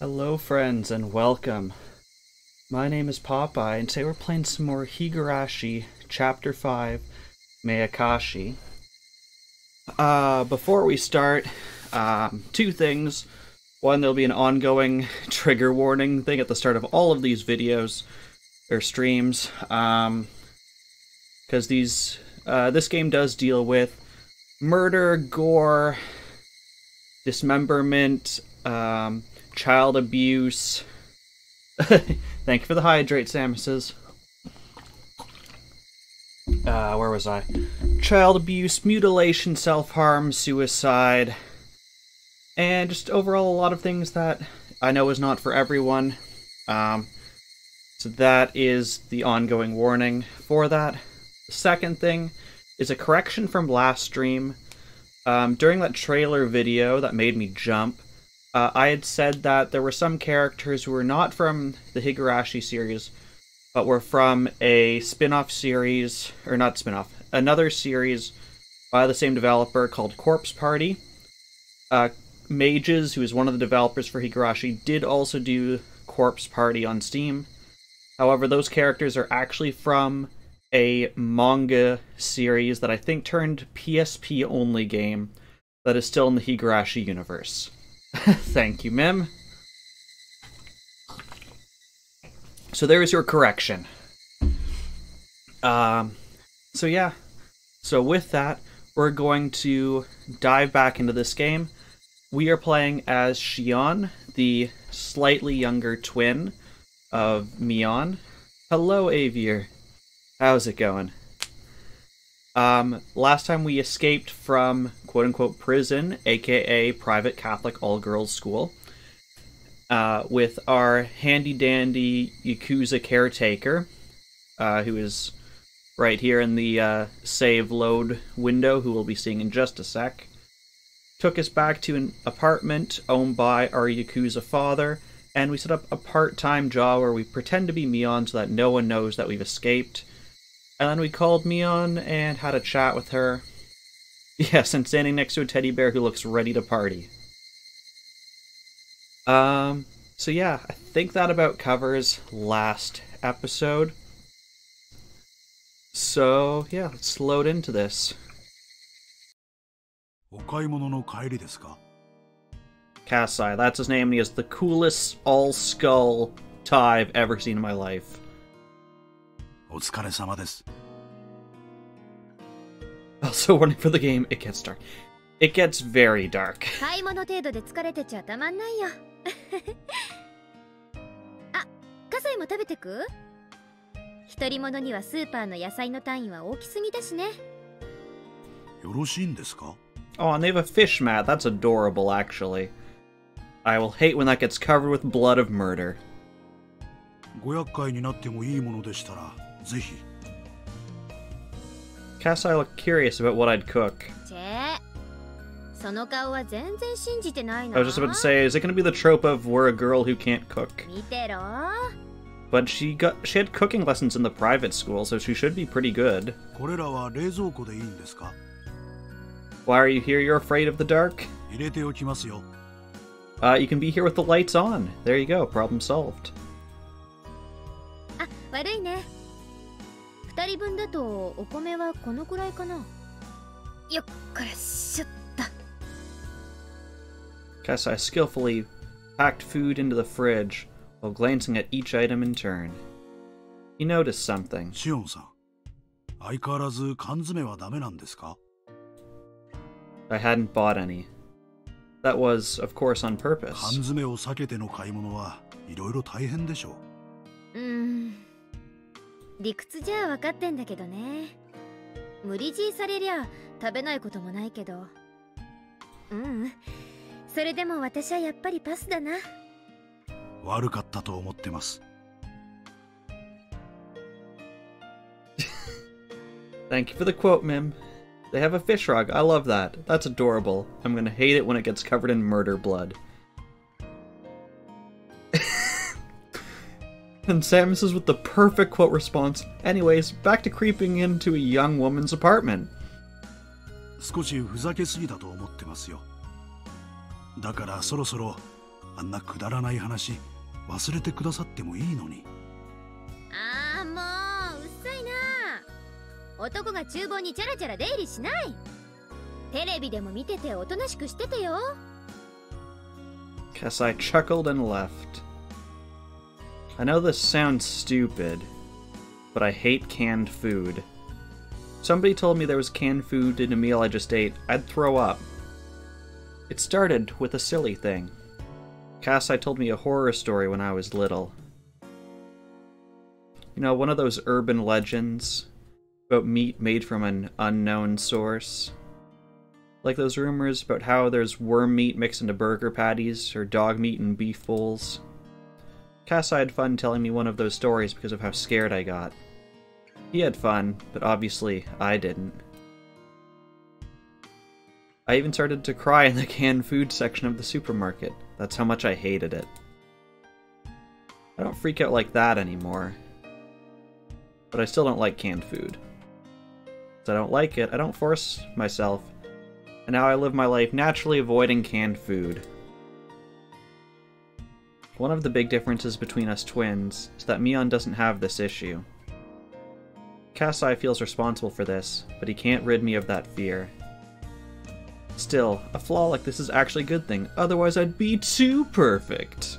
Hello friends and welcome. My name is Popeye and today we're playing some more Higurashi Chapter 5 Mayakashi. Before we start, two things. One, there'll be an ongoing trigger warning thing at the start of all of these videos or streams, because this game does deal with murder, gore, dismemberment, child abuse. Thank you for the hydrate, Samuses. Where was I? Child abuse, mutilation, self-harm, suicide, and just overall a lot of things that I know is not for everyone. So that is the ongoing warning for that. The second thing is a correction from last stream. During that trailer video that made me jump, I had said that there were some characters who were not from the Higurashi series, but were from a spin-off series, or not spin-off, another series by the same developer called Corpse Party. Mages, who is one of the developers for Higurashi, did also do Corpse Party on Steam. However, those characters are actually from a manga series that I think turned PSP-only game that is still in the Higurashi universe. Thank you, Mim. So there is your correction. So yeah. So with that, we're going to dive back into this game. We are playing as Shion, the slightly younger twin of Mion. Hello, Avier. How's it going? Last time we escaped from quote-unquote prison, aka private Catholic all-girls school, with our handy-dandy Yakuza caretaker, who is right here in the save load window, who we'll be seeing in just a sec. Took us back to an apartment owned by our Yakuza father, and we set up a part-time job where we pretend to be Mion so that no one knows that we've escaped. And then we called Mion and had a chat with her. Yes, and standing next to a teddy bear who looks ready to party. So yeah, I think that about covers last episode. So yeah, let's load into this. Kasai, that's his name, and he has the coolest all-skull tie I've ever seen in my life. Also, warning for the game, it gets dark. It gets very dark. Oh, and they have a fish mat. That's adorable, actually. I will hate when that gets covered with blood of murder. Kasai looked curious about what I'd cook. I was just about to say, is it going to be the trope of we're a girl who can't cook? But she had cooking lessons in the private school, so she should be pretty good. Why are you here? You're afraid of the dark? You can be here with the lights on. There you go, problem solved. Kasai skillfully packed food into the fridge while glancing at each item in turn. He noticed something. I hadn't bought any. That was, of course, on purpose. Thank you for the quote, Mim. They have a fish rug. I love that. That's adorable. I'm gonna hate it when it gets covered in murder blood. And Samus is with the perfect quote response. Anyways, back to creeping into a young woman's apartment. 少しふざけすぎたと思ってますよ。だからそろそろあんなくだらない話忘れてくださってもいいのに。ああ、もううっさいな。男が厨房にチャラチャラ出入りしない。テレビでも見てておとなしくしててよ。Kasai chuckled and left. I know this sounds stupid, but I hate canned food. Somebody told me there was canned food in a meal I just ate, I'd throw up. It started with a silly thing. Kasai told me a horror story when I was little. You know, one of those urban legends about meat made from an unknown source. Like those rumors about how there's worm meat mixed into burger patties, or dog meat in beef bowls. Kasai had fun telling me one of those stories because of how scared I got. He had fun, but obviously I didn't. I even started to cry in the canned food section of the supermarket. That's how much I hated it. I don't freak out like that anymore. But I still don't like canned food. Since I don't like it, I don't force myself. And now I live my life naturally avoiding canned food. One of the big differences between us twins is that Mion doesn't have this issue. Kasai feels responsible for this, but he can't rid me of that fear. Still, a flaw like this is actually a good thing, otherwise I'd be too perfect.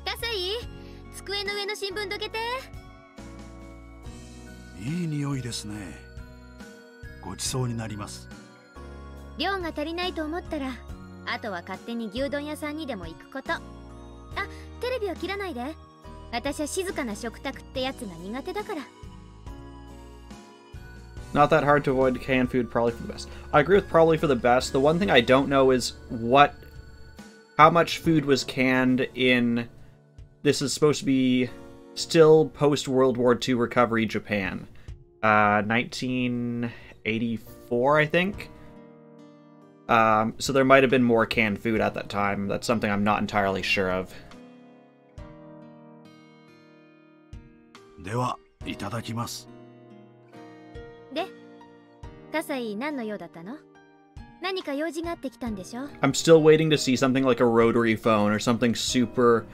Kasai, 机の上の新聞どけて。いい匂いですね。ごちそうになります。量が足りないと思ったら、あとは勝手に牛丼屋さんにでも行くこと。あ、テレビは切らないで。私は静かな食卓ってやつが苦手だから。Not that hard to avoid canned food, probably for the best. I agree with probably for the best. The one thing I don't know is how much food was canned in, this is supposed to be still post-World War II recovery Japan. 1984, I think? So there might have been more canned food at that time. That's something I'm not entirely sure of. では、いただきます。で、葛西何の用だったの？何か用事があってきたんでしょ？ I'm still waiting to see something like a rotary phone or something super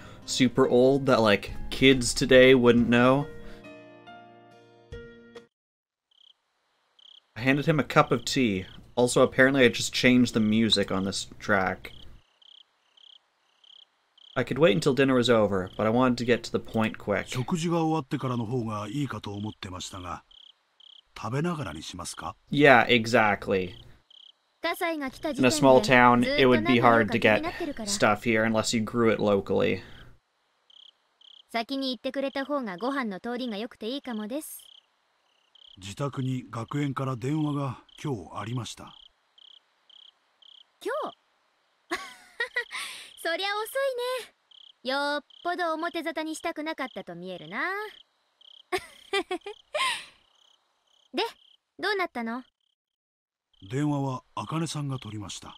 old that like kids today wouldn't know. I handed him a cup of tea. Also, apparently I just changed the music on this track. I could wait until dinner was over, but I wanted to get to the point quick. 食事が終わってからの方がいいかと思ってましたが、食べながらにしますか? Yeah, exactly. In a small town, it would be hard to get stuff here unless you grew it locally. 先に言ってくれた方がご飯の通りが良くていいかもです。自宅に学園から電話が今日ありました。今日そりゃ遅いね。よっぽど表沙汰にしたくなかったと見えるな。で、どうなったの？電話は茜さんが取りました。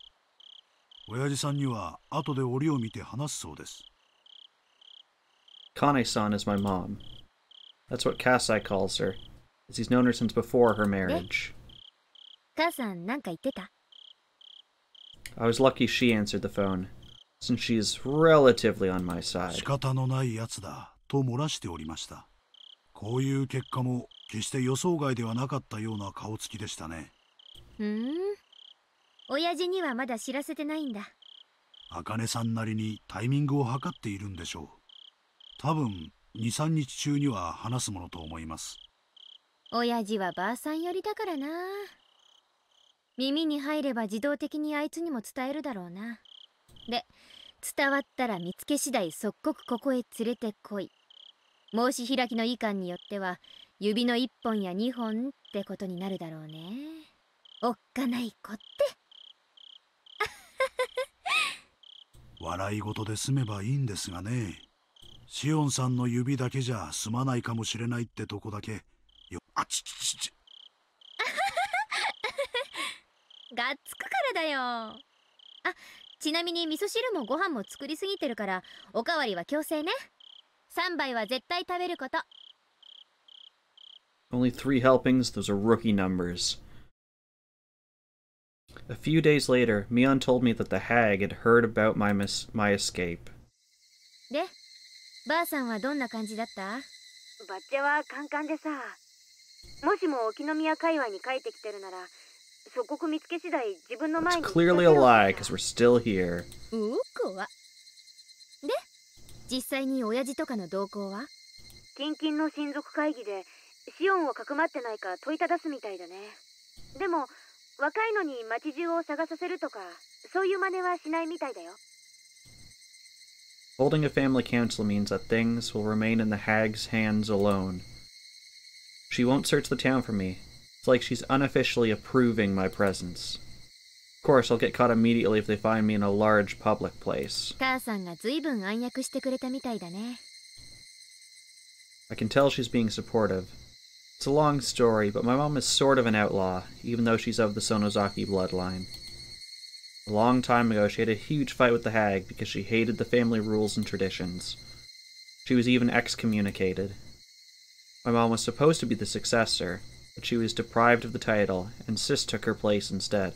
親父さんには後で折を見て話すそうです。Kane-san is my mom. That's what Kasai calls her, as he's known her since before her marriage. 母さんなんか言ってた？ I was lucky she answered the phone, since she's relatively on my side. 仕方のないやつだと漏らしておりました。こういう結果も決して予想外ではなかったような顔つきでしたね。親父にはまだ知らせてないんだ。茜さんなりにタイミングを測っているんでしょう。多分2、3日中には話すものと思います。親父はばあさん寄りだからな。耳に入れば自動的にあいつにも伝えるだろうな。で、伝わったら見つけ次第即刻ここへ連れてこい。申し開きの意見によっては指の1本や2本ってことになるだろうね。おっかない子って。笑い事で済めばいいんですがね。シオンさんの指だけじゃ済まないかもしれないってとこだけよ。あちちち。がっつくからだよ。あ、ちなみに味噌汁もご飯も作りすぎてるからおかわりは強制ね。3杯は絶対食べること。Only 3 helpings, those are rookie numbers. A few days later, Mion told me that the hag had heard about my escape. で、ばあさんはどんな感じだった？バッチェはカンカンでさ、もしも沖宮界隈に帰ってきてるなら、即刻見つけ次第自分の前に。It's clearly a lie, because we're still here. 怖っ。で、実際に親父とかの動向は？近々の親族会議でシオンをかくまってないか問いただすみたいだね。でも若いのに町中を探させるとかそういう真似はしないみたいだよ。Holding a family council means that things will remain in the hag's hands alone. She won't search the town for me. It's like she's unofficially approving my presence. Of course, I'll get caught immediately if they find me in a large public place. 母さんが随分暗躍してくれたみたいだね。I can tell she's being supportive. It's a long story, but my mom is sort of an outlaw, even though she's of the Sonozaki bloodline. A long time ago, she had a huge fight with the hag because she hated the family rules and traditions. She was even excommunicated. My mom was supposed to be the successor, but she was deprived of the title, and Sis took her place instead.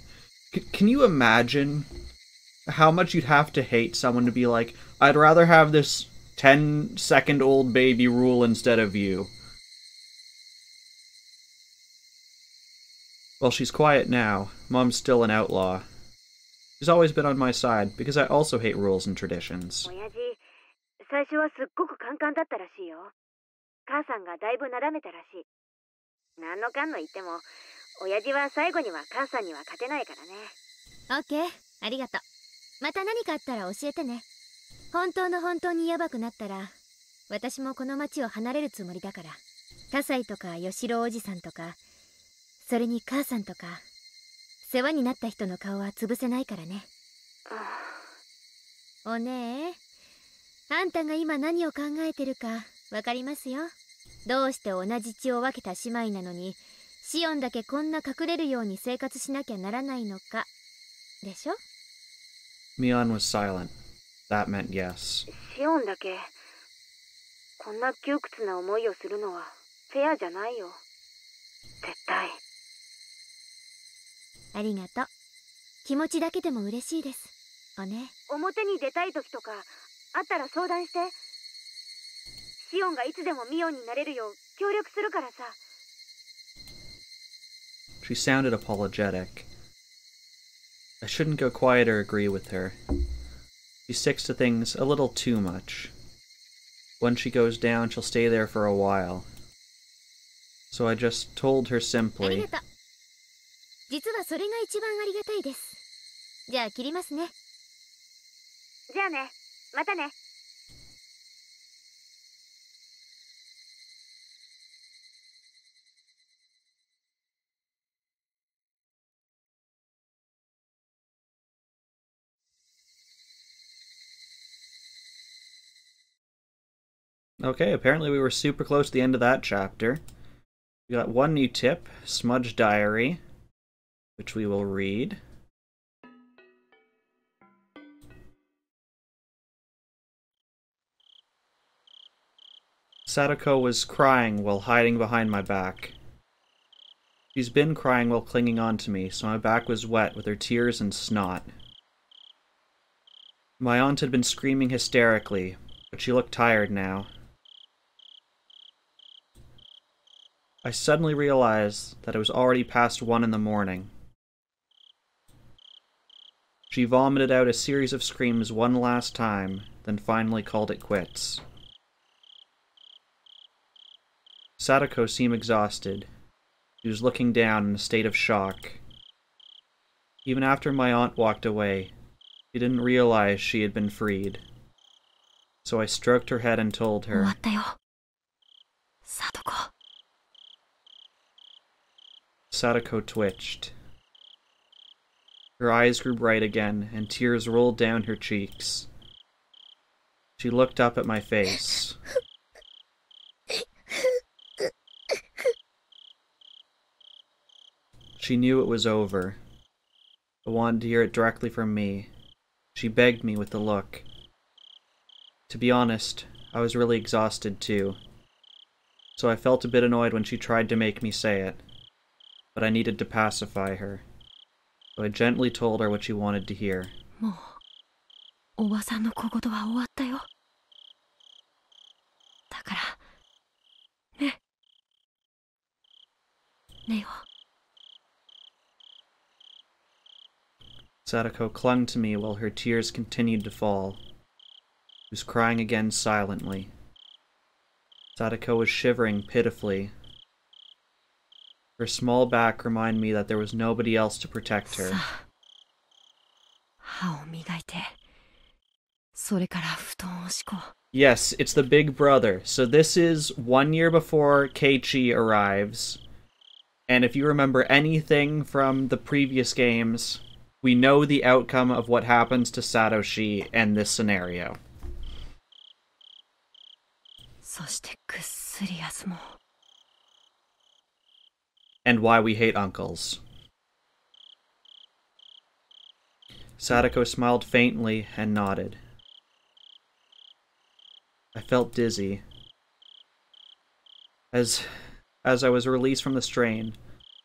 Can you imagine how much you'd have to hate someone to be like, I'd rather have this 10-second-old baby rule instead of you? Well, she's quiet now. Mom's still an outlaw. She's always been on my side, because I also hate rules and traditions. 親父、最初はすっごくカンカンだったらしいよ。母さんがだいぶなだめたらしい。何のかんの言っても、親父は最後には母さんには勝てないからね。オッケー、ありがとう。また何かあったら教えてね。本当にヤバくなったら、私もこの町を離れるつもりだから。葛西とか吉郎おじさんとか、それに母さんとか、世話になった人の顔は潰せないからね。お姉、あんたが今何を考えてるかわかりますよ。どうして同じ血を分けた姉妹なのに、シオンだけこんな隠れるように生活しなきゃならないのか、でしょ？ Mion was silent. That meant yes. シオンだけ、こんな窮屈な思いをするのはフェアじゃないよ。絶対。ありがとう。気持ちだけでも嬉しいです。おね。表に出たい時とかあったら相談して。シオンがいつでもミオンになれるよう協力するからさ。She sounded apologetic. I shouldn't go quiet or agree with her. She sticks to things a little too much. When she goes down, she'll stay there for a while. So I just told her simply. ありがとう。実はそれが一番ありがたいです。じゃあ切りますね。じゃあね。またね。Okay, apparently we were super close to the end of that chapter. We got one new tip, Smudge Diary, which we will read. Sadako was crying while hiding behind my back. She's been crying while clinging on to me, so my back was wet with her tears and snot. My aunt had been screaming hysterically, but she looked tired now. I suddenly realized that it was already past 1 in the morning. She vomited out a series of screams one last time, then finally called it quits. Sadako seemed exhausted. She was looking down in a state of shock. Even after my aunt walked away, she didn't realize she had been freed. So I stroked her head and told her, 終わったよ。Sadako. Sadako twitched. Her eyes grew bright again, and tears rolled down her cheeks. She looked up at my face. She knew it was over. I wanted to hear it directly from me. She begged me with the look. To be honest, I was really exhausted too. So I felt a bit annoyed when she tried to make me say it. But I needed to pacify her. So I gently told her what she wanted to hear. もうおばさんの小言は終わったよ。だからね、ネオ。Sadako clung to me while her tears continued to fall. She was crying again silently. Sadako was shivering pitifully. Her small back reminded me that there was nobody else to protect her. 歯を磨いて、それから布団を敷こう。 Yes, it's the big brother. So this is 1 year before Keiichi arrives. And if you remember anything from the previous games, we know the outcome of what happens to Satoshi in this scenario. そしてぐっすり休もう。 And why we hate uncles. Sadako smiled faintly and nodded. I felt dizzy. As I was released from the strain,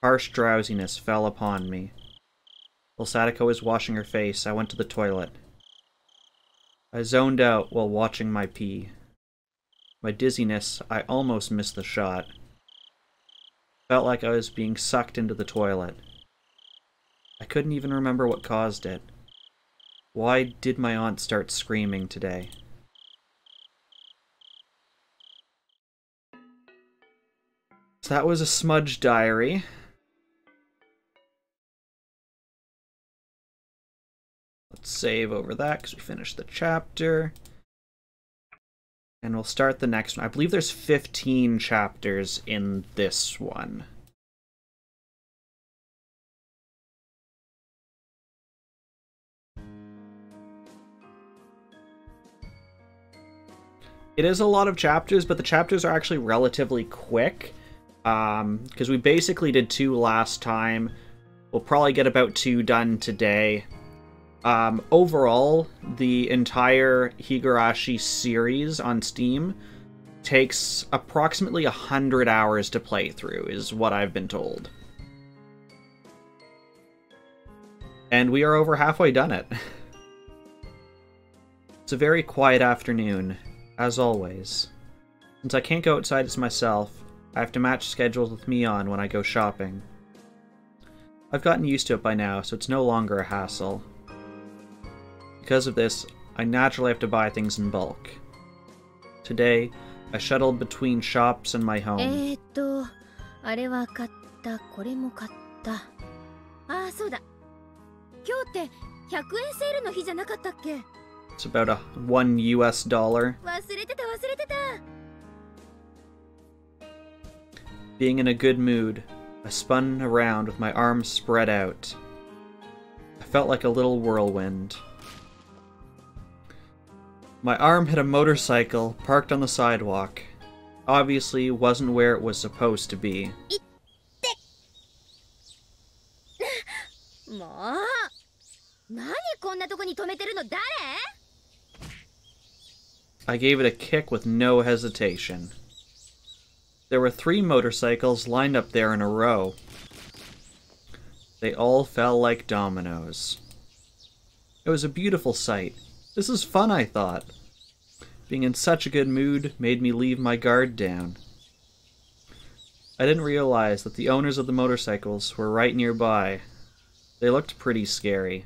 harsh drowsiness fell upon me. While Sadako was washing her face, I went to the toilet. I zoned out while watching my pee. My dizziness, I almost missed the shot. Felt like I was being sucked into the toilet. I couldn't even remember what caused it. Why did my aunt start screaming today? So that was a smudge diary. Let's save over that because we finished the chapter. And we'll start the next one. I believe there's 15 chapters in this one. It is a lot of chapters, but the chapters are actually relatively quick. Because we basically did 2 last time. We'll probably get about 2 done today. Overall, the entire Higurashi series on Steam takes approximately 100 hours to play through, is what I've been told. And we are over halfway done it. It's a very quiet afternoon, as always. Since I can't go outside as myself, I have to match schedules with Mion when I go shopping. I've gotten used to it by now, so it's no longer a hassle. Because of this, I naturally have to buy things in bulk. Today, I shuttled between shops and my home. あれは買った、これも買った。ああ、そうだ。今日って100円セールの日じゃなかったっけ? It's about $1 US. 忘れてた。 Being in a good mood, I spun around with my arms spread out. I felt like a little whirlwind. My arm hit a motorcycle parked on the sidewalk. Obviously, wasn't where it was supposed to be. I gave it a kick with no hesitation. There were 3 motorcycles lined up there in a row. They all fell like dominoes. It was a beautiful sight. This is fun, I thought. Being in such a good mood made me leave my guard down. I didn't realize that the owners of the motorcycles were right nearby. They looked pretty scary.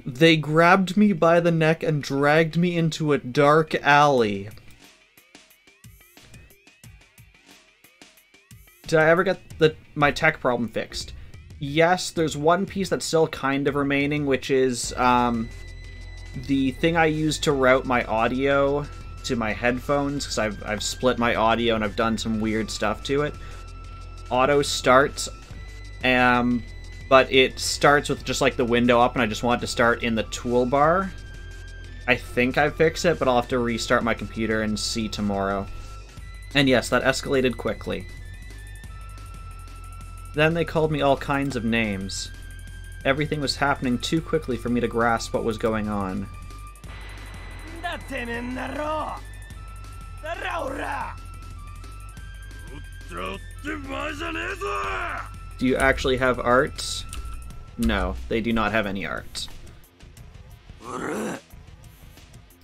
They grabbed me by the neck and dragged me into a dark alley. Did I ever get my tech problem fixed? Yes, there's one piece that's still kind of remaining, which is the thing I use to route my audio to my headphones, because I've split my audio and I've done some weird stuff to it. Auto starts, but it starts with just like the window up, and I just want it to start in the toolbar. I think I fixed it, but I'll have to restart my computer and see tomorrow. And yes, that escalated quickly. Then they called me all kinds of names. Everything was happening too quickly for me to grasp what was going on. Do you actually have arts? No, they do not have any arts.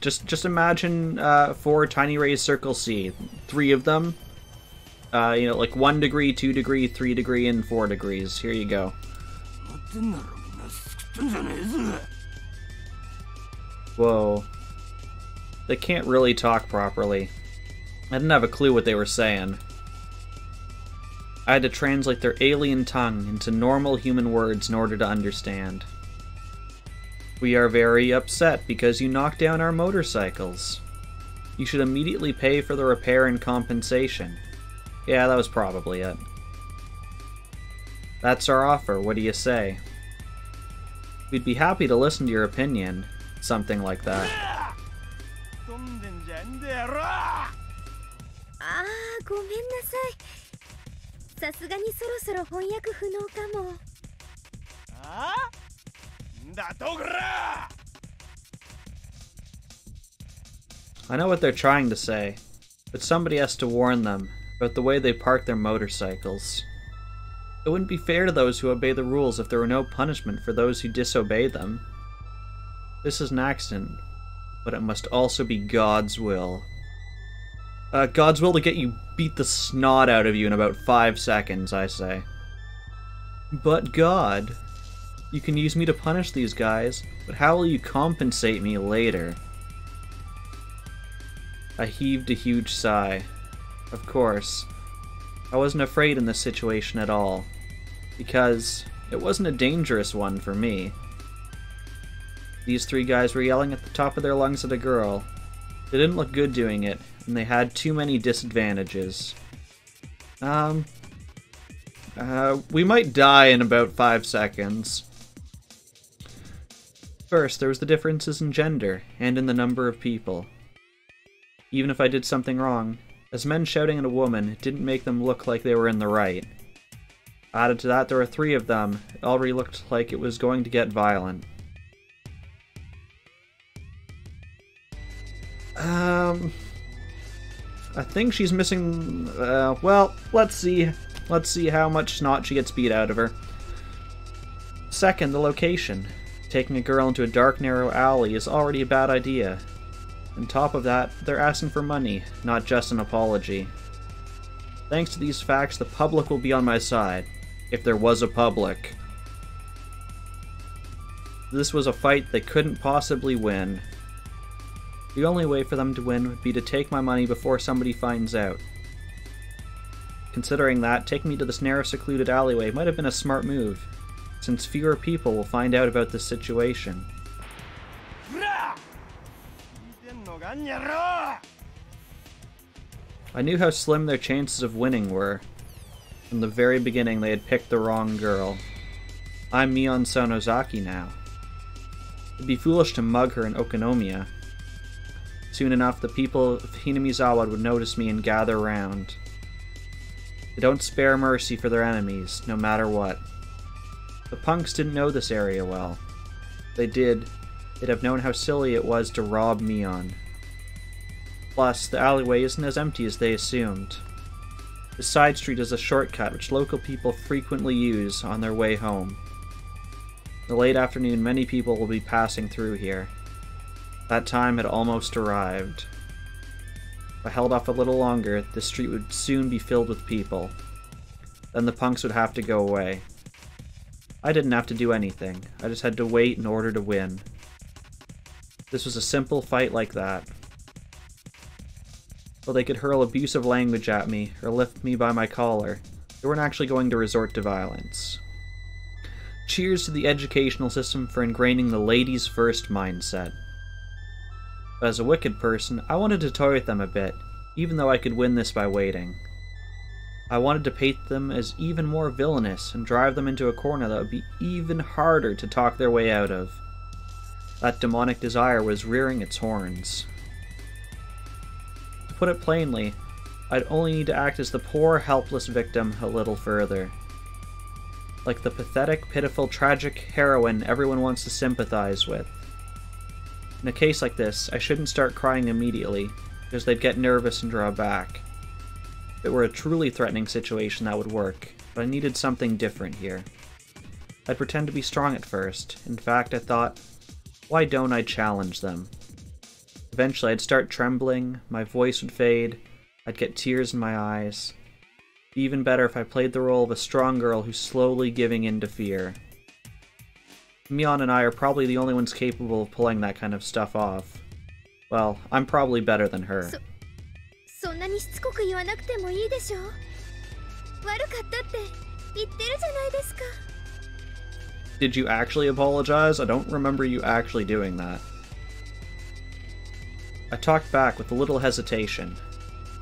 Just imagine 4 tiny raised circles C. 3 of them. You know, like 1 degree, 2 degree, 3 degree, and 4 degrees. Here you go. Whoa. They can't really talk properly. I didn't have a clue what they were saying. I had to translate their alien tongue into normal human words in order to understand. We are very upset because you knocked down our motorcycles. You should immediately pay for the repair and compensation. Yeah, that was probably it. That's our offer, what do you say? We'd be happy to listen to your opinion. Something like that. I know what they're trying to say, but somebody has to warn them about the way they park their motorcycles. It wouldn't be fair to those who obey the rules if there were no punishment for those who disobey them. This is an accident, but it must also be God's will. God's will to get you beat the snot out of you in about 5 seconds, I say. But God, you can use me to punish these guys, but how will you compensate me later? I heaved a huge sigh. Of course, I wasn't afraid in this situation at all, because it wasn't a dangerous one for me. These 3 guys were yelling at the top of their lungs at a girl. They didn't look good doing it, and they had too many disadvantages. We might die in about 5 seconds. First, there was the differences in gender, and in the number of people. Even if I did something wrong, as men shouting at a woman didn't make them look like they were in the right. Added to that, there were 3 of them. It already looked like it was going to get violent. I think she's missing, well, let's see. Let's see how much snot she gets beat out of her. Second, the location. Taking a girl into a dark, narrow alley is already a bad idea. On top of that, they're asking for money, not just an apology. Thanks to these facts, the public will be on my side. If there was a public. This was a fight they couldn't possibly win. The only way for them to win would be to take my money before somebody finds out. Considering that, taking me to this narrow, secluded alleyway might have been a smart move, since fewer people will find out about this situation. I knew how slim their chances of winning were. From the very beginning, they had picked the wrong girl. I'm Mion Sonozaki now. It'd be foolish to mug her in Okonomiya. Soon enough, the people of Hinamizawa would notice me and gather round. They don't spare mercy for their enemies, no matter what. The punks didn't know this area well. If they did, they'd have known how silly it was to rob Mion. Plus, the alleyway isn't as empty as they assumed. The side street is a shortcut which local people frequently use on their way home. In the late afternoon, many people will be passing through here. That time had almost arrived. If I held off a little longer, the street would soon be filled with people. Then the punks would have to go away. I didn't have to do anything. I just had to wait in order to win. This was a simple fight like that. While they could hurl abusive language at me, or lift me by my collar, they weren't actually going to resort to violence. Cheers to the educational system for ingraining the ladies first mindset. But as a wicked person, I wanted to toy with them a bit, even though I could win this by waiting. I wanted to paint them as even more villainous and drive them into a corner that would be even harder to talk their way out of. That demonic desire was rearing its horns. To put it plainly, I'd only need to act as the poor, helpless victim a little further. Like the pathetic, pitiful, tragic heroine everyone wants to sympathize with. In a case like this, I shouldn't start crying immediately, because they'd get nervous and draw back. If it were a truly threatening situation, that would work. but I needed something different here. I'd pretend to be strong at first. In fact, I thought, why don't I challenge them? Eventually, I'd start trembling, my voice would fade, I'd get tears in my eyes. It'd be even better if I played the role of a strong girl who's slowly giving in to fear. Mion and I are probably the only ones capable of pulling that kind of stuff off. Well, I'm probably better than her. そんなにしつこく言わなくてもいいでしょ。悪かったって言ってるじゃないですか。Did you actually apologize? I don't remember you actually doing that. I talked back with a little hesitation.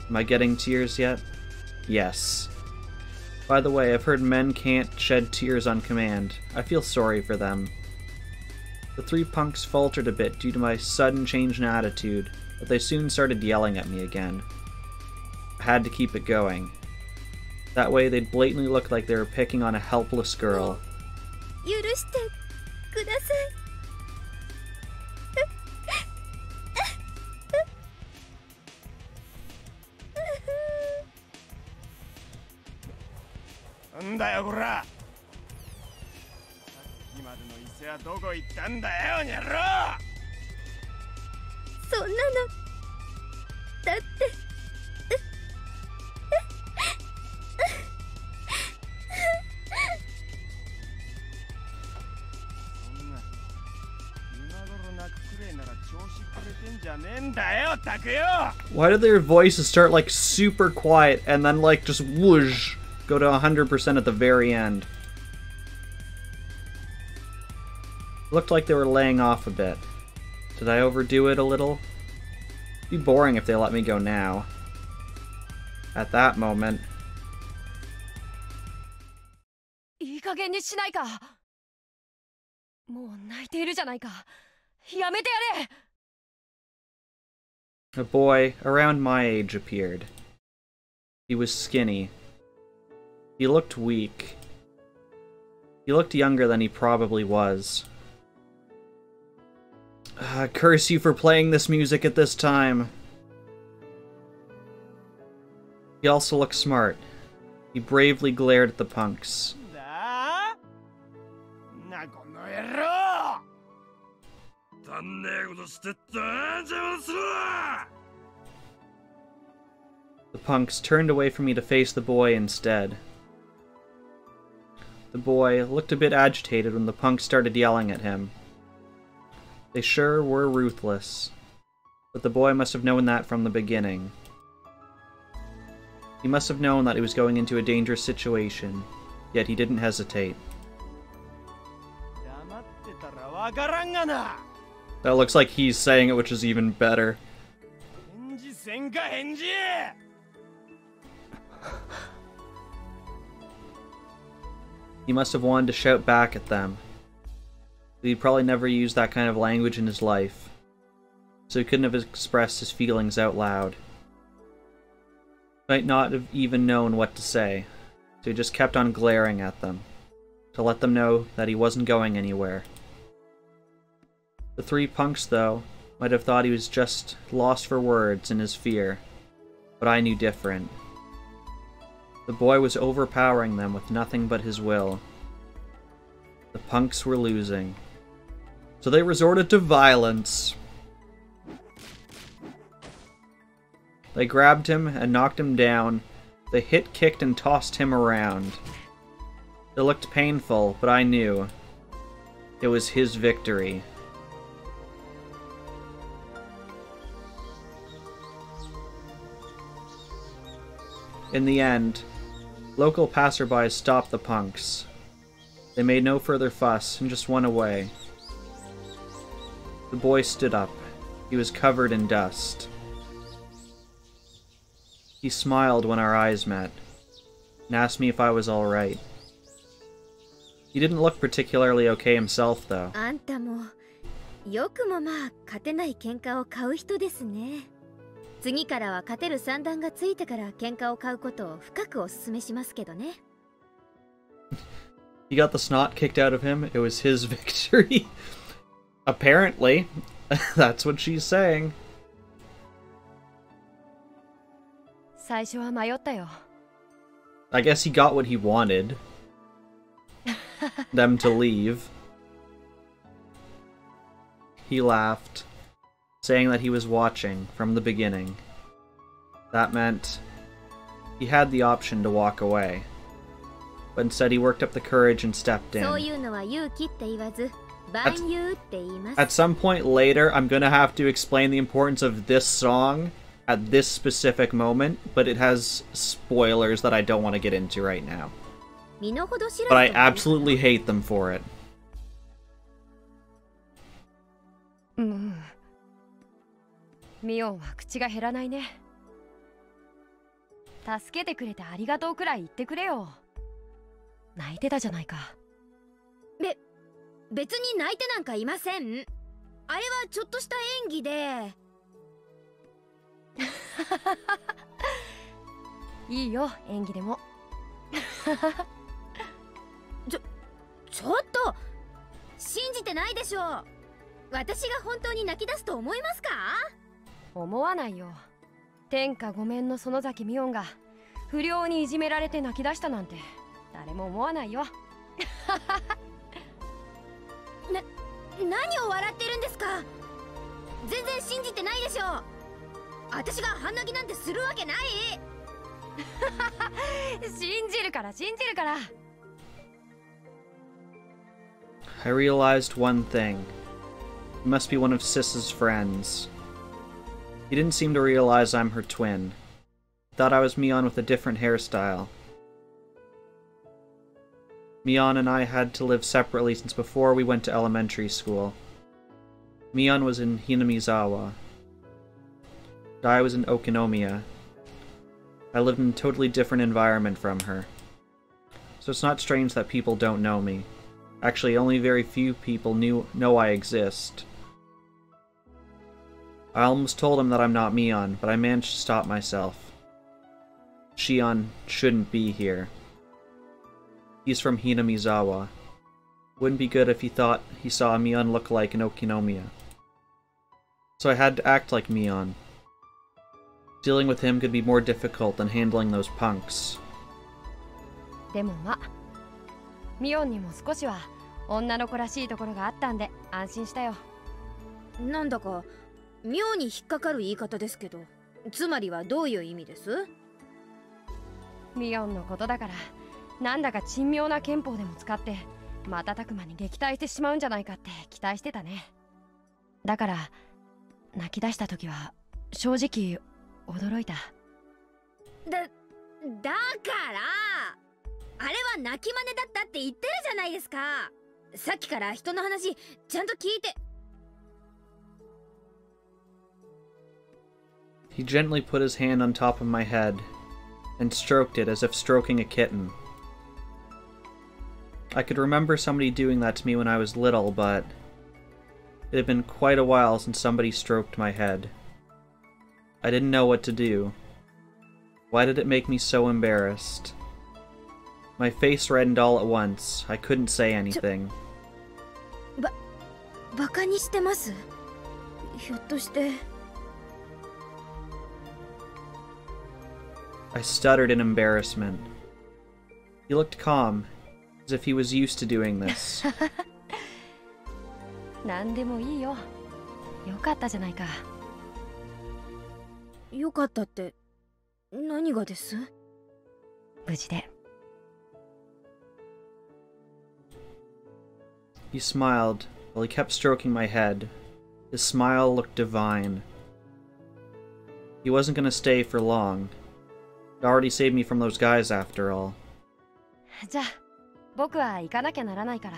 Am I getting tears yet? Yes. By the way, I've heard men can't shed tears on command. I feel sorry for them. The three punks faltered a bit due to my sudden change in attitude, but they soon started yelling at me again. I had to keep it going. That way they'd blatantly look like they were picking on a helpless girl. 許してください。なんだよこら。さっきまでの伊勢はどこ行ったんだよ、にゃろ。そんなのだって。そんな今頃泣くくれなら調子くれてんじゃねえんだよ、たくよ。 Why did their voices start like super quiet and then like just whoosh go to 100% at the very end? Looked like they were laying off a bit. Did I overdo it a little? It'd be boring if they let me go now. At that moment. いい加減にしないか。もう泣いているじゃないか。やめてやれ。A boy around my age appeared. He was skinny. He looked weak. He looked younger than he probably was. Curse you for playing this music at this time. He also looked smart. He bravely glared at the punks. だなこの野郎。足んねえことしてった邪魔するな。 The punks turned away from me to face the boy instead. The boy looked a bit agitated when the punks started yelling at him. They sure were ruthless, but the boy must have known that from the beginning. He must have known that he was going into a dangerous situation, yet he didn't hesitate. 黙ってたらわからんがな。 That looks like he's saying it, which is even better. 返事せんか返事。 He must have wanted to shout back at them. But he'd probably never used that kind of language in his life, so he couldn't have expressed his feelings out loud. He might not have even known what to say, so he just kept on glaring at them, to let them know that he wasn't going anywhere. The three punks, though, might have thought he was just lost for words in his fear, but I knew different. The boy was overpowering them with nothing but his will. The punks were losing, so they resorted to violence. They grabbed him and knocked him down. They hit, kicked, and tossed him around. It looked painful, but I knew it was his victory. In the end, local passerbys stopped the punks. They made no further fuss and just went away. The boy stood up. He was covered in dust. He smiled when our eyes met, and asked me if I was alright. He didn't look particularly okay himself, though. あんたもよくもまあ勝てない喧嘩を買う人ですね。次からは勝てる算段がついてから喧嘩を買うことを深くお勧めしますけどね。He got the snot kicked out of him. It was his victory. Apparently. That's what she's saying. 最初は迷ったよ。I guess he got what he wanted. Them to leave. He laughed, saying that he was watching from the beginning. That meant he had the option to walk away. But instead he worked up the courage and stepped in. At some point later, I'm gonna have to explain the importance of this song at this specific moment, but it has spoilers that I don't want to get into right now. But I absolutely hate them for it. ミオンは口が減らないね。助けてくれてありがとうくらい言ってくれよ。泣いてたじゃないか。別に泣いてなんかいません。あれはちょっとした演技で。いいよ、演技でも。ちょっと信じてないでしょ。私が本当に泣き出すと思いますか？思わないよ。天下御免の園崎ミオンが不良にいじめられて泣き出したなんて誰も思わないよ。何を笑ってるんですか？全然信じてないでしょ。私が半泣きなんてするわけない。信じるから信じるから。I realized one thing. He must be one of Sis's friends. He didn't seem to realize I'm her twin. He thought I was Mion with a different hairstyle. Mion and I had to live separately since before we went to elementary school. Mion was in Hinamizawa. And I was in Okinomiya. I lived in a totally different environment from her. So it's not strange that people don't know me. Actually, only very few people know I exist. I almost told him that I'm not Mion, but I managed to stop myself. Shion shouldn't be here. He's from Hinamizawa. Wouldn't be good if he thought he saw a Mion lookalike in Okinomiya. So I had to act like Mion. Dealing with him could be more difficult than handling those punks. でもま、ミオンにも少しは女の子らしいところがあったんで安心したよ。なんだか妙に引っかかる言い方ですけど、つまりはどういう意味です？ミオンのことだから、なんだか珍妙な憲法でも使って瞬く間に撃退してしまうんじゃないかって期待してたね。だから泣き出した時は正直驚いた。だからあれは泣き真似だったって言ってるじゃないですか。さっきから人の話ちゃんと聞いて。He gently put his hand on top of my head and stroked it as if stroking a kitten. I could remember somebody doing that to me when I was little, but it had been quite a while since somebody stroked my head. I didn't know what to do. Why did it make me so embarrassed? My face reddened all at once. I couldn't say anything. バカにしてます？ひょっとして。I stuttered in embarrassment. He looked calm, as if he was used to doing this. 何でもいいよ。よかったじゃないか。よかったって何がです？無事で。He smiled while he kept stroking my head. His smile looked divine. He wasn't going to stay for long. It already saved me from those guys after all. じゃあ、僕は行かなきゃならないから、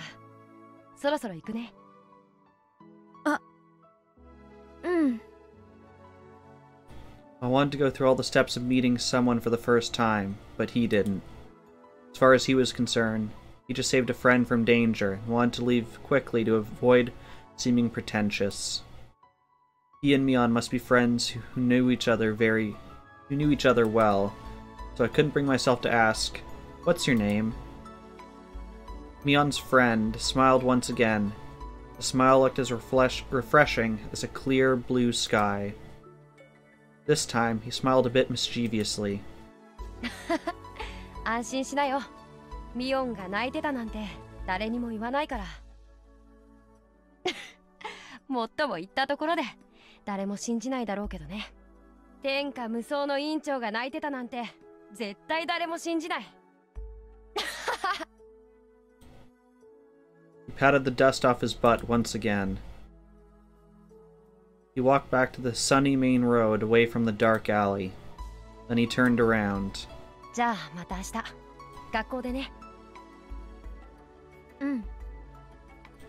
そろそろ行くね。I wanted to go through all the steps of meeting someone for the first time, but he didn't. As far as he was concerned, he just saved a friend from danger and wanted to leave quickly to avoid seeming pretentious. He and Mion must be friends who knew each other well, so I couldn't bring myself to ask, "What's your name?" Mion's friend smiled once again. The smile looked as refreshing as a clear blue sky. This time, he smiled a bit mischievously. 安心しなよ。ミオンが泣いてたなんて誰にも言わないから。もっとも言ったところで誰も信じないだろうけどね。天下無双の委員長が泣いてたなんて絶対誰も信じない。He patted the dust off his butt once again. He walked back to the sunny main road away from the dark alley. Then he turned around. じゃあまた明日学校でね。うん。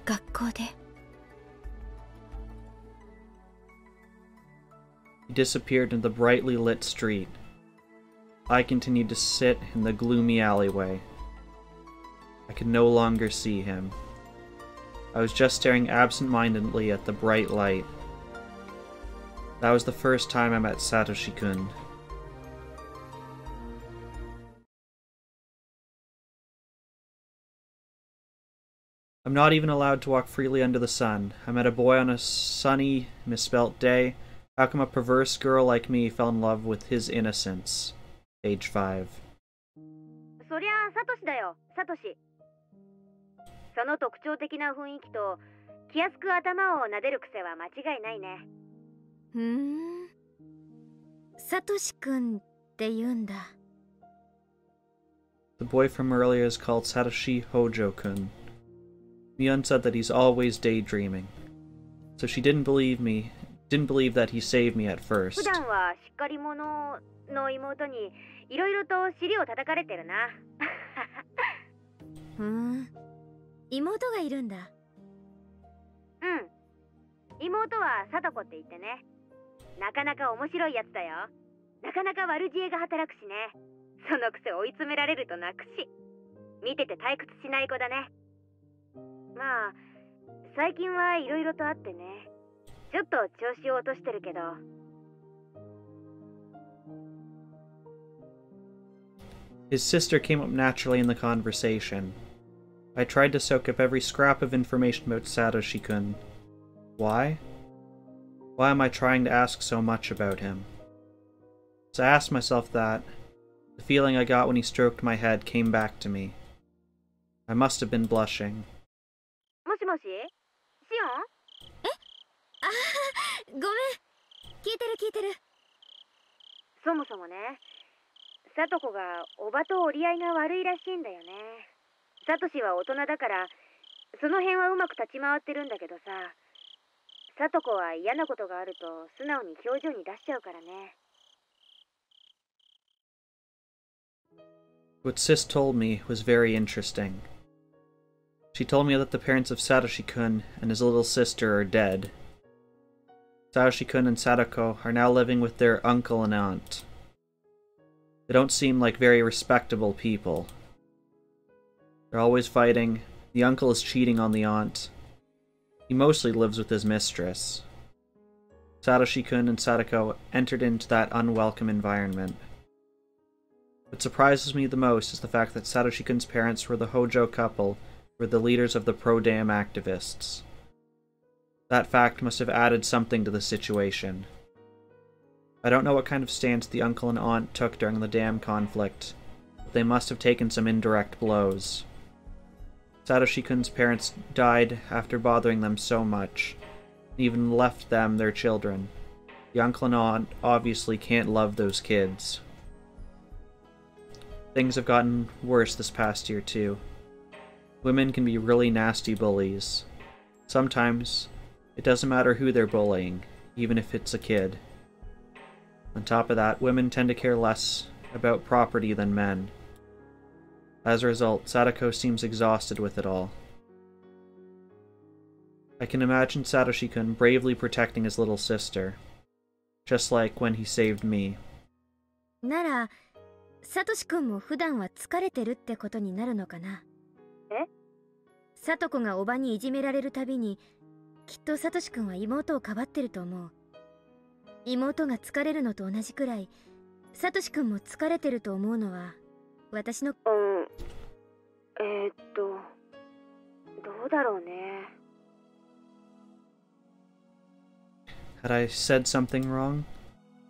学校で。He disappeared into the brightly lit street. I continued to sit in the gloomy alleyway. I could no longer see him. I was just staring absent-mindedly at the bright light. That was the first time I met Satoshi-kun. I'm not even allowed to walk freely under the sun. I met a boy on a sunny, misspelt day. How come a perverse girl like me fell in love with his innocence? Age 5. そりゃあサトシだよ、サトシ。その特徴的な雰囲気と気安く頭を撫でる癖は間違いないね。サトシくんって言うんだ。The boy from earlier is called Satoshi Hojo-kun. Mion said that he's always daydreaming. So she didn't believe that he saved me at first. 普段はしっかり者の妹にいろいろと尻を叩かれてるな。妹がいるんだ。うん。妹は貞子って言ってね。なかなか面白いやつだよ。なかなか悪知恵が働くしね。そのくせ追い詰められると泣くし。見てて退屈しない子だね。まあ、最近はいろいろとあってね。ちょっと調子を落としてるけど。His sister came up naturally in the conversation. I tried to soak up every scrap of information about Satoshi-kun. Why? Why am I trying to ask so much about him? As I asked myself that, the feeling I got when he stroked my head came back to me. I must have been blushing. もしもし？シオン？え？ああ、ごめん。聞いてる。そもそもね、サトコがおばと折り合いが悪いらしいんだよね。サトシは大人だから、その辺はうまく立ち回ってるんだけどさ、サトコは嫌なことがあると素直に表情に出しちゃうからね。What Sis told me was very interesting. She told me that the parents of Satoshi-kun and his little sister are dead. Satoshi-kun and Sadako are now living with their uncle and aunt. They don't seem like very respectable people. They're always fighting. The uncle is cheating on the aunt. He mostly lives with his mistress. Satoshi-kun and Sadako entered into that unwelcome environment. What surprises me the most is the fact that Satoshi-kun's parents were the Hojo couple, who were the leaders of the pro-dam activists. That fact must have added something to the situation. I don't know what kind of stance the uncle and aunt took during the dam conflict, but they must have taken some indirect blows. Satoshi-kun's parents died after bothering them so much, and even left them their children. The uncle and aunt obviously can't love those kids. Things have gotten worse this past year too. Women can be really nasty bullies. Sometimes, it doesn't matter who they're bullying, even if it's a kid. On top of that, women tend to care less about property than men. As a result, Sadako seems exhausted with it all. I can imagine Satoshi-kun bravely protecting his little sister, just like when he saved me. なら、サトシ君も普段は疲れてるってことになるのかな。え？サトコがおばにいじめられるたびに、きっとサトシ君は妹をかばってると思う。妹が疲れるのと同じくらい、サトシ君も疲れてると思うのは、私の。どうだろうね。Had I said something wrong?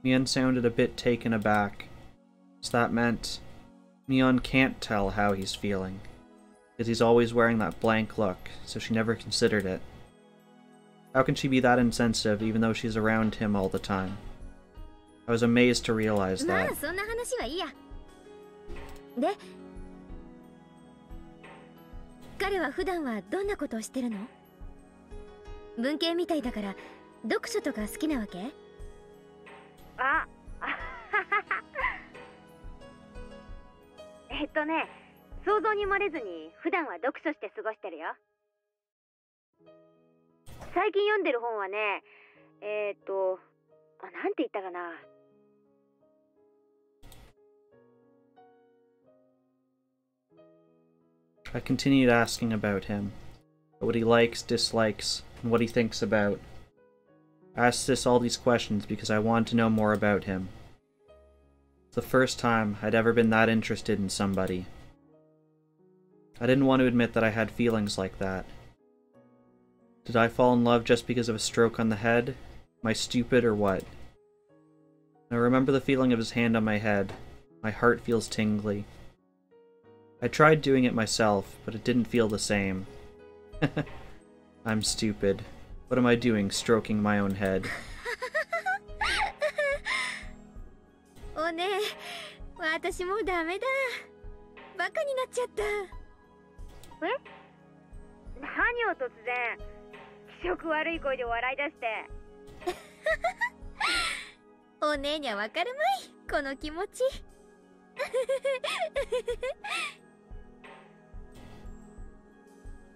Mian sounded a bit taken aback. So that meant Mion can't tell how he's feeling, because he's always wearing that blank look, so she never considered it. How can she be that insensitive even though she's around him all the time? I was amazed to realize ま that. あそんな話はいいや。で、彼は普段はどんなことをしてるの？文系みたいだから読書とか好きなわけ？あ、想像に漏れずに普段は読書して過ごしてるよ。最近読んでる本はね、なんて言ったかな。I continued asking about him, what he likes, dislikes, and what he thinks about. I asked this all these questions because I wanted to know more about him. It's the first time I'd ever been that interested in somebody. I didn't want to admit that I had feelings like that. Did I fall in love just because of a stroke on the head? Am I stupid or what? I remember the feeling of his hand on my head. My heart feels tingly. I tried doing it myself, but it didn't feel the same. I'm stupid. What am I doing, stroking my own head? おねえ、私もうダメだ。バカになっちゃった。え？何を突然気色悪い声で笑い出して。お姉にはわかるまい、この気持ち。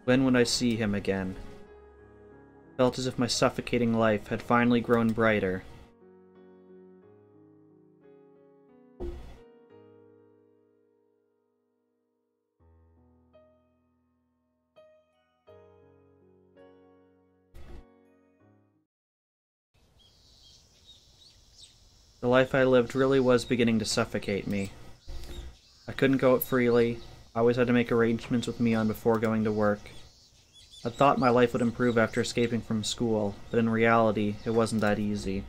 When would I see him again? Felt as if my suffocating life had finally grown brighter. The life I lived really was beginning to suffocate me. I couldn't go out freely. I always had to make arrangements with Mion before going to work. I thought my life would improve after escaping from school, but in reality, it wasn't that easy.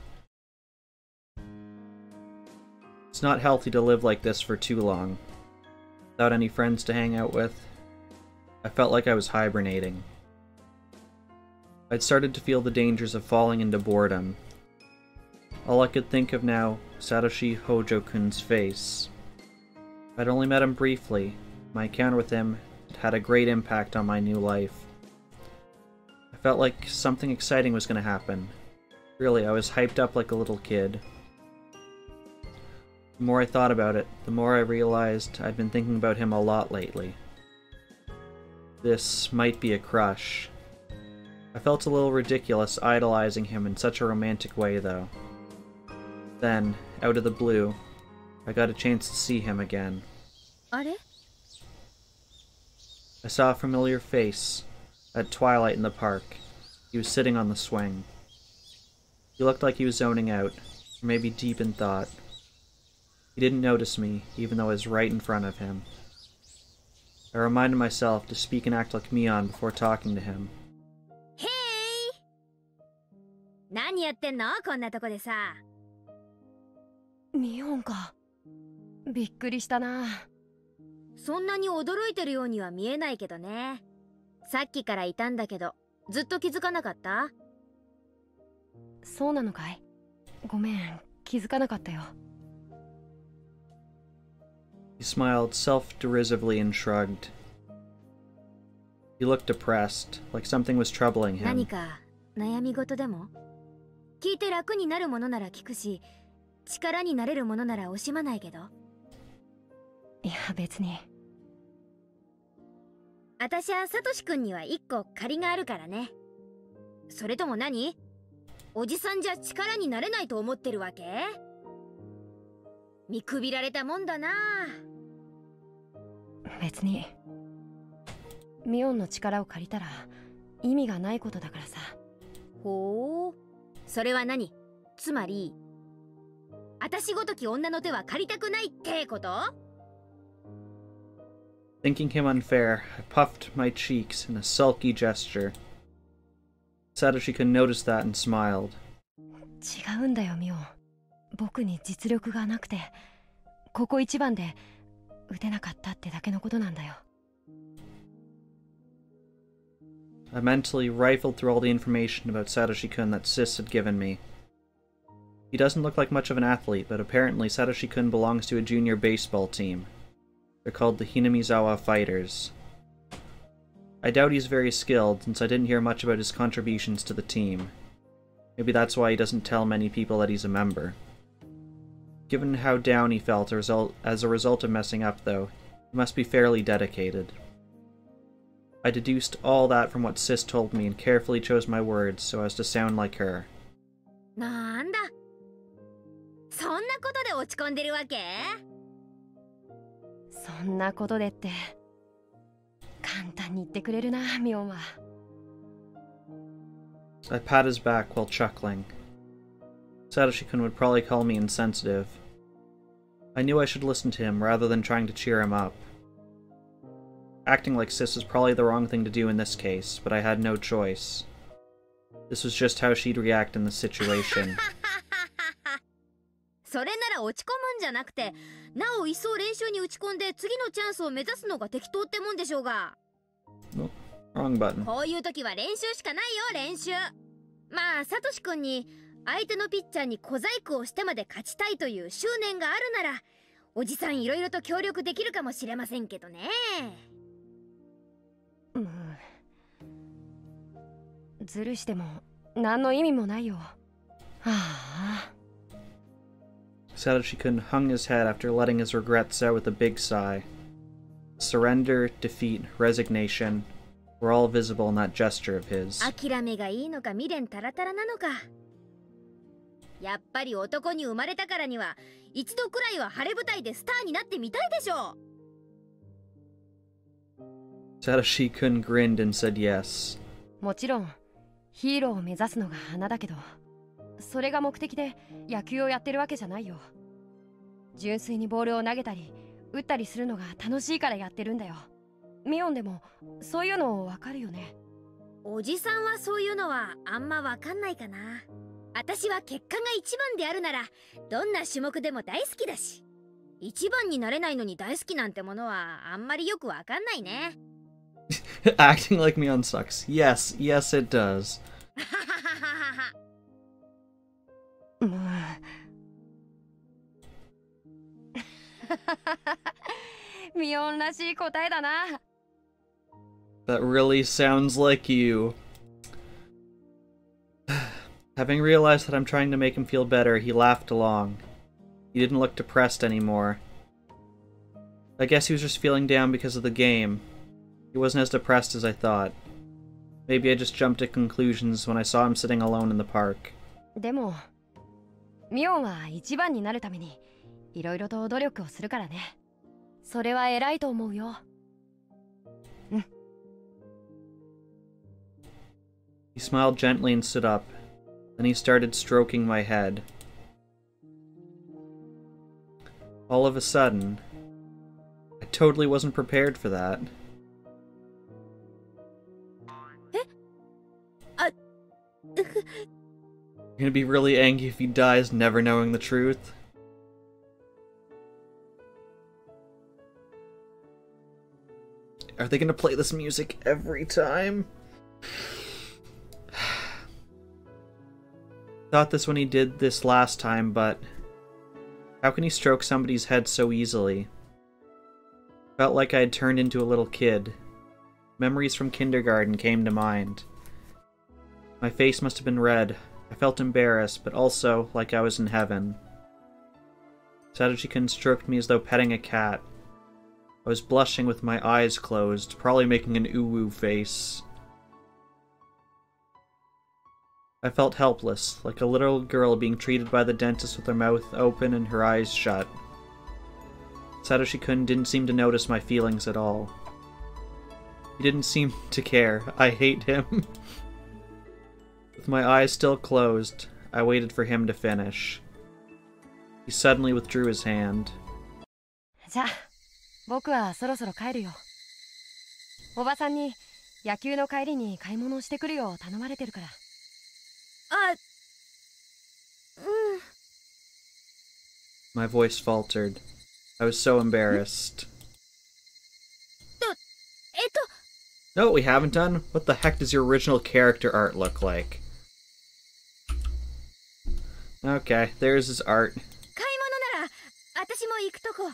It's not healthy to live like this for too long. Without any friends to hang out with, I felt like I was hibernating. I'd started to feel the dangers of falling into boredom. All I could think of now was Satoshi Hojo-kun's face. I'd only met him briefly. My encounter with him had a great impact on my new life. I felt like something exciting was going to happen. Really, I was hyped up like a little kid. The more I thought about it, the more I realized I'd been thinking about him a lot lately. This might be a crush. I felt a little ridiculous idolizing him in such a romantic way, though. Then, out of the blue, I got a chance to see him again. あれ？ I saw a familiar face at twilight in the park. He was sitting on the swing. He looked like he was zoning out, or maybe deep in thought. He didn't notice me, even though I was right in front of him. I reminded myself to speak and act like Mion before talking to him. へい！何やってんの？こんなとこでさ。ミオンか。びっくりしたな。そんなに驚いてるようには見えないけどね。さっきからいたんだけど、ずっと気づかなかった？そうなのかい？ごめん、気づかなかったよ。He smiled self-derisively and shrugged. He looked depressed, like something was troubling him. 何か悩み事でも？聞いて楽になるものなら聞くし、力になれるものなら惜しまないけど。いや、別に。私はサトシ君には一個借りがあるからね。それとも何？おじさんじゃ力になれないと思ってるわけ？見くびられたもんだな。別に。ミオンの力を借りたら意味がないことだからさ。ほう、それは何？つまり私ごとき女の手は借りたくないってこと？ Thinking him unfair, I puffed my cheeks in a sulky gesture. Satoshi-kun noticed that and smiled. 違うんだよ、ミオン。僕に実力がなくて、ここ一番で打てなかったってだけのことなんだよ。 I mentally rifled through all the information about Satoshi-kun that Sis had given me. He doesn't look like much of an athlete, but apparently Satoshi-kun belongs to a junior baseball team. They're called the Hinamizawa Fighters. I doubt he's very skilled, since I didn't hear much about his contributions to the team. Maybe that's why he doesn't tell many people that he's a member. Given how down he felt as a result of messing up, though, he must be fairly dedicated. I deduced all that from what Sis told me and carefully chose my words so as to sound like her. なんだ、そんなことで落ち込んでるわけ？そんなことでって簡単に言ってくれるな、ミオンは。 I pat his back while chuckling. Satoshi-kun would probably call me insensitive. I knew I should listen to him rather than trying to cheer him up. Acting like Sis was probably the wrong thing to do in this case, but I had no choice. This was just how she'd react in the situation. それなら落ち込むんじゃなくて、なお一層練習に打ち込んで次のチャンスを目指すのが適当ってもんでしょうが。Oh, wrong button. こういう時は練習しかないよ、練習。まあ、サトシ君に相手のピッチャーに小細工をしてまで勝ちたいという執念があるなら、おじさんいろいろと協力できるかもしれませんけどね。ずるしても何の意味もないよ。はあ。 Satoshi-kun hung his head after letting his regrets out with a big sigh. Surrender, defeat, resignation were all visible in that gesture of his. 諦めがいいのか未練たらたらなのか。やっぱり男に生まれたからには一度くらいは晴れ舞台でスターになってみたいでしょう。 Satoshi-kun grinned and said yes. もちろんヒーローを目指すのが花だけど、それが目的で野球をやってるわけじゃないよ。純粋にボールを投げたり打ったりするのが楽しいからやってるんだよ。ミオンでもそういうのわかるよね。おじさんはそういうのはあんまわかんないかな。私は結果が一番であるならどんな種目でも大好きだし、一番になれないのに大好きなんてものはあんまりよくわかんないね。Acting like Mion sucks. Yes, yes it does. ミオンらしい答えだな。 That really sounds like you. Having realized that I'm trying to make him feel better, he laughed along. He didn't look depressed anymore. I guess he was just feeling down because of the game. He wasn't as depressed as I thought. Maybe I just jumped to conclusions when I saw him sitting alone in the park. でもミオンは一番になるためにいろいろと努力をするからね。それは偉いと思うよ。うん。 He smiled gently and stood up. Then he started stroking my head. All of a sudden, I totally wasn't prepared for that. You're gonna be really angry if he dies never knowing the truth? Are they gonna play this music every time? Thought this when he did this last time, but how can he stroke somebody's head so easily? Felt like I had turned into a little kid. Memories from kindergarten came to mind. My face must have been red. I felt embarrassed, but also like I was in heaven. Satoshi-kun stroked me as though petting a cat. I was blushing with my eyes closed, probably making an ooh-woo face. I felt helpless, like a little girl being treated by the dentist with her mouth open and her eyes shut. Satoshi-kun didn't seem to notice my feelings at all. He didn't seem to care. I hate him. With my eyes still closed, I waited for him to finish. He suddenly withdrew his hand. じゃあ、僕はそろそろ帰るよ。おばさんに野球の帰りに買い物をしてくるよう頼まれてるから。あ、My voice faltered. I was so embarrassed. No, what we haven't done? What the heck does your original character art look like? Okay, there's his art. 買い物なら私も行くとこ。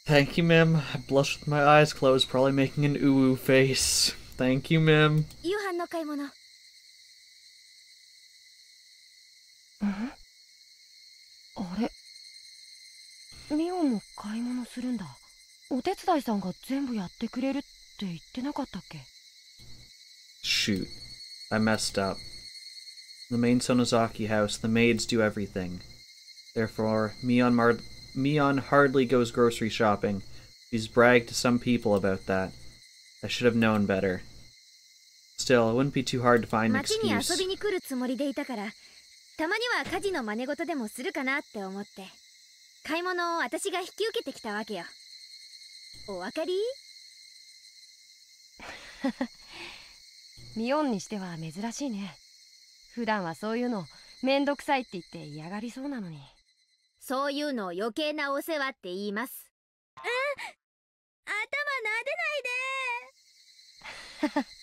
Thank you, Mim. I blushed with my eyes closed, probably making an ooh-ooh face. Thank you, Mim. 夕飯の買い物。あれ、ミオも買い物するんだ。お手伝いさんが全部やってくれるって言ってなかったっけ？ Shoot. I messed up. In the main Sonozaki house, the maids do everything. Therefore, Mion hardly goes grocery shopping. He's bragged to some people about that. I should have known better. Still, it wouldn't be too hard to find an 町に遊 excuse. びに来るつもりでいたから、たまには家事の真似事でもするかなって思って、買い物を私が引き受けてきたわけよ。お分かり？ミオンにしては珍しいね。普段はそういうのめんどくさいって言って嫌がりそうなのに。そういうのを余計なお世話って言います。頭撫でないで。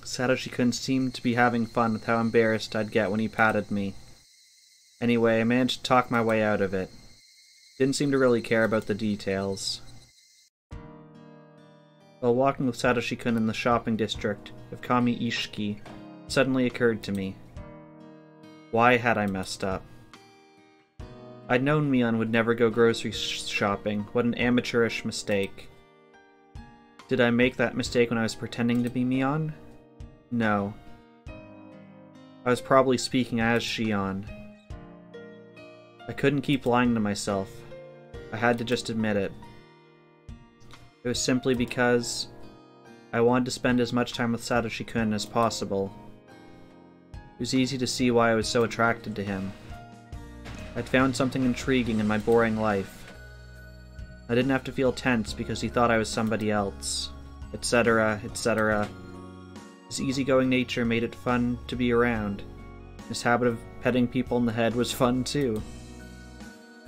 Satoshi-kun seemed to be having fun with how embarrassed I'd get when he patted me. Anyway, I managed to talk my way out of it. Didn't seem to really care about the details. While walking with Satoshi-kun in the shopping district of Kami Ishiki, it suddenly occurred to me. Why had I messed up? I'd known Mion would never go grocery shopping. What an amateurish mistake. Did I make that mistake when I was pretending to be Mion? No. I was probably speaking as Shion. I couldn't keep lying to myself. I had to just admit it. It was simply because I wanted to spend as much time with Satoshi-kun as possible. It was easy to see why I was so attracted to him. I'd found something intriguing in my boring life. I didn't have to feel tense because he thought I was somebody else, etc., etc. His easygoing nature made it fun to be around. His habit of petting people in the head was fun too.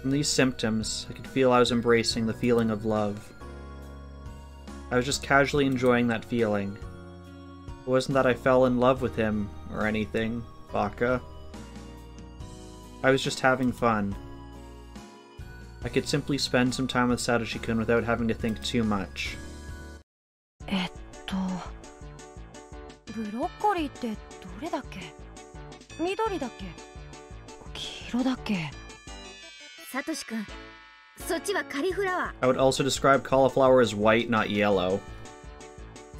From these symptoms, I could feel I was embracing the feeling of love. I was just casually enjoying that feeling. It wasn't that I fell in love with him or anything, Baka. I was just having fun. I could simply spend some time with Satoshi-kun without having to think too much. ブロッコリーってどれだっけ？緑だっけ？黄色だっけ？サトシ君、そっちはカリフラワ I would also describe cauliflower as white, not yellow. ー。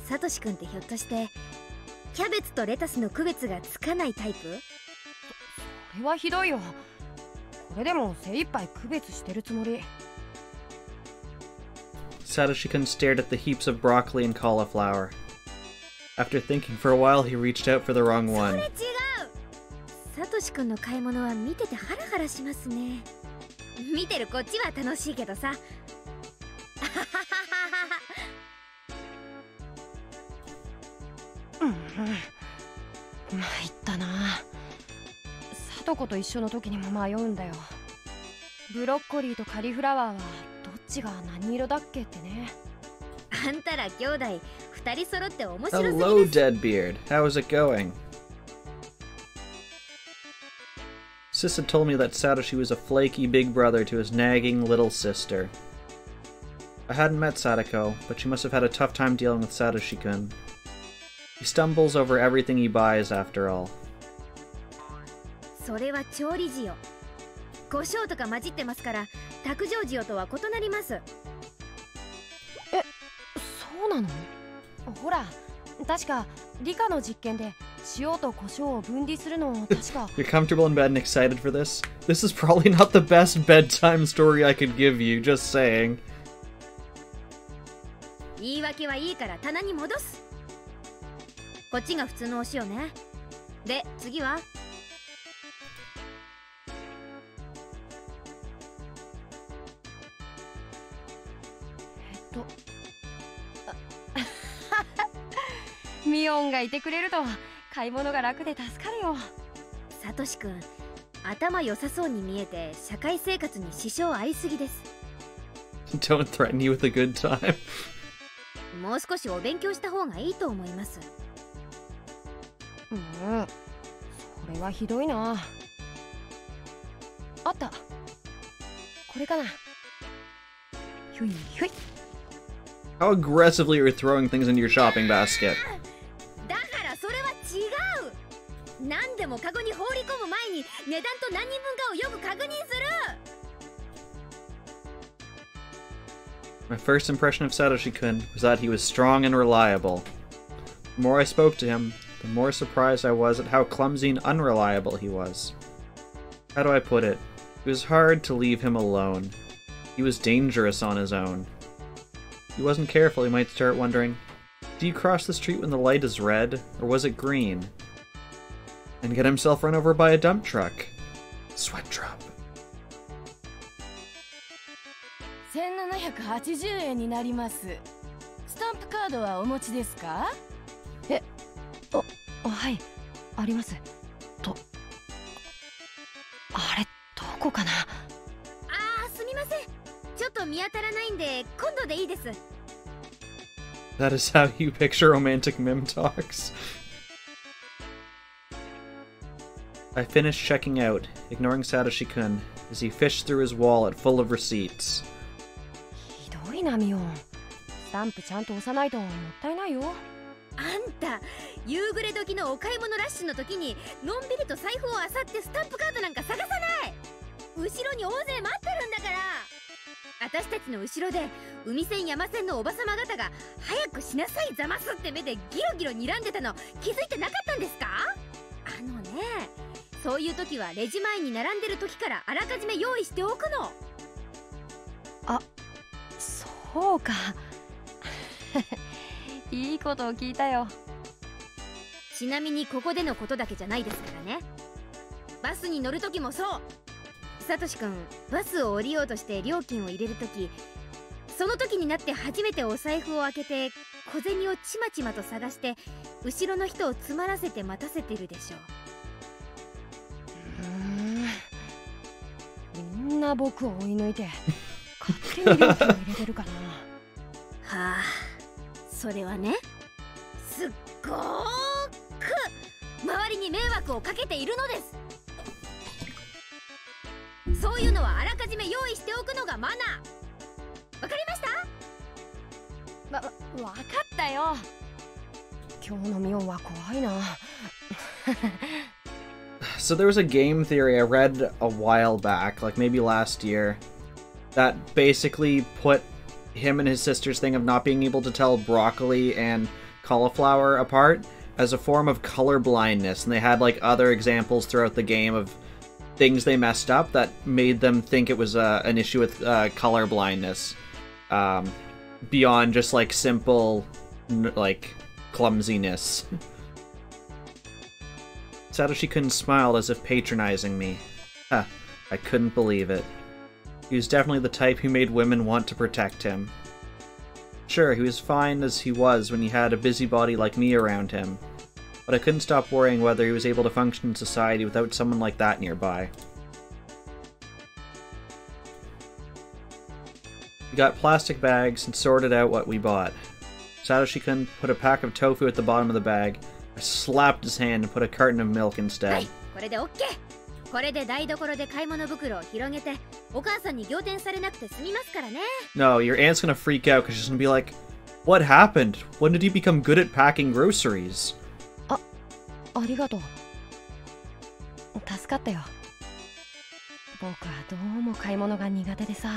サトシ君ってひょっとしてキャベツとレタスの区別がつかないタイプ？それはひどいよ。これでも精一杯区別してるつもり。Satoshi-kun stared at the heaps of broccoli and cauliflower. After thinking for a while, he reached out for the wrong そ one. れ違う。サトシ君の買い物は見ててハラハラしますね。見てるこっちは楽しいけどさ。参ったな。サトコと一緒の時にも迷うんだよ。ブロッコリーとカリフラワーはどっちが何色だっけってね。あんたら兄弟二人揃って面白すぎ Hello, です。 Deadbeard. How is it going? Sis had told me that Satoshi was a flaky big brother to his nagging little sister. I hadn't met Sadako, but she must have had a tough time dealing with Satoshi-kun. He stumbles over everything he buys, after all. それは調理塩。胡椒とか混じってますから、卓上塩とは異なります。そうなの？ほら、確か理科の実験で塩と胡椒を分離するのを確か。You're comfortable in bed and excited for this? This is probably not the best bedtime story I could give you, just saying. 言い訳はいいから棚に戻す。こっちが普通のお塩ね。で、次はミオンがいてくれると買い物が楽で助かるよ。サトシ君、頭良さそうに見えて社会生活に支障ありすぎです。Don't threaten you with a good time. もう少しお勉強した方がいいと思います。それはひどいな。あった。これかな。ひょいひょい。How aggressively are you throwing things into your shopping basket? だからそれは違う。何でもカゴに放り込む前に値段と何人分かをよく確認する。My first impression of Satoshi-kun was that he was strong and reliable. The more I spoke to him, the more surprised I was at how clumsy and unreliable he was. How do I put it? It was hard to leave him alone. He was dangerous on his own. If he wasn't careful, he might start wondering, do you cross the street when the light is red, or was it green? And get himself run over by a dump truck. Sweat drop. 1780円になります。スタンプカードはお持ちですか？はい、あります。あれ、どこかな？すみません。ちょっと見当たらないんで、今度でいいです。That is how you picture romantic mim talks. I finished checking out, ignoring Satoshi-kun, as he fished through his wallet full of receipts. ひどいな、ミオン。スタンプちゃんと押さないともったいないよ。あんた、夕暮れ時のお買い物ラッシュの時にのんびりと財布を漁ってスタンプカードなんか探さない。後ろに大勢待ってるんだから。私たちの後ろで海線山線のおばさま方が早くしなさいざますって目でギロギロ睨んでたの気づいてなかったんですか？そういう時はレジ前に並んでる時からあらかじめ用意しておくの。そうか。いいことを聞いたよ。ちなみにここでのことだけじゃないですからね。バスに乗る時もそう。サトシ君、バスを降りようとして料金を入れる時、その時になって初めてお財布を開けて小銭をちまちまと探して後ろの人を詰まらせて待たせてるでしょう。みんな僕を追い抜いて勝手に料金を入れてるかな。はあ、それはね、すっごーく周りに迷惑をかけているのです。そういうのはあらかじめ用意しておくのがマナー。わかりました？わかったよ。今日のミオンは怖いな。So there was a game theory I read a while back, like maybe last year, that basically put him and his sister's thing of not being able to tell broccoli and cauliflower apart as a form of color blindness, and they had like other examples throughout the game of things they messed up that made them think it was an issue with color blindness, beyond just like simple like clumsiness. Satoshi-kun smiled as if patronizing me. Huh, I couldn't believe it. He was definitely the type who made women want to protect him. Sure, he was fine as he was when he had a busybody like me around him, but I couldn't stop worrying whether he was able to function in society without someone like that nearby. We got plastic bags and sorted out what we bought. Satoshi-kun put a pack of tofu at the bottom of the bag. I slapped his hand and put a carton of milk instead. はい、これで OK。これで台所で買い物袋を広げて、お母さんに仰天されなくて済みますからね。No, your aunt's gonna freak out because she's gonna be like, "What happened? When did you become good at packing groceries?" ありがとう。助かったよ。僕はどうも買い物が苦手でさ。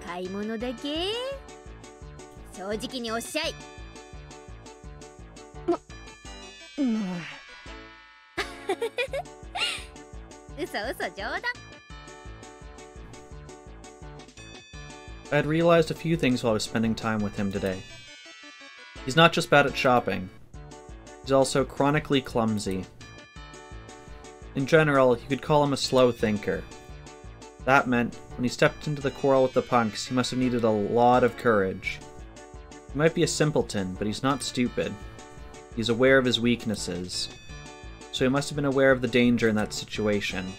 買い物だけ？正直におっしゃい。嘘冗談。I had realized a few things while I was spending time with him today. He's not just bad at shopping. He's also chronically clumsy. In general, you could call him a slow thinker. That meant, when he stepped into the quarrel with the punks, he must have needed a lot of courage. He might be a simpleton, but he's not stupid. He's aware of his weaknesses. so he must have been aware of the danger in that situation.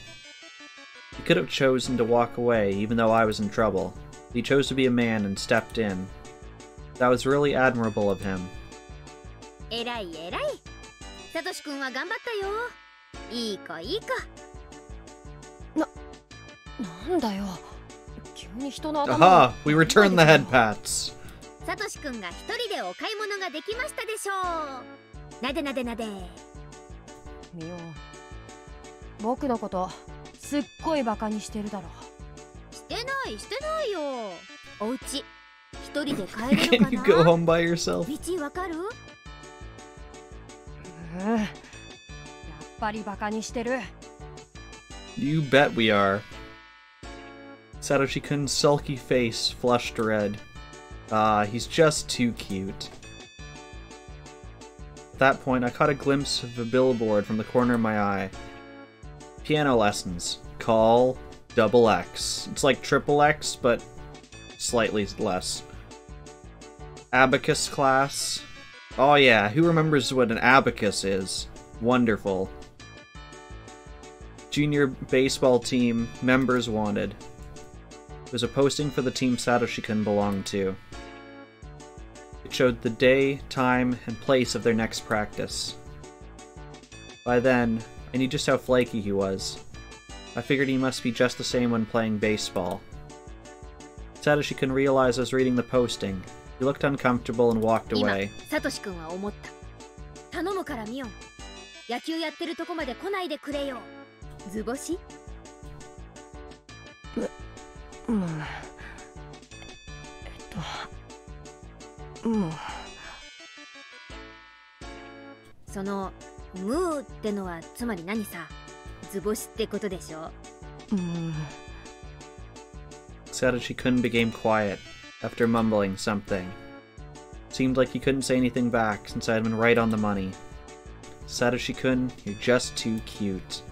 He could have chosen to walk away even though I was in trouble. He chose to be a man and stepped in. That was really admirable of him. えらいえらい。サトシ君は頑張ったよ。いい子いい子。なんだよ。急に人の頭。Aha! We return the head pats. サトシ君が一人でお買い物ができましたでしょう。なでなでなで。ミオ、僕のことすっごいバカにしてるだろ。してないよ。お家一人で帰れる Can か you な。 go home by yourself? 道わかる？やっぱりバカにしてる。You bet we are. Satoshi-kun's sulky face flushed red. Ah, he's just too cute. At that point, I caught a glimpse of a billboard from the corner of my eye. Piano lessons. Call XX. It's like triple X, but slightly less. Abacus class. Oh yeah, who remembers what an abacus is? Wonderful. Junior baseball team, members wanted. There was a posting for the team Satoshi-kun belonged to. It showed the day, time, and place of their next practice. By then, I knew just how flaky he was. I figured he must be just the same when playing baseball. Satoshi-kun realized I was reading the posting. He looked uncomfortable and walked away. サトシ君は思った。頼むからミオン。野球やってるとこまで来ないでくれよ。図星？もうそのムーってのはつまり何さ？図星ってことでしょ。Satoshi-kun became quiet after mumbling something. Seemed like he couldn't say anything back since I had been right on the money. Satoshi-kun, you're just too cute.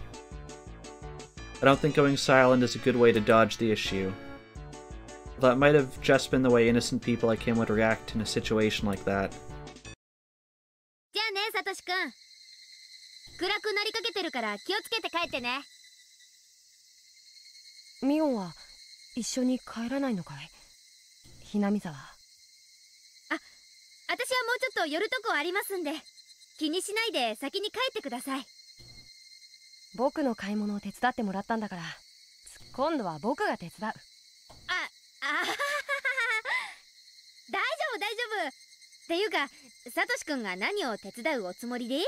I don't think going silent is a good way to dodge the issue. Although it might have just been the way innocent people like him would react in a situation like that. じゃあね、サトシ君。暗くなりかけてるから気をつけて帰ってね。ミオンは一緒に帰らないのかい？ひなみ沢。私はもうちょっと寄るとこありますんで、気にしないで先に帰ってください。僕の買い物を手伝ってもらったんだから、今度は僕が手伝う。大丈夫大丈夫。っていうか、サトシ君が何を手伝うおつもりで？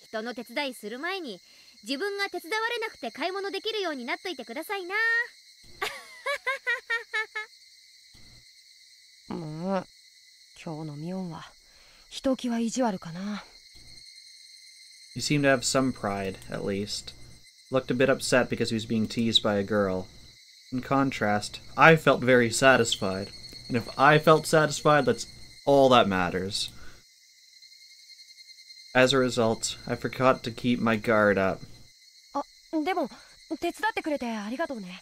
人の手伝いする前に自分が手伝われなくて買い物できるようになっといてくださいな。もう今日のミオンはひときわ意地悪かな。He seemed to have some pride, at least. Looked a bit upset because he was being teased by a girl. In contrast, I felt very satisfied. And if I felt satisfied, that's all that matters. As a result, I forgot to keep my guard up. でも手伝ってくれてありがとうね。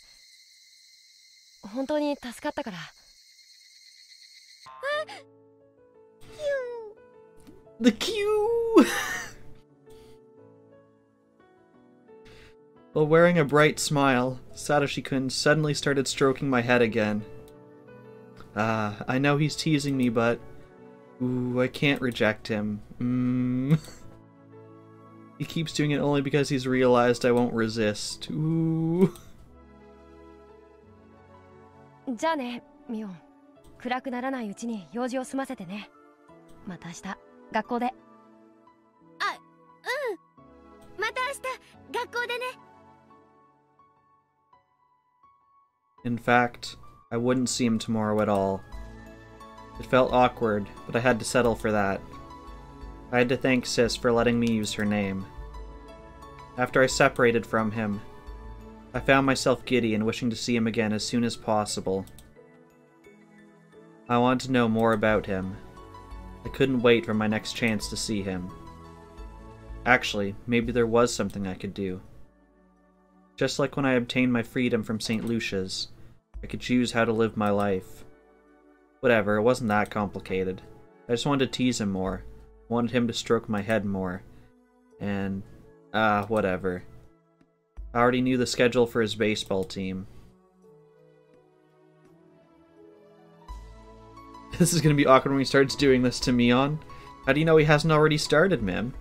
本当に助かったから。The cue! While wearing a bright smile, Satoshi-kun suddenly started stroking my head again. I know he's teasing me, but... Ooh, I can't reject him. He keeps doing it only because he's realized I won't resist. Ooh. じゃあね、ミオン。暗くならないうちに用事を済ませてね。また明日、学校で。また明日、学校でね。In fact, I wouldn't see him tomorrow at all. It felt awkward, but I had to settle for that. I had to thank Sis for letting me use her name. After I separated from him, I found myself giddy and wishing to see him again as soon as possible. I wanted to know more about him. I couldn't wait for my next chance to see him. Actually, maybe there was something I could do. Just like when I obtained my freedom from St. Lucia's, I could choose how to live my life. Whatever, it wasn't that complicated. I just wanted to tease him more, wanted him to stroke my head more, and Whatever. I already knew the schedule for his baseball team. This is gonna be awkward when he starts doing this to Mion. How do you know he hasn't already started, Mim?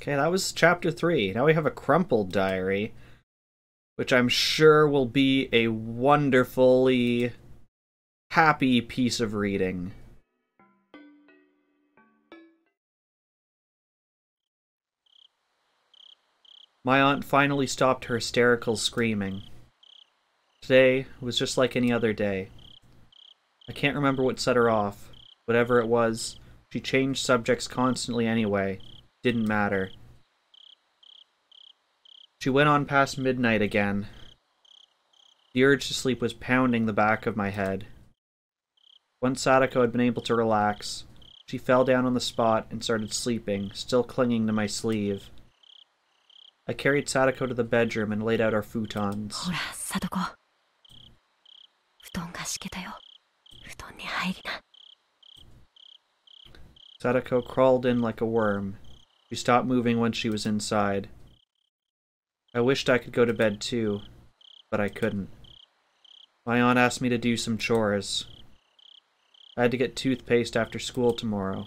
Okay, that was chapter 3. Now we have a Crumpled Diary, which I'm sure will be a wonderfully happy piece of reading. My aunt finally stopped her hysterical screaming. Today was just like any other day. I can't remember what set her off. Whatever it was, she changed subjects constantly anyway. Didn't matter. She went on past midnight again. The urge to sleep was pounding the back of my head. Once Sadako had been able to relax, she fell down on the spot and started sleeping, still clinging to my sleeve. I carried Sadako to the bedroom and laid out our futons. Hora, Sadako. Futon ga shiketa yo. Futon ni hairina. Sadako crawled in like a worm. She stopped moving once she was inside. I wished I could go to bed too, but I couldn't. My aunt asked me to do some chores. I had to get toothpaste after school tomorrow.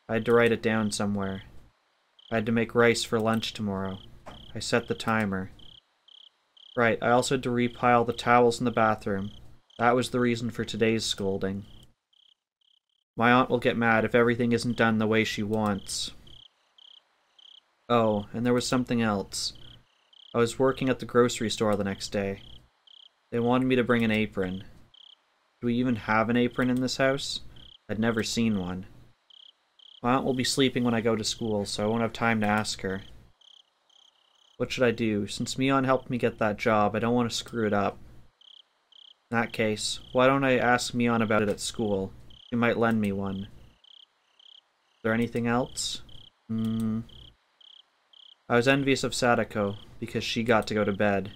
I had to write it down somewhere. I had to make rice for lunch tomorrow. I set the timer. Right, I also had to repile the towels in the bathroom. That was the reason for today's scolding. My aunt will get mad if everything isn't done the way she wants. Oh, and there was something else. I was working at the grocery store the next day. They wanted me to bring an apron. Do we even have an apron in this house? I'd never seen one. My aunt will be sleeping when I go to school, so I won't have time to ask her. What should I do? Since Mion helped me get that job, I don't want to screw it up. In that case, why don't I ask Mion about it at school? She might lend me one. Is there anything else? I was envious of Sadako, because she got to go to bed.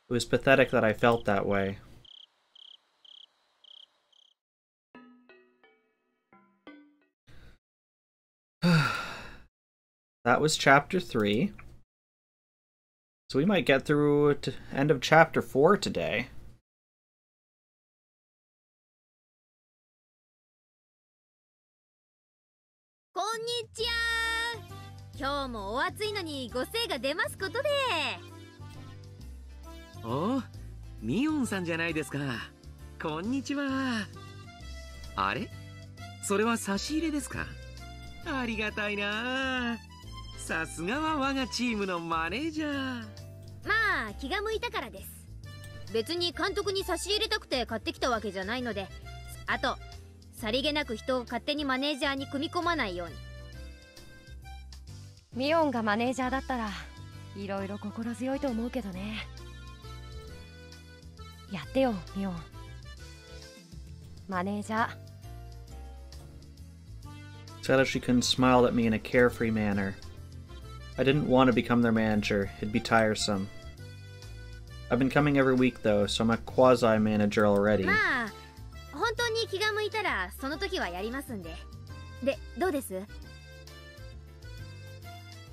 It was pathetic that I felt that way. That was chapter 3. So we might get through to end of chapter 4 today. Konnichiwa! 今日もお暑いのにご精が出ますことで。お、ミオンさんじゃないですか。こんにちは。あれ？それは差し入れですか？ありがたいな。さすがは我がチームのマネージャー。まあ気が向いたからです。別に監督に差し入れたくて買ってきたわけじゃないので。あとさりげなく人を勝手にマネージャーに組み込まないように。ミオンがマネージャーだったらいろいろ心強いと思うけどね。やってよミオン。マネージャー。Satoshi-kun smiled at me in a carefree manner. I didn't want to become their manager. It'd be tiresome. I've been coming every week though, so I'm a quasi-manager already. まあ本当に気が向いたらその時はやりますんで。で、どうです？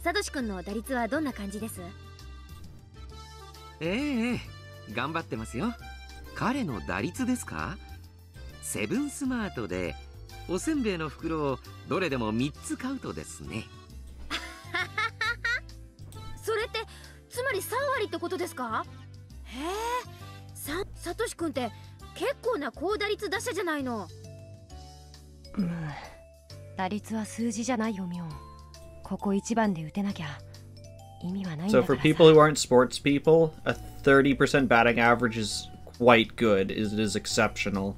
サトシ君の打率はどんな感じです？ええ、頑張ってますよ。彼の打率ですか？セブンスマートでおせんべいの袋をどれでも3つ買うとですね。それってつまり3割ってことですか？へえ、サトシ君って結構な高打率打者じゃないの。打率は数字じゃないよミオン。ここ一番で打てなきゃ意味はないんだからさ。 So for people who aren't sports people, a 30% batting average is quite good. It is exceptional.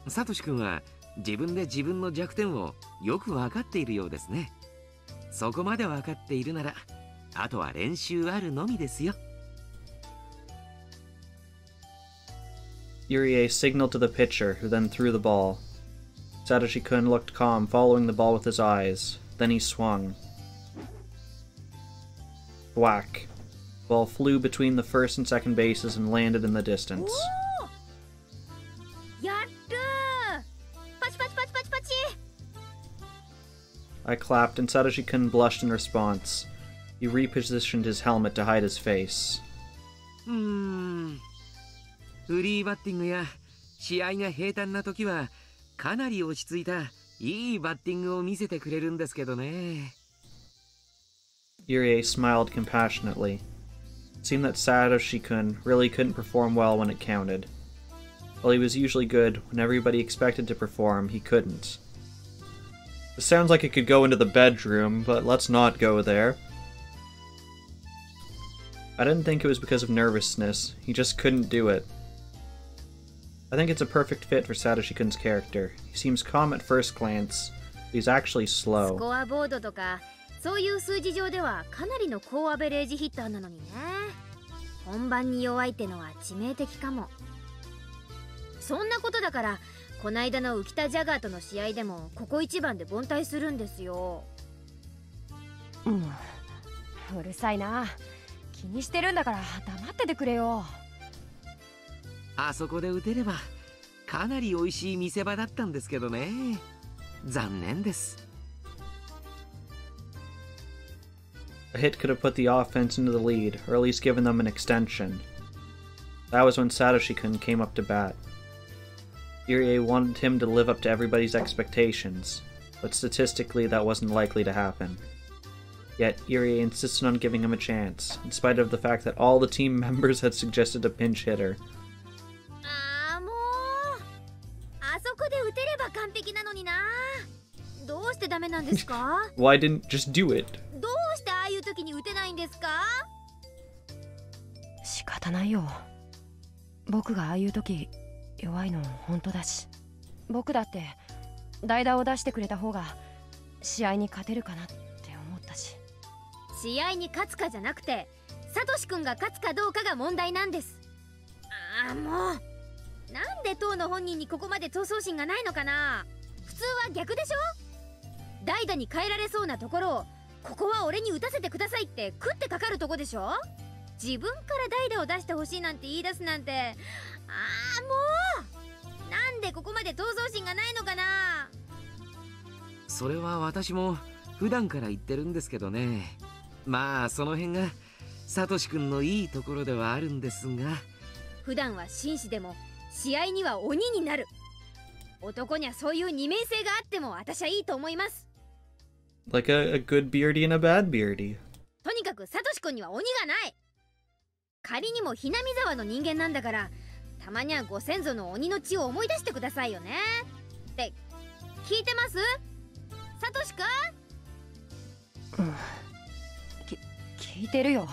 サトシ君は自分で自分の弱点をよく分かっているようですね。そこまで分かっているなら、あとは練習あるのみですよ。Yurie signaled to the pitcher, who then threw the ball. Satoshi-kun looked calm, following the ball with his eyes. Then he swung. Whack. The ball flew between the first and second bases and landed in the distance. やったー！ I clapped, and Satoshi-kun blushed in response. He repositioned his helmet to hide his face. フリーバッティングや試合が平坦な時はかなり落ち着いたいいバッティングを見せてくれるんですけどね。Irie smiled compassionately. It seemed that Satoshi-kun really couldn't perform well when it counted. While he was usually good when everybody expected to perform, he couldn't. This sounds like it could go into the bedroom, but let's not go there. I didn't think it was because of nervousness, he just couldn't do it. I think it's a perfect fit for Satoshi-kun's character. He seems calm at first glance, but he's actually slow. スコアボードとかそういう数字上ではかなりの高アベレージヒッターなのにね。本番に弱いってのは致命的かも。そんなことだからこないだの浮田ジャガーとの試合でもここ一番で凡退するんですよ。うるさいな。気にしてるんだから黙っててくれよ。あそこで打てればかなり美味しい見せ場だったんですけどね。残念です。A hit could have put the offense into the lead, or at least given them an extension. That was when Satoshi-kun came up to bat. Irie wanted him to live up to everybody's expectations, but statistically that wasn't likely to happen. Yet Irie insisted on giving him a chance, in spite of the fact that all the team members had suggested a pinch hitter. もうあそこで打てれば完璧なのにな。どうしてダメなんですか？ Why didn't just do it? どうしてああいう時に打てないんですか？仕方ないよ。僕がああいう時弱いの本当だし、僕だって代打を出してくれた方が試合に勝てるかなって思ったし。試合に勝つかじゃなくてサトシ君が勝つかどうかが問題なんです。もうなんで当の本人にここまで闘争心がないのかな。普通は逆でしょ。代打に変えられそうなところをここは俺に打たせてくださいって食ってかかるとこでしょ。自分から代打を出してほしいなんて言い出すなんて、もうなんでここまで闘争心がないのかな。それは私も普段から言ってるんですけどね。まあその辺がサトシ君のいいところではあるんですが。普段は紳士でも試合には鬼になる。男にはそういう二面性があっても私はいいと思います。Like a good beardy and a bad beardy. とにかくサトシ君には鬼がない。仮にもひなみ沢の人間なんだから、たまにはご先祖の鬼の血を思い出してくださいよね。って聞いてます？サトシ君？聞いてるよ。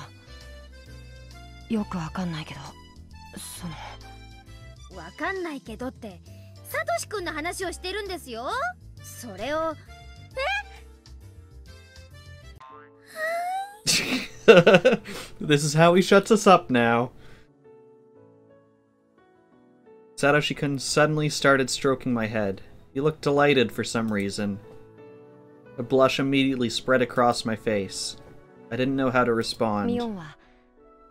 よくわかんないけど、わかんないけどってサトシ君の話をしてるんですよ。それをThis is how he shuts us up now. Satoshi-kun suddenly started stroking my head. He looked delighted for some reason. A blush immediately spread across my face. I didn't know how to respond. ミオンは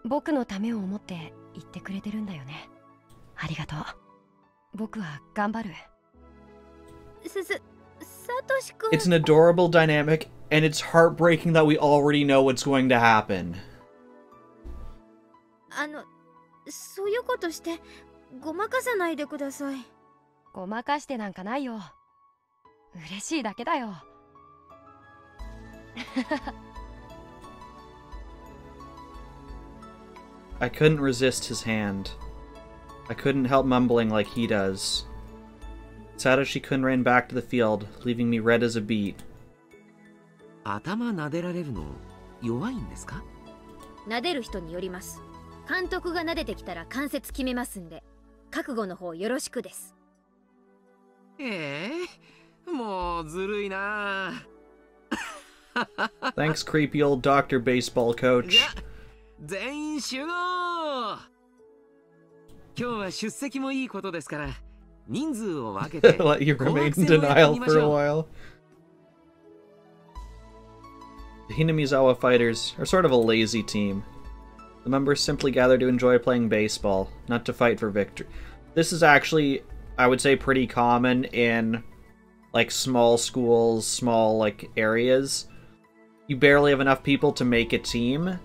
僕のためを思って言ってくれてるんだよね。ありがとう。僕は頑張る。サトシ君。It's an adorable dynamic, and it's heartbreaking that we already know what's going to happen. そういうことしてごまかさないでください。ごまかしてなんかないよ。嬉しいだけだよ。I couldn't resist his hand. I couldn't help mumbling like he does. Satoshi-kun ran back to the field, leaving me red as a beet. 頭撫でられるの弱いんですか？撫でる人によります。監督が撫でてきたら関節決めますんで、覚悟の方よろしくです。もうずるいな。Thanks, creepy old Dr. Baseball Coach. じゃ全員集合。今日は出席もいいことですから人数を分けて Let you remain in denial for a while. The Hinamizawa fighters are sort of a lazy team. The members simply gather to enjoy playing baseball, not to fight for victory. This is actually, I would say, pretty common in like small schools, small like areas, you barely have enough people to make a team.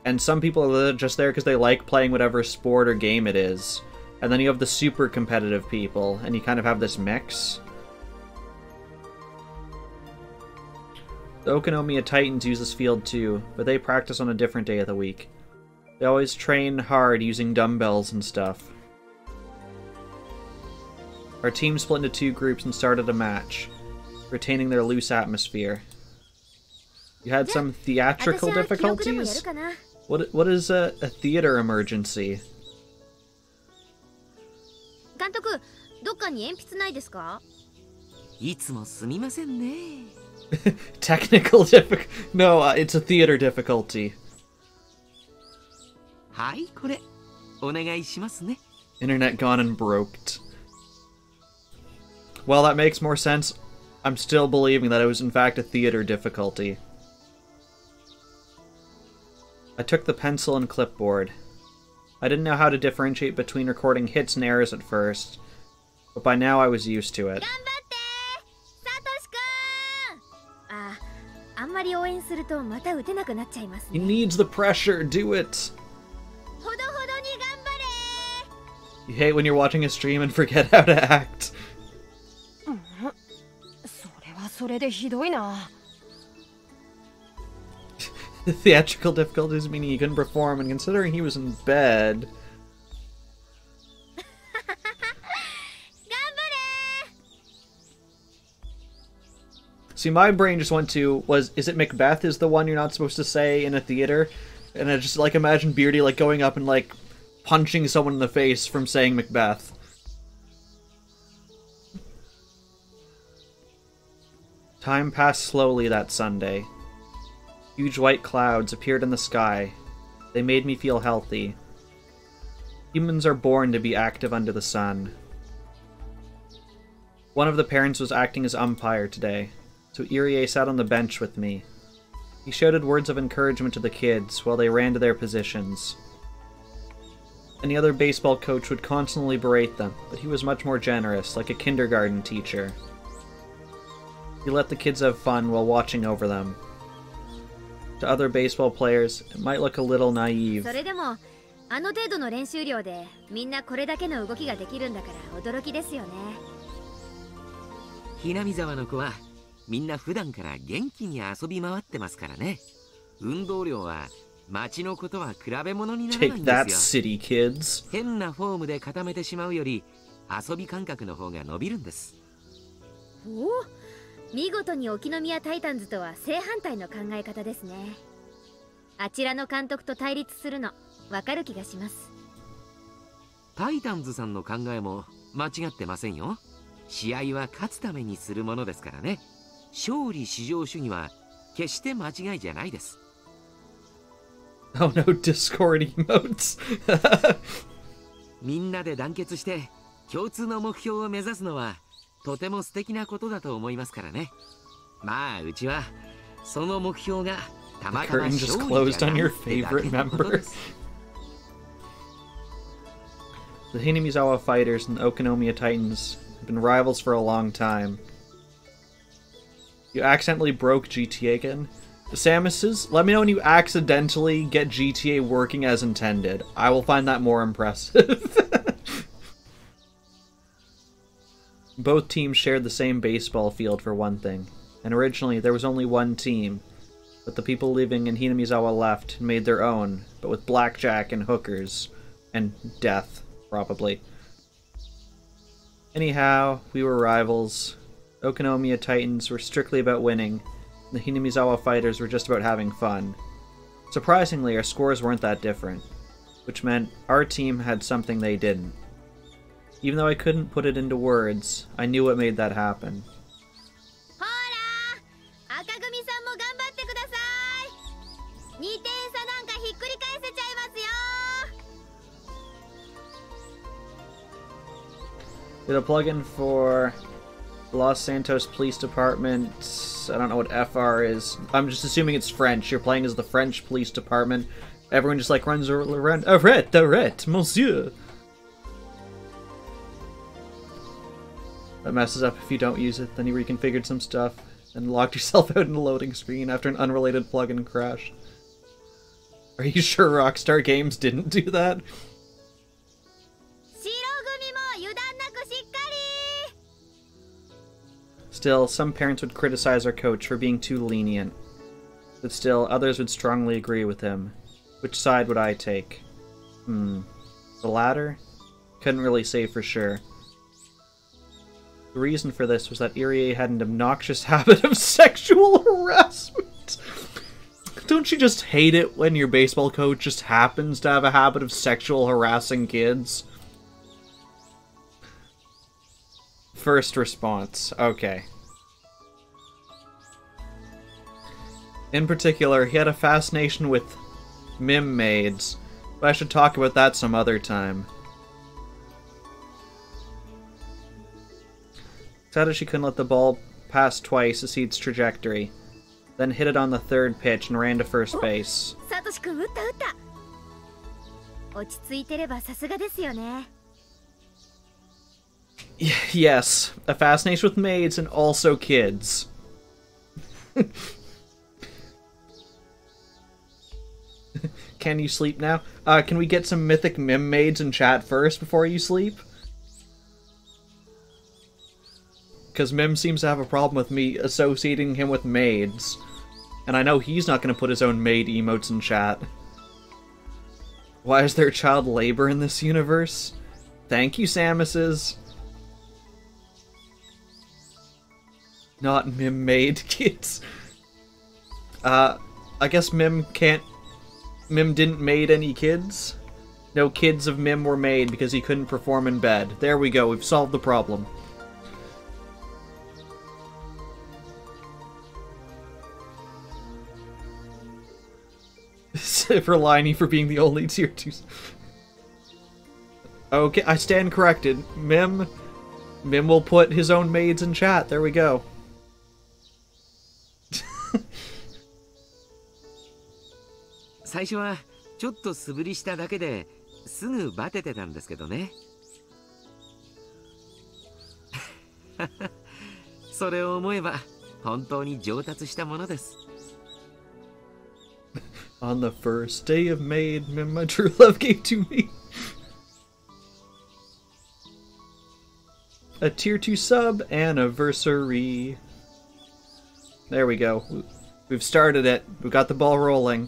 And some people are just there because they like playing whatever sport or game it is. And then you have the super competitive people, and you kind of have this mix. The Okonomiya Titans use this field too, but they practice on a different day of the week. They always train hard using dumbbells and stuff. Our team split into 2 groups and started a match, retaining their loose atmosphere. You had some theatrical difficulties? What is a theater emergency? 監督、どっかに鉛筆ないですか？いつもすみませんね。Technical difficulty? No, it's a theater difficulty. はい、これお願いしますね。 Internet gone and broked. Well, that makes more sense. I'm still believing that it was in fact a theater difficulty. I took the pencil and clipboard. I didn't know how to differentiate between recording hits and errors at first, but by now I was used to it. あ、あんまり応援するとまた打てなくなっちゃいますね。He needs the pressure, do it! ほどほどに頑張れ! You hate when you're watching a stream and forget how to act. それはそれでひどいな。The theatrical difficulties meaning he couldn't perform, and considering he was in bed... See, my brain just went to, is it Macbeth is the one you're not supposed to say in a theater? And I just, like, imagine Beardy, like, going up and, like, punching someone in the face from saying Macbeth. Time passed slowly that Sunday. Huge white clouds appeared in the sky. They made me feel healthy. Humans are born to be active under the sun. One of the parents was acting as umpire today, so Irie sat on the bench with me. He shouted words of encouragement to the kids while they ran to their positions. Any other baseball coach would constantly berate them, but he was much more generous, like a kindergarten teacher. He let the kids have fun while watching over them. To other baseball players, it might look a little naive. それでも、あの程度の練習量でみんなこれだけの動きができるんだから驚きですよね。ひなみ沢の子はみんな普段から元気に遊び回ってますからね。運動量は町のことは比べ物にならないんですよ。Take that, city kids. 変なフォームで固めてしまうより遊び感覚の方が伸びるんです。おお、見事に沖宮タイタンズとは正反対の考え方ですね。あちらの監督と対立するのわかる気がします。タイタンズさんの考えも間違ってませんよ。試合は勝つためにするものですからね。勝利至上主義は決して間違いじゃないです。Oh no, Discord emotes. みんなで団結して共通の目標を目指すのはとても素敵なことだと思いますからね。まあうちはその目標がたまたま勝利じゃないってだけのことです。The Hinamizawa fighters and the Okonomiya Titans have been rivals for a long time. You accidentally broke GTA again? Samuses, let me know when you accidentally get GTA working as intended. I will find that more impressive. Both teams shared the same baseball field for one thing, and originally there was only one team, but the people living in Hinamizawa left and made their own, but with blackjack and hookers, and death, probably. Anyhow, we were rivals. Okonomiya Titans were strictly about winning, and the Hinamizawa fighters were just about having fun. Surprisingly, our scores weren't that different, which meant our team had something they didn't. Even though I couldn't put it into words, I knew what made that happen. Did a plugin for Los Santos Police Department. I don't know what FR is. I'm just assuming it's French. You're playing as the French Police Department. Everyone just like runs around. Arrête, monsieur. That messes up if you don't use it. Then you reconfigured some stuff and locked yourself out in the loading screen after an unrelated plugin crash. Are you sure Rockstar Games didn't do that? Still, some parents would criticize our coach for being too lenient. But still, others would strongly agree with him. Which side would I take? The latter? Couldn't really say for sure. The reason for this was that Irie had an obnoxious habit of sexual harassment. Don't you just hate it when your baseball coach just happens to have a habit of sexual harassing kids? First response. Okay. In particular, he had a fascination with mim maids, but I should talk about that some other time. Satoshi couldn't let the ball pass twice to see its trajectory, then hit it on the third pitch and ran to first base. Yes, a fascination with maids and also kids. Can you sleep now? Can we get some mythic mim maids in chat first before you sleep? Because Mim seems to have a problem with me associating him with maids. And I know he's not going to put his own maid emotes in chat. Why is there child labor in this universe? Thank you, Samuses. Not Mim maid kids. I guess Mim didn't maid any kids? No kids of Mim were made because he couldn't perform in bed. There we go, we've solved the problem. For Liney for being the only tier 2. Okay, I stand corrected. Mim will put his own maids in chat. There we go. On the first day of maid, Mim, my true love gave to me. A tier 2 sub anniversary. There we go. We've started it. We've got the ball rolling.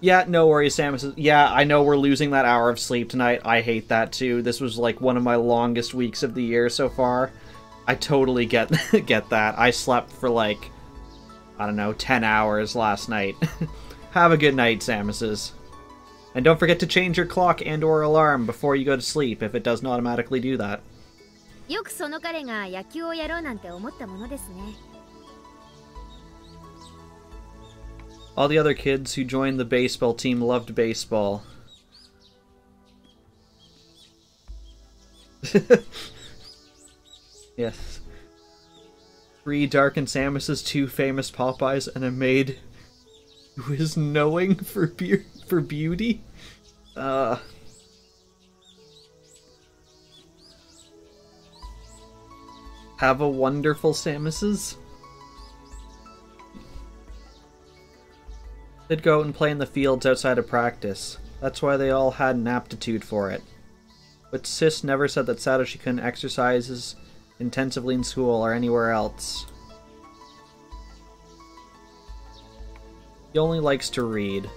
Yeah, no worries, Samus. Yeah, I know we're losing that hour of sleep tonight. I hate that too. This was like one of my longest weeks of the year so far. I totally get that. I slept for like, I don't know, 10 hours last night. Have a good night, Samuses. And don't forget to change your clock and or alarm before you go to sleep if it doesn't automatically do that. All the other kids who joined the baseball team loved baseball. Yes. 3 Dark and Samus's 2 famous Popeyes and a maid who is knowing for beauty. Have a wonderful Samus's. They'd go out and play in the fields outside of practice. That's why they all had an aptitude for it. But Sis never said that Satoshi couldn't exercise intensively in school or anywhere else. He only likes to read.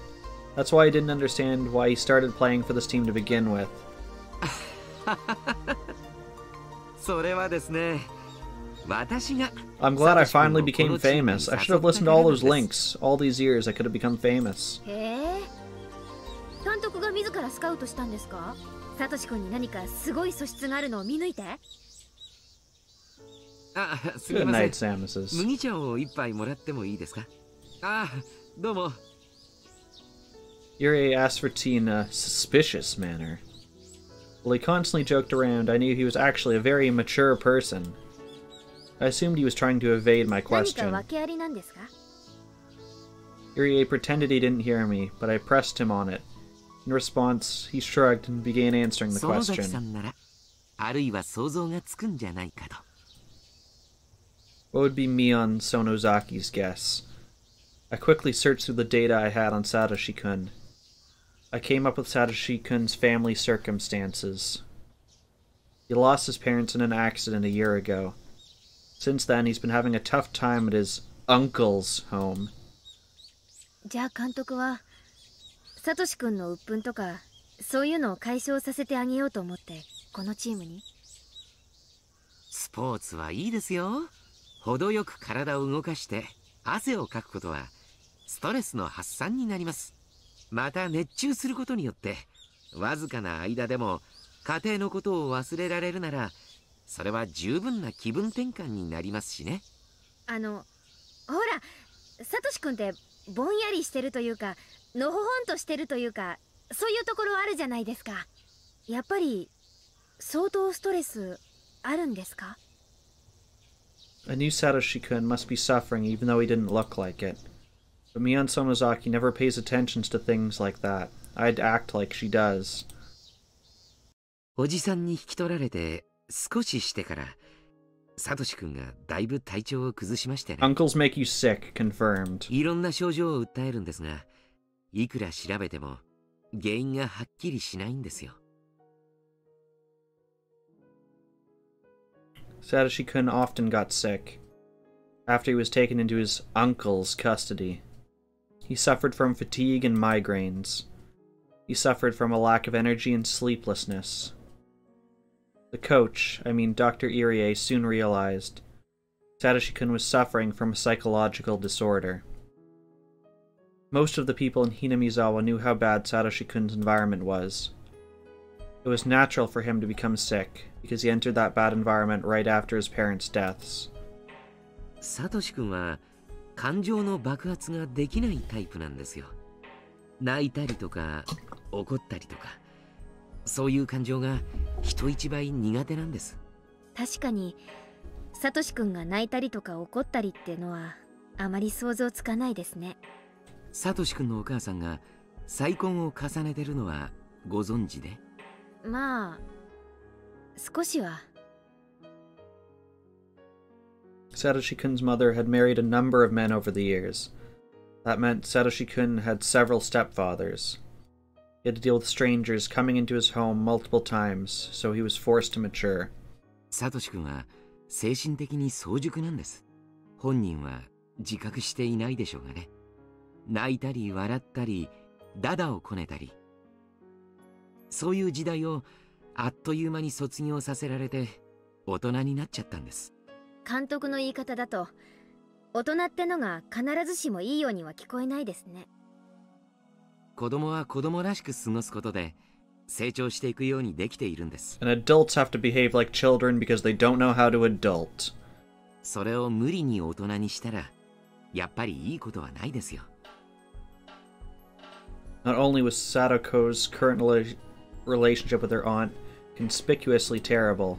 That's why I didn't understand why he started playing for this team to begin with. I'm glad I finally became famous. I should have listened to all those links. All these years I could have become famous. Good night, Samuses. Yuri asked for tea in a suspicious manner. While he constantly joked around, I knew he was actually a very mature person. I assumed he was trying to evade my question. Yuri pretended he didn't hear me, but I pressed him on it. In response, he shrugged and began answering the 園崎 question. さんならあるいは想像がつくんじゃないかと。 What would be Mion Sonozaki's guess? I quickly searched through the data I had on Satoshi-kun. I came up with Satoshi-kun's family circumstances. He lost his parents in an accident a year ago. Since then, he's been having a tough time at his uncle's home. じゃあ監督はサトシ君の鬱憤とかそういうのを解消させてあげようと思ってこのチームに。スポーツはいいですよ。程よく体を動かして汗をかくことはストレスの発散になります。また熱中することによってわずかな間でも家庭のことを忘れられるならそれは十分な気分転換になりますしね。ほらサトシ君ってぼんやりしてるというかのほほんとしてるというかそういうところあるじゃないですか。やっぱり相当ストレスあるんですか？ I knew Satoshi-kun must be suffering even though he didn't look like it. But Mion Sonozaki never pays attention to things like that. I'd act like she does. おじさんに引き取られて少ししてからサトシ君がだいぶ体調を崩しましてね。 Uncles make you sick, confirmed. いろんな症状を訴えるんですが、いくら調べても原因がはっきりしないんですよ。 Satoshi-kun often got sick. After he was taken into his uncle's custody, he suffered from fatigue and migraines. He suffered from a lack of energy and sleeplessness. The coach, Dr. Irie, soon realized Satoshi-kun was suffering from a psychological disorder. Most of the people in Hinamizawa knew how bad Satoshi-kun's environment was. It was natural for him to become sick, because he entered that bad environment right after his parents' deaths. サトシ君は感情の爆発ができないタイプなんですよ。泣いたりとか怒ったりとか、そういう感情が人一倍苦手なんです。確かにサトシ君が泣いたりとか怒ったりってのはあまり想像つかないですね。サトシ君のお母さんが再婚を重ねてるのはご存知で？まあ少しは。 Satoshi-kun's mother had married a number of men over the years. That meant Satoshi-kun had several stepfathers. He had to deal with strangers coming into his home multiple times, so he was forced to mature. サトシ君は精神的に早熟なんです。本人は自覚していないでしょうがね。泣いたり笑ったりダダをこねたり、そういう時代をあっという間に卒業させられて大人になっちゃったんです。監督の言い方だと大人ってのが必ずしもいいようには聞こえないですね。子供は子供らしく過ごすことで成長していくようにできているんです。And adults have to behave like children because they don't know how to adult. それを無理に大人にしたらやっぱりいいことはないですよ。Not only was Satoko's current relationship with her aunt conspicuously terrible,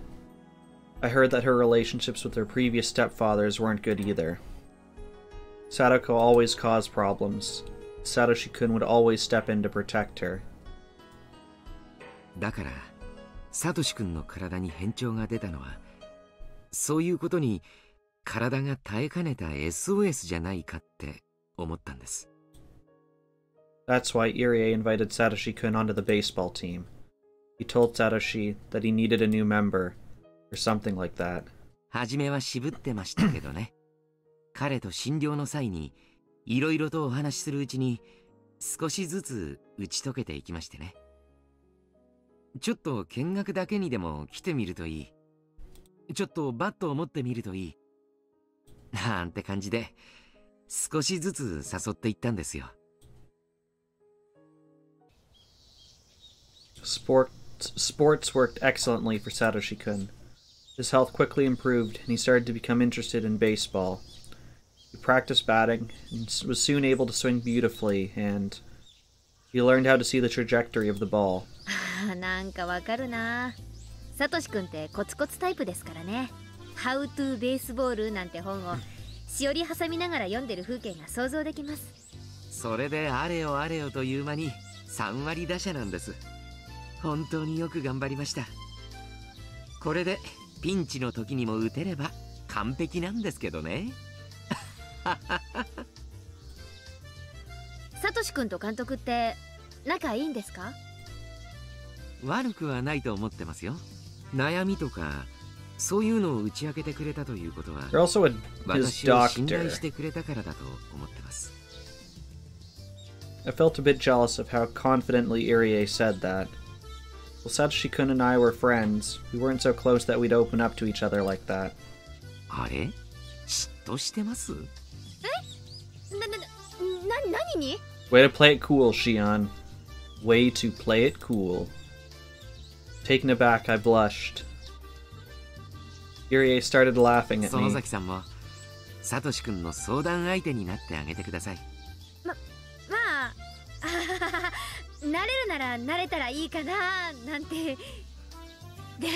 I heard that her relationships with her previous stepfathers weren't good either. Sadako always caused problems. Satoshi-kun would always step in to protect her. だからサトシ君の体に変調が出たのはそういうことに体が耐えかねた SOS じゃないかって思ったんです。 That's why Irie invited Satoshi-kun onto the baseball team. He told Satoshi that he needed a new member, or something like that. 初めは渋ってましたけどね。彼と診療の際にいろいろとお話しするうちに少しずつ打ち解けていきましてね。ちょっと見学だけにでも来てみるといい。ちょっとバットを持ってみるといい。なんて感じで少しずつ誘っていったんですよ。Sports worked excellently for Satoshi-kun. His health quickly improved, and he started to become interested in baseball. He practiced batting, and was soon able to swing beautifully, and he learned how to see the trajectory of the ball. なんかわかるな。サトシ君ってコツコツタイプですからね。How to Baseball なんて本をしおり挟みながら読んでる風景が想像できます。それであれよあれよという間に3割打者なんです。本当によく頑張りました。これでピンチの時にも打てれば完璧なんですけどね。サトシ君と監督って仲いいんですか？悪くはないと思ってますよ。悩みとかそういうのを打ち明けてくれたということは You're also his 私を信頼 doctor. してくれたからだと思ってます。 I felt a bit jealous of how confidently Irie said that. Well, Satoshi-kun and I were friends. We weren't so close that we'd open up to each other like that. あれ、嫉妬してます？何に？ Way to play it cool, Shion. Way to play it cool. Taken aback, I blushed. Irie started laughing at 園 me. 崎さんもサトシ君の相談相手になってあげてください。まあなれるならなれたらいいかななんて。で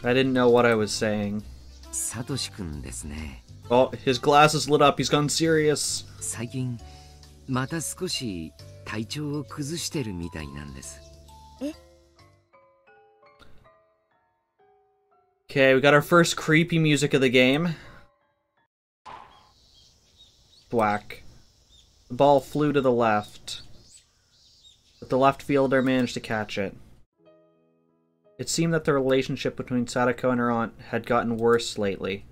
I didn't know what I was saying. サトシ君ですね。 Oh, his glasses lit up. He's gone serious. 最近また少し体調を崩してるみたいなんです。Okay, we got our first creepy music of the game. Thwack. The ball flew to the left, but the left fielder managed to catch it. It seemed that the relationship between Sadako and her aunt had gotten worse lately.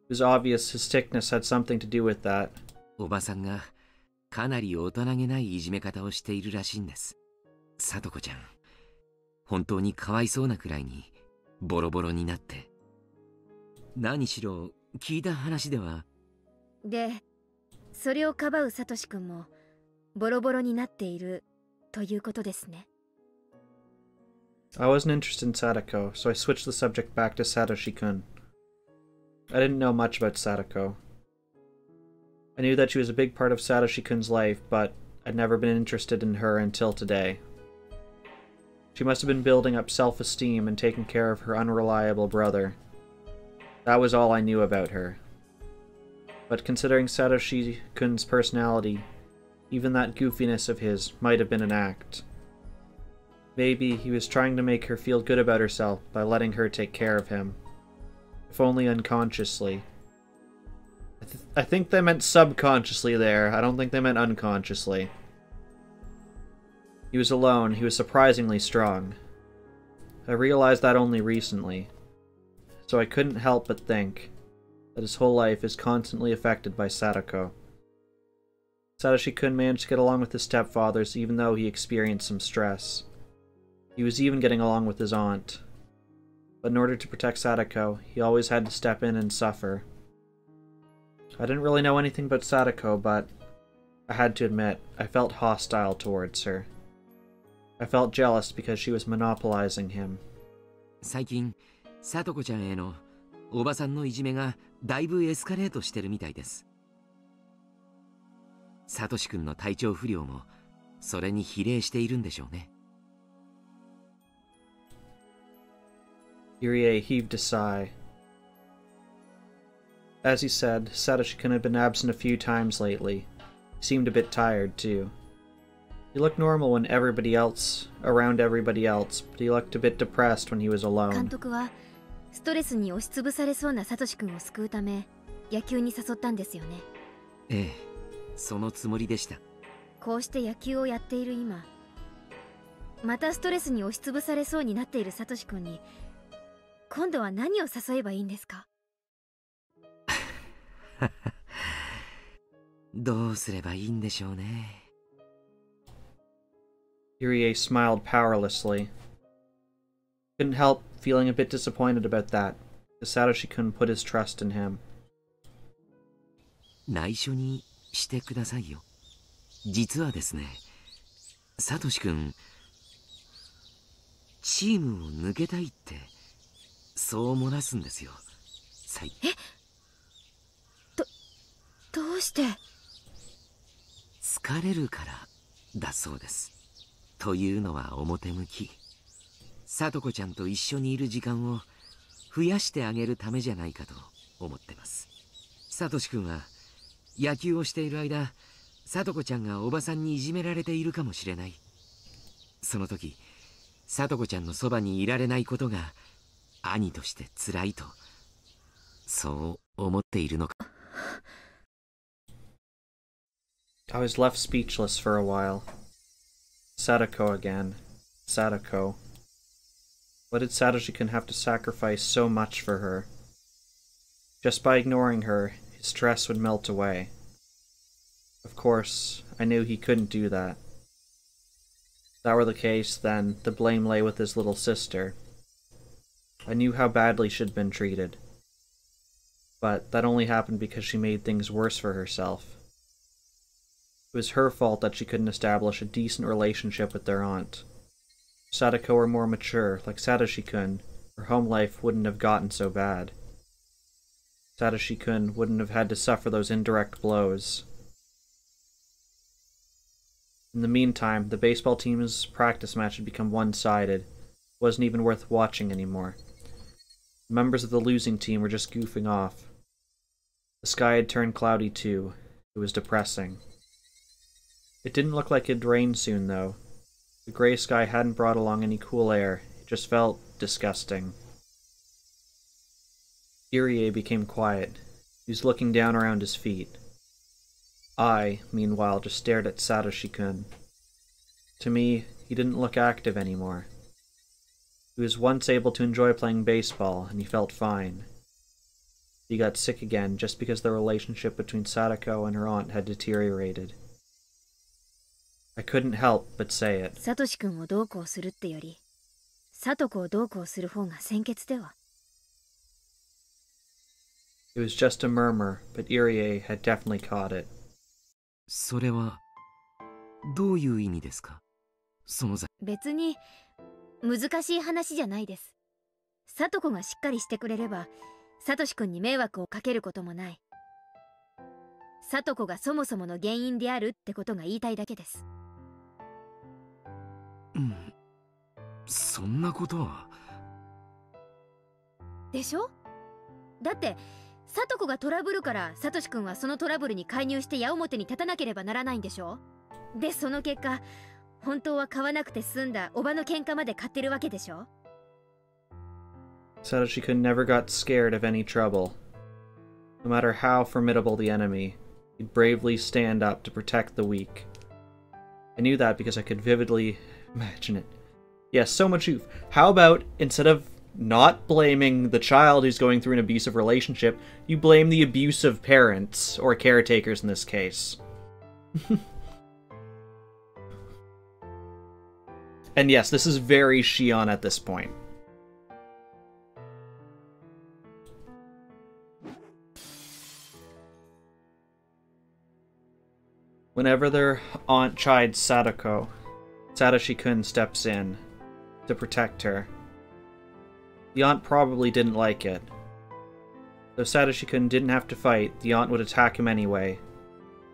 It was obvious his sickness had something to do with that. おばさんがかなり大人げないいじめ方をしているらしいんです。さとこちゃん、本当にかわいそうなくらいにボロボロになって。何しろ聞いた話では。で、それをかばうサトシ君もボロボロになっているということですね。I wasn't interested in Sadako, so I switched the subject back to Satoshi-kun. I didn't know much about Sadako. I knew that she was a big part of Satoshi-kun's life, but I'd never been interested in her until today. She must have been building up self-esteem and taking care of her unreliable brother. That was all I knew about her. But considering Satoshi-kun's personality, even that goofiness of his might have been an act. Maybe he was trying to make her feel good about herself by letting her take care of him. If only unconsciously. I think they meant subconsciously there. I don't think they meant unconsciously. He was alone. He was surprisingly strong. I realized that only recently. So I couldn't help but think that his whole life is constantly affected by Sadako. Satoshi-kun managed to get along with his stepfathers even though he experienced some stress. He was even getting along with his aunt. But in order to protect Sadako, he always had to step in and suffer. I didn't really know anything about Sadako, but I had to admit, I felt hostile towards her. I felt jealous because she was monopolizing him. 最近、さとこちゃんへのおばさんのいじめがだいぶエスカレートしてるみたいです。サトシ君の体調不良もそれに比例しているんでしょうね。Irie heaved a sigh. As he said, Satoshi-kun had been absent a few times lately. He seemed a bit tired, too. He looked normal when around everybody else, but he looked a bit depressed when he was 監 alone. 督はストレスに押しつぶされそうなサトシ君を救うため野球に誘ったんですよね。ええ、そのつもりでした。こうして野球をやっている今、またストレスに押しつぶされそうになっているサトシ君に今度は何を誘えばいいんですか？どうすればいいんでしょうね。Irie smiled powerlessly. Couldn't help feeling a bit disappointed about that, because Satoshi-kun put his trust in him. 内緒にしてくださいよ。実はですね、サトシ君、チームを抜けたいってそう漏らすんですよ。どうして？疲れるからだそうです。というのは表向き。さとこちゃんと一緒にいる時間を増やしてあげるためじゃないかと思ってます。サトシ君は野球をしている間、聡子ちゃんがおばさんにいじめられているかもしれない。その時、聡子ちゃんのそばにいられないことが兄として辛いと、そう思っているのか。I was left speechless for a while. Sadako again. Sadako. What did Satoshi-kun have to sacrifice so much for her? Just by ignoring her, his stress would melt away. Of course, I knew he couldn't do that. If that were the case, then the blame lay with his little sister. I knew how badly she'd been treated. But that only happened because she made things worse for herself. It was her fault that she couldn't establish a decent relationship with their aunt. If Sadako were more mature, like Satoshi-kun, her home life wouldn't have gotten so bad. Satoshi-kun wouldn't have had to suffer those indirect blows. In the meantime, the baseball team's practice match had become one-sided. It wasn't even worth watching anymore. The members of the losing team were just goofing off. The sky had turned cloudy too. It was depressing. It didn't look like it'd rain soon, though. The gray sky hadn't brought along any cool air. It just felt disgusting. Irie became quiet. He was looking down around his feet. I, meanwhile, just stared at Satoshi-kun. To me, he didn't look active anymore. He was once able to enjoy playing baseball, and he felt fine. He got sick again just because the relationship between Sadako and her aunt had deteriorated. I couldn't help but say it. サトシ君をどうこうするってより、サトコをどうこうする方が先決では。It was just a murmur, but Irie had definitely caught it. それはどういう意味ですか？その別に難しい話じゃないです。サトコがしっかりしてくれれば、サトシ君に迷惑をかけることもない。サトコがそもそもの原因であるってことが言いたいだけです。うん、そんなことは。でしょ？だってサトコがトラブルからサトシ君はそのトラブルに介入して矢面に立たなければならないんでしょ？でその結果、本当は買わなくて済んだおばの喧嘩まで買ってるわけでしょ？ Satoshi-kun never got scared of any trouble. No matter how formidable the enemy, he'd bravely stand up to protect the weak. I knew that because I could vividly imagine it. Yes, so much youth. How about, instead of not blaming the child who's going through an abusive relationship, you blame the abusive parents, or caretakers in this case. And yes, this is very Shion at this point. Whenever their aunt chides Sadako, Satoshi-kun steps in to protect her. The aunt probably didn't like it. Though Satoshi-kun didn't have to fight, the aunt would attack him anyway.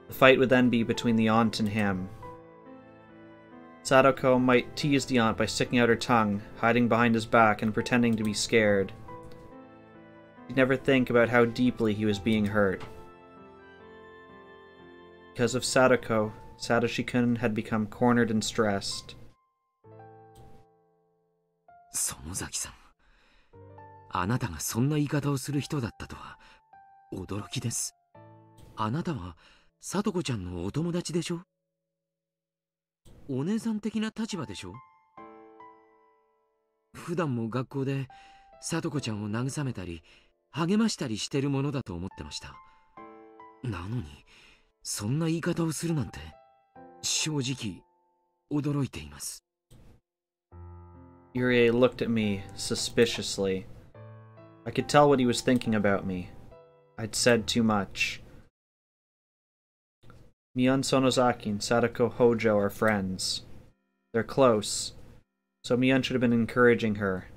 The fight would then be between the aunt and him. Sadako might tease the aunt by sticking out her tongue, hiding behind his back and pretending to be scared. He'd never think about how deeply he was being hurt. Because of Sadako, Satoshi-kun had become cornered and stressed. 園崎さん、あなたがそんな言い方をする人だったとは驚きです。あなたは聡子ちゃんのお友達でしょ？お姉さん的な立場でしょ？普段も学校で聡子ちゃんを慰めたり励ましたりしてるものだと思ってました。なのにそんな言い方をするなんて正直驚いています。Irie looked at me suspiciously. I could tell what he was thinking about me. I'd said too much. Mion Sonozaki and Sadako Hojo are friends. They're close, so Mion should have been encouraging her.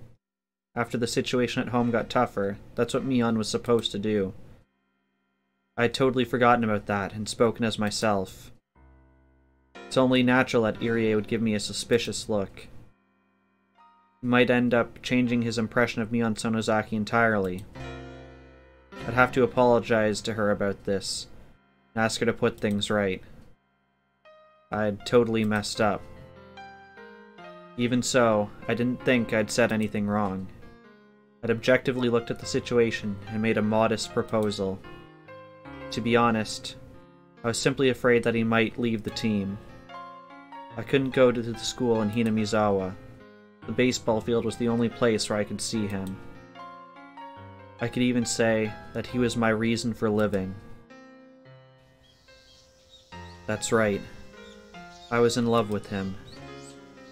After the situation at home got tougher, that's what Mion was supposed to do. I had totally forgotten about that and spoken as myself. It's only natural that Irie would give me a suspicious look. He might end up changing his impression of Mion Sonozaki entirely. I'd have to apologize to her about this, and ask her to put things right. I'd totally messed up. Even so, I didn't think I'd said anything wrong. I'd objectively looked at the situation and made a modest proposal. To be honest, I was simply afraid that he might leave the team. I couldn't go to the school in Hinamizawa. The baseball field was the only place where I could see him. I could even say that he was my reason for living. That's right. I was in love with him.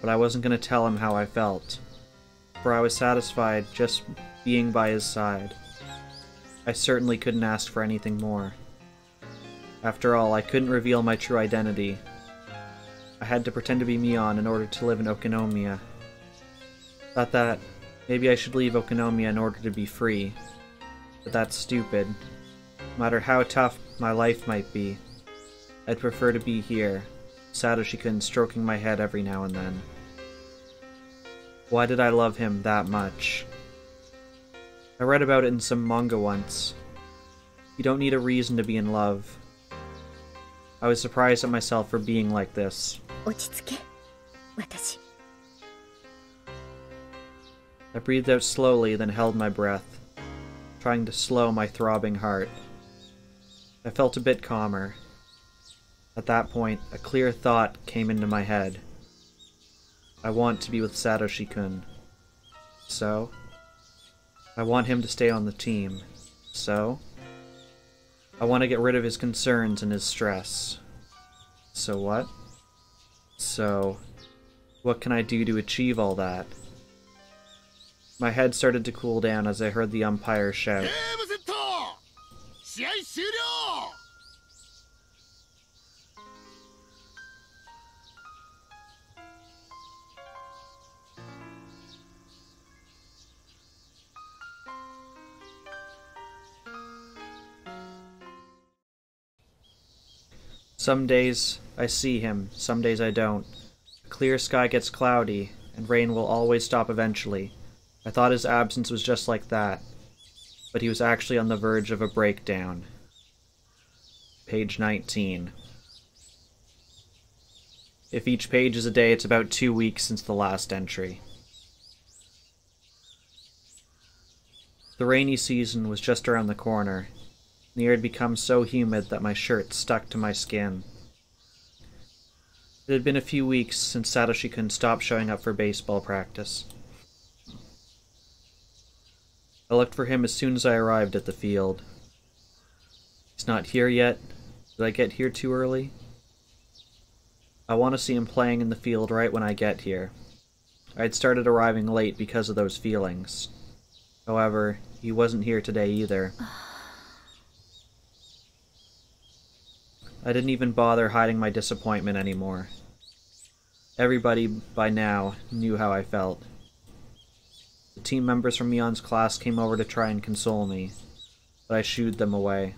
But I wasn't going to tell him how I felt, for I was satisfied just being by his side. I certainly couldn't ask for anything more. After all, I couldn't reveal my true identity. I had to pretend to be Mion in order to live in Okinomiya. Thought that maybe I should leave Okinomiya in order to be free. But that's stupid. No matter how tough my life might be, I'd prefer to be here, Satoshi-kun stroking my head every now and then. Why did I love him that much? I read about it in some manga once. You don't need a reason to be in love. I was surprised at myself for being like this. 落ち着け、私。I breathed out slowly, then held my breath, trying to slow my throbbing heart. I felt a bit calmer. At that point, a clear thought came into my head. I want to be with Satoshi-kun. So? I want him to stay on the team. So? I want to get rid of his concerns and his stress. So what? So, what can I do to achieve all that? My head started to cool down as I heard the umpire shout. Some days I see him, some days I don't. A clear sky gets cloudy, and rain will always stop eventually. I thought his absence was just like that, but he was actually on the verge of a breakdown. Page 19. If each page is a day, it's about 2 weeks since the last entry. The rainy season was just around the corner. The air had become so humid that my shirt stuck to my skin. It had been a few weeks since Satoshi-kun stopped showing up for baseball practice. I looked for him as soon as I arrived at the field. He's not here yet. Did I get here too early? I want to see him playing in the field right when I get here. I'd started arriving late because of those feelings. However, he wasn't here today either. I didn't even bother hiding my disappointment anymore. Everybody, by now, knew how I felt. The team members from Mion's class came over to try and console me, but I shooed them away.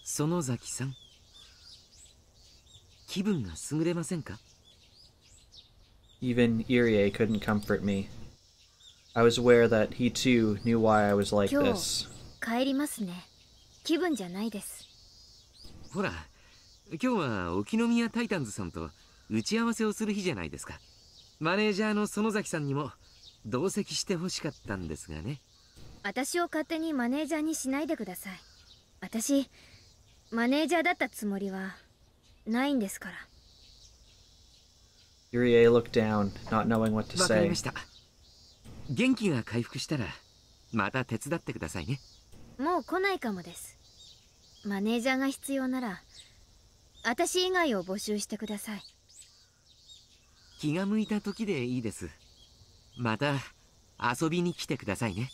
Sonozaki-san, 気分が優れませんか? Even Irie couldn't comfort me. I was aware that he too knew why I was like this. 帰りますね。気分じゃないです。ほら、今日は沖宮タイタンズさんと打ち合わせをする日じゃないですか。マネージャーの園崎さんにも同席してほしかったんですがね。私を勝手にマネージャーにしないでください。私、マネージャーだったつもりはないんですから。Irie looked down, not knowing what to say. わかりました。元気が回復したらまた手伝ってくださいね。もう来ないかもです。マネージャーが必要なら私以外を募集してください。気が向いた時でいいです。また遊びに来てくださいね。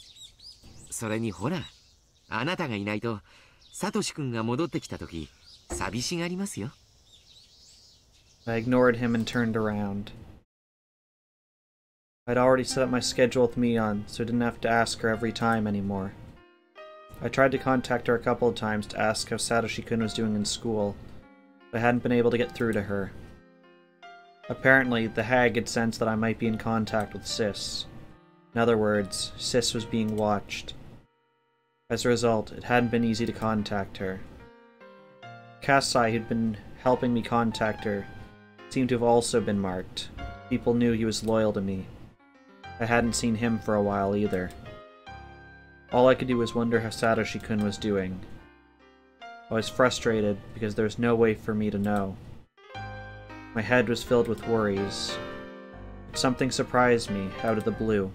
それにほら、あなたがいないとサトシ君が戻ってきた時寂しがりますよ。I ignored him and turned around. I'd already set up my schedule with Mion, so I didn't have to ask her every time anymore. I tried to contact her a couple of times to ask how Satoshi-kun was doing in school, but I hadn't been able to get through to her. Apparently, the hag had sensed that I might be in contact with Sis. In other words, Sis was being watched. As a result, it hadn't been easy to contact her. Kasai, who'd been helping me contact her, seemed to have also been marked. People knew he was loyal to me. I hadn't seen him for a while either. All I could do was wonder how Satoshi-kun was doing. I was frustrated because there was no way for me to know. My head was filled with worries. But something surprised me out of the blue.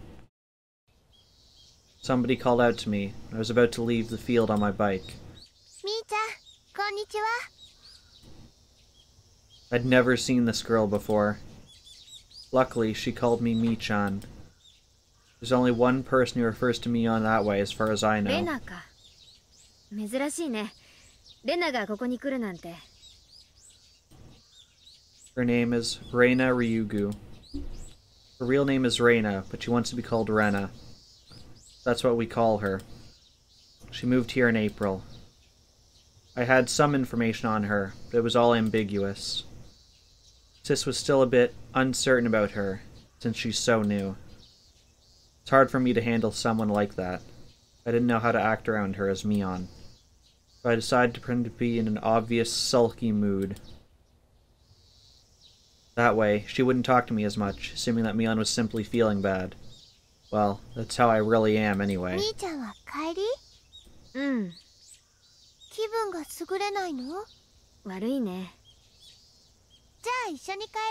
Somebody called out to me. I was about to leave the field on my bike. Mi-chan, konnichiwa. I'd never seen this girl before. Luckily, she called me Mi-chan. There's only one person who refers to me on that way as far as I know. Rena ka. 珍しいね。レナがここに来るなんて。Her name is Reina Ryugu. Her real name is Reina, but she wants to be called Rena. That's what we call her. She moved here in April. I had some information on her, but it was all ambiguous. Sis was still a bit uncertain about her, since she's so new. It's hard for me to handle someone like that. I didn't know how to act around her as Mion. So I decided to pretend to be in an obvious sulky mood. That way, she wouldn't talk to me as much, assuming that Mion was simply feeling bad. Well, that's how I really am anyway. みーちゃんは帰り？うん。気分が優れないの？悪いね。じゃあ一緒に帰ろ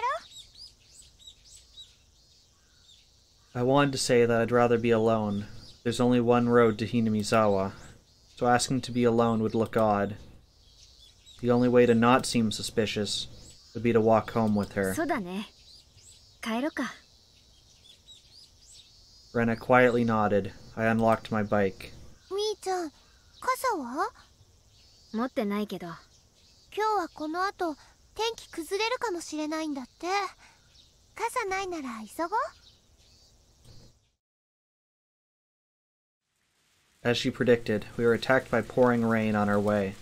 う。 I wanted to say that I'd rather be alone. There's only one road to Hinamizawa, so asking to be alone would look odd. The only way to not seem suspicious would be to walk home with her. そうだね。帰ろうか。 Rena quietly nodded. I unlocked my bike. みーちゃん、傘は？持ってないけど。今日はこの後、天気崩れるかもしれないんだって。傘ないなら急ごう。 As she predicted, we were attacked by pouring rain on our way.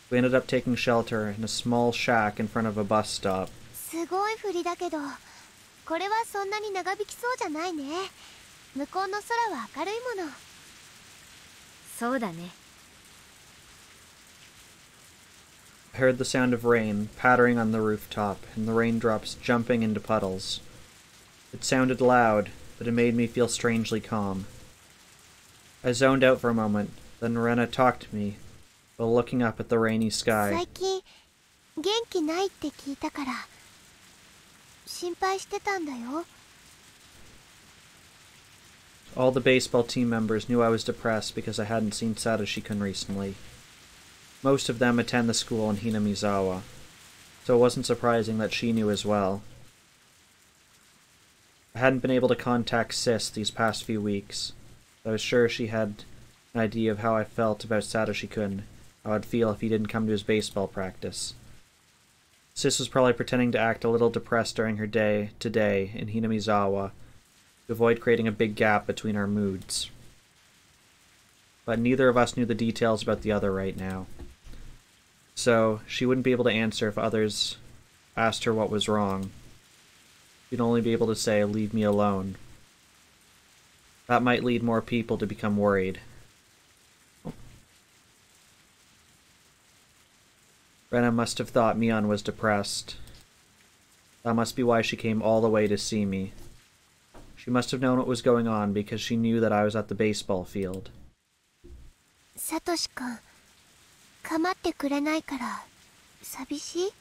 We ended up taking shelter in a small shack in front of a bus stop. すごい降りだけど、これはそんなに長引きそうじゃないね。向こうの空は明るいもの。そうだね。 I heard the sound of rain pattering on the rooftop and the raindrops jumping into puddles. It sounded loud, but it made me feel strangely calm. I zoned out for a moment, then Rena talked to me while looking up at the rainy sky. 最近元気ないって聞いたから心配してたんだよ。 All the baseball team members knew I was depressed because I hadn't seen Satoshi-kun recently. Most of them attend the school in Hinamizawa, so it wasn't surprising that she knew as well. I hadn't been able to contact Sis these past few weeks. I was sure she had an idea of how I felt about Satoshi-kun, how I'd feel if he didn't come to his baseball practice. Sis was probably pretending to act a little depressed during her day today in Hinamizawa to avoid creating a big gap between our moods. But neither of us knew the details about the other right now. So, she wouldn't be able to answer if others asked her what was wrong. She'd only be able to say, "Leave me alone." That might lead more people to become worried. Rena must have thought Mion was depressed. That must be why she came all the way to see me. She must have known what was going on because she knew that I was at the baseball field. サトシ君、構ってくれないから寂しい？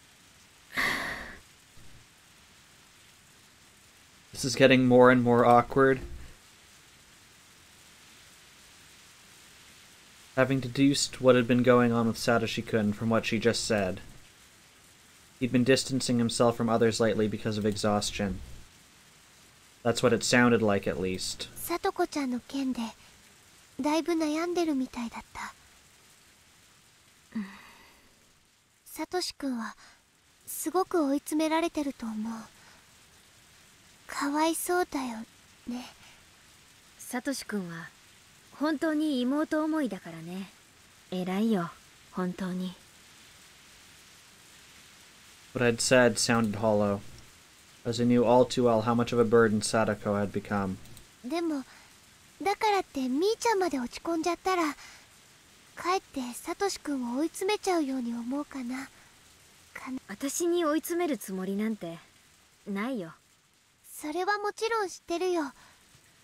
This is getting more and more awkward. Having deduced what had been going on with Satoshi-kun from what she just said. He'd been distancing himself from others lately because of exhaustion. That's what it sounded like, at least. サトコちゃんの件でだいぶ悩んでるみたいだった。サトシ君はすごく追い詰められてると思う。かわいそうだよね。サトシ君は本当に妹思いだからね。偉いよ、本当に。What I'd said sounded hollow, as I knew all too well how much of a burden Sadako had become. でも、だからってみーちゃんまで落ち込んじゃったら、かえってサトシ君を追い詰めちゃうように思うかな。か私に追い詰めるつもりなんてないよ。それはもちろん知ってるよ。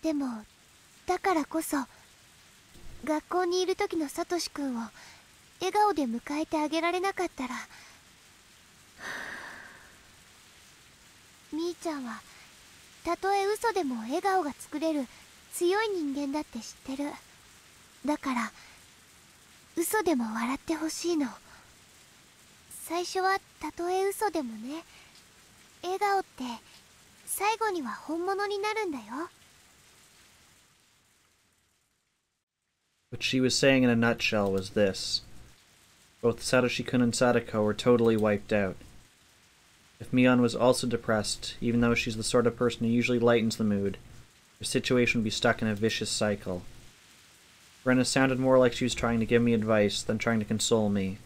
でもだからこそ学校にいる時のサトシくんを笑顔で迎えてあげられなかったら、みーちゃんはたとえ嘘でも笑顔が作れる強い人間だって知ってる。だから嘘でも笑ってほしいの。最初はたとえ嘘でもね、笑顔って最後には本物になるんだよ。 What she was saying in a nutshell was this. Both Satoshi-kun and Sadako were totally wiped out. If Mion was also depressed, even though she's the sort of person who usually lightens the mood, her situation would be stuck in a vicious cycle. Rena sounded more like she was trying to give me advice than trying to console me.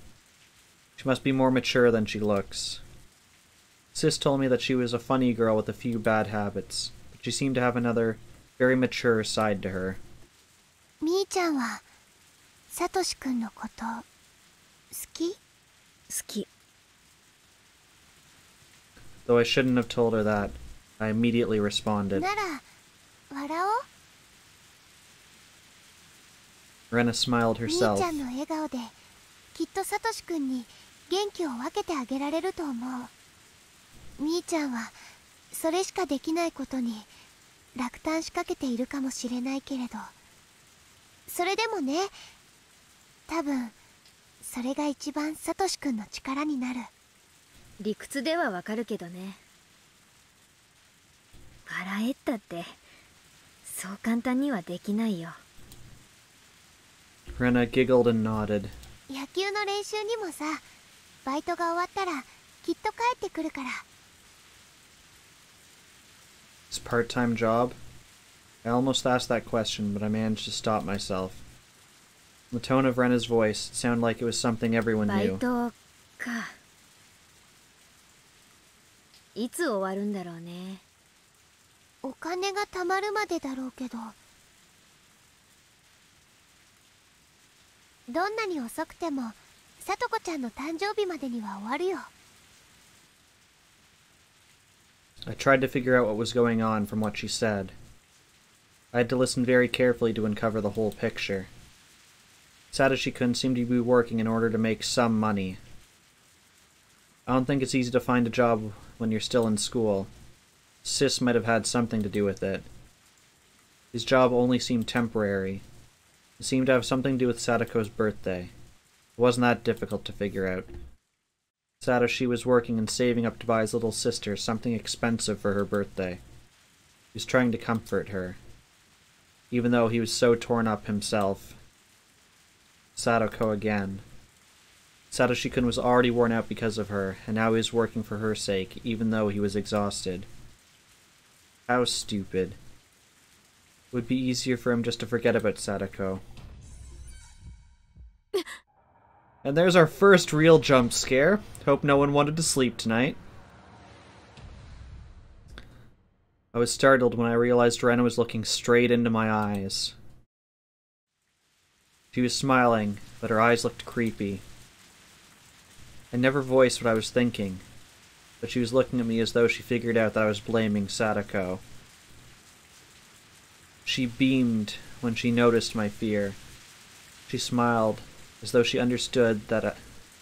She must be more mature than she looks. Sis told me that she was a funny girl with a few bad habits, but she seemed to have another, very mature side to her. みーちゃんはサトシくんのこと好き？好き。 Though I shouldn't have told her that, I immediately responded. なら笑おう。 Rena smiled みー herself. ちゃんの笑顔できっとサトシくんに元気を分けてあげられると思う。みーちゃんはそれしかできないことに落胆しかけているかもしれないけれど、それでもね、多分それが一番サトシくんの力になる。理屈ではわかるけどね。笑えったってそう簡単にはできないよ。 Rena giggled and nodded. 野球の練習にもさ、バイトが終わったらきっと帰ってくるから。 His part-time job? I almost asked that question, but I managed to stop myself. From the tone of Rena's voice, it sounded like it was something everyone バイ knew. トか。いつ終わるんだろうね。お金が貯まるまでだろうけど、どんなに遅くてもさとこちゃんの誕生日までには終わるよ。 I tried to figure out what was going on from what she said. I had to listen very carefully to uncover the whole picture. Satoshi-kun seemed to be working in order to make some money. I don't think it's easy to find a job when you're still in school. Sis might have had something to do with it. His job only seemed temporary. It seemed to have something to do with Sadako's birthday. It wasn't that difficult to figure out. Satoshi was working and saving up to buy his little sister something expensive for her birthday. He was trying to comfort her, even though he was so torn up himself. Sadako again. Satoshi-kun was already worn out because of her, and now he was working for her sake, even though he was exhausted. How stupid. It would be easier for him just to forget about Sadako. And there's our first real jump scare. Hope no one wanted to sleep tonight. I was startled when I realized Rena was looking straight into my eyes. She was smiling, but her eyes looked creepy. I never voiced what I was thinking, but she was looking at me as though she figured out that I was blaming Sadako. She beamed when she noticed my fear. She smiled, as though she understood that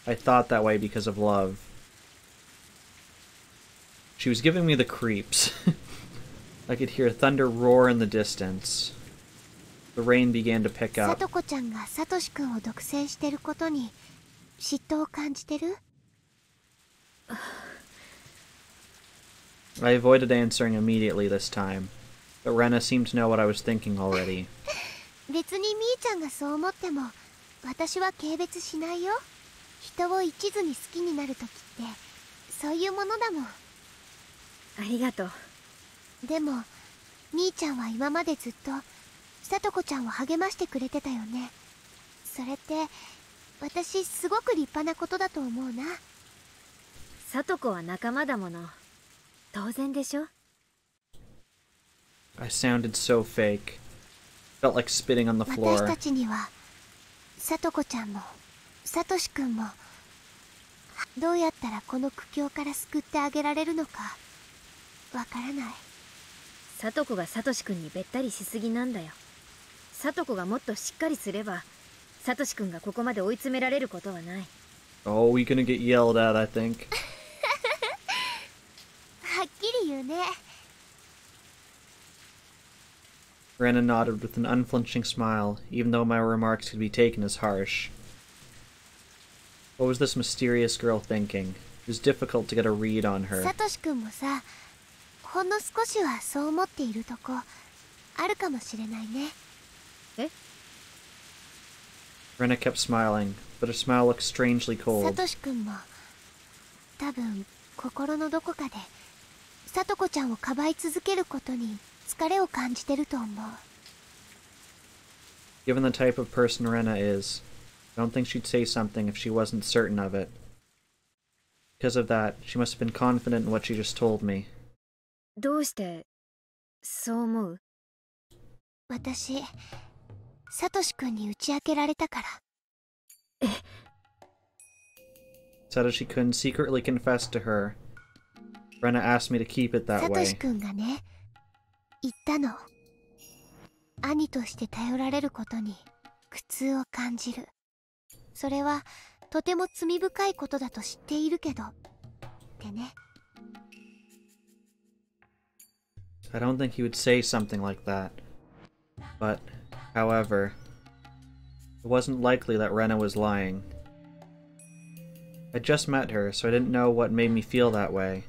I thought that way because of love. She was giving me the creeps. I could hear thunder roar in the distance. The rain began to pick さ up. とこちゃんがサトシくんを独占してることに嫉妬を感じてる？ I avoided answering immediately this time, but Rena seemed to know what I was thinking already. 別にみーちゃんがそう思っても私は軽蔑しないよ。人を一途に好きになるときってそういうものだもん。ありがとう。でもみーちゃんは今までずっとさとこちゃんを励ましてくれてたよね。それって私すごく立派なことだと思うな。さとこは仲間だもの。当然でしょ。 I sounded so fake. Felt like spitting on the 私た floor. ちにはさとこちゃんもさとしくんもどうやったらこの苦境から救ってあげられるのかわからない。サトコがサトシ君にべったりしすぎなんだよ。サトコがもっとしっかりすればサトシ君がここまで追い詰められることはない。 Oh, we're gonna get yelled at, I think. はっきり言うね。Rena nodded with an unflinching smile, even though my remarks could be taken as harsh. What was this mysterious girl thinking? It was difficult to get a read on her. サトシ君もさ、ほんの少しはそう思っているとこあるかもしれないね。え？ Rena kept smiling, but her smile looked strangely サ cold. トシ君も多分心のどこかでサトコちゃんをかばい続けることに疲れを感じてると思う。 Given the type of person Rena is, I don't think she'd say something if she wasn't certain of it. Because of that, she must have been confident in what she just told me. どうしてそう思う？私、サトシ君に打ち明けられたから。 Satoshi-kun secretly confessed to her. Rena asked me to keep it サ that トシ way. 君がね、言ったの。兄として頼られることに苦痛を感じる。それはとても罪深いことだと知っているけどってね。 I don't think he would say something like that. But, however, it wasn't likely that Rena was lying. I'd just met her, so I didn't know what made me feel that way.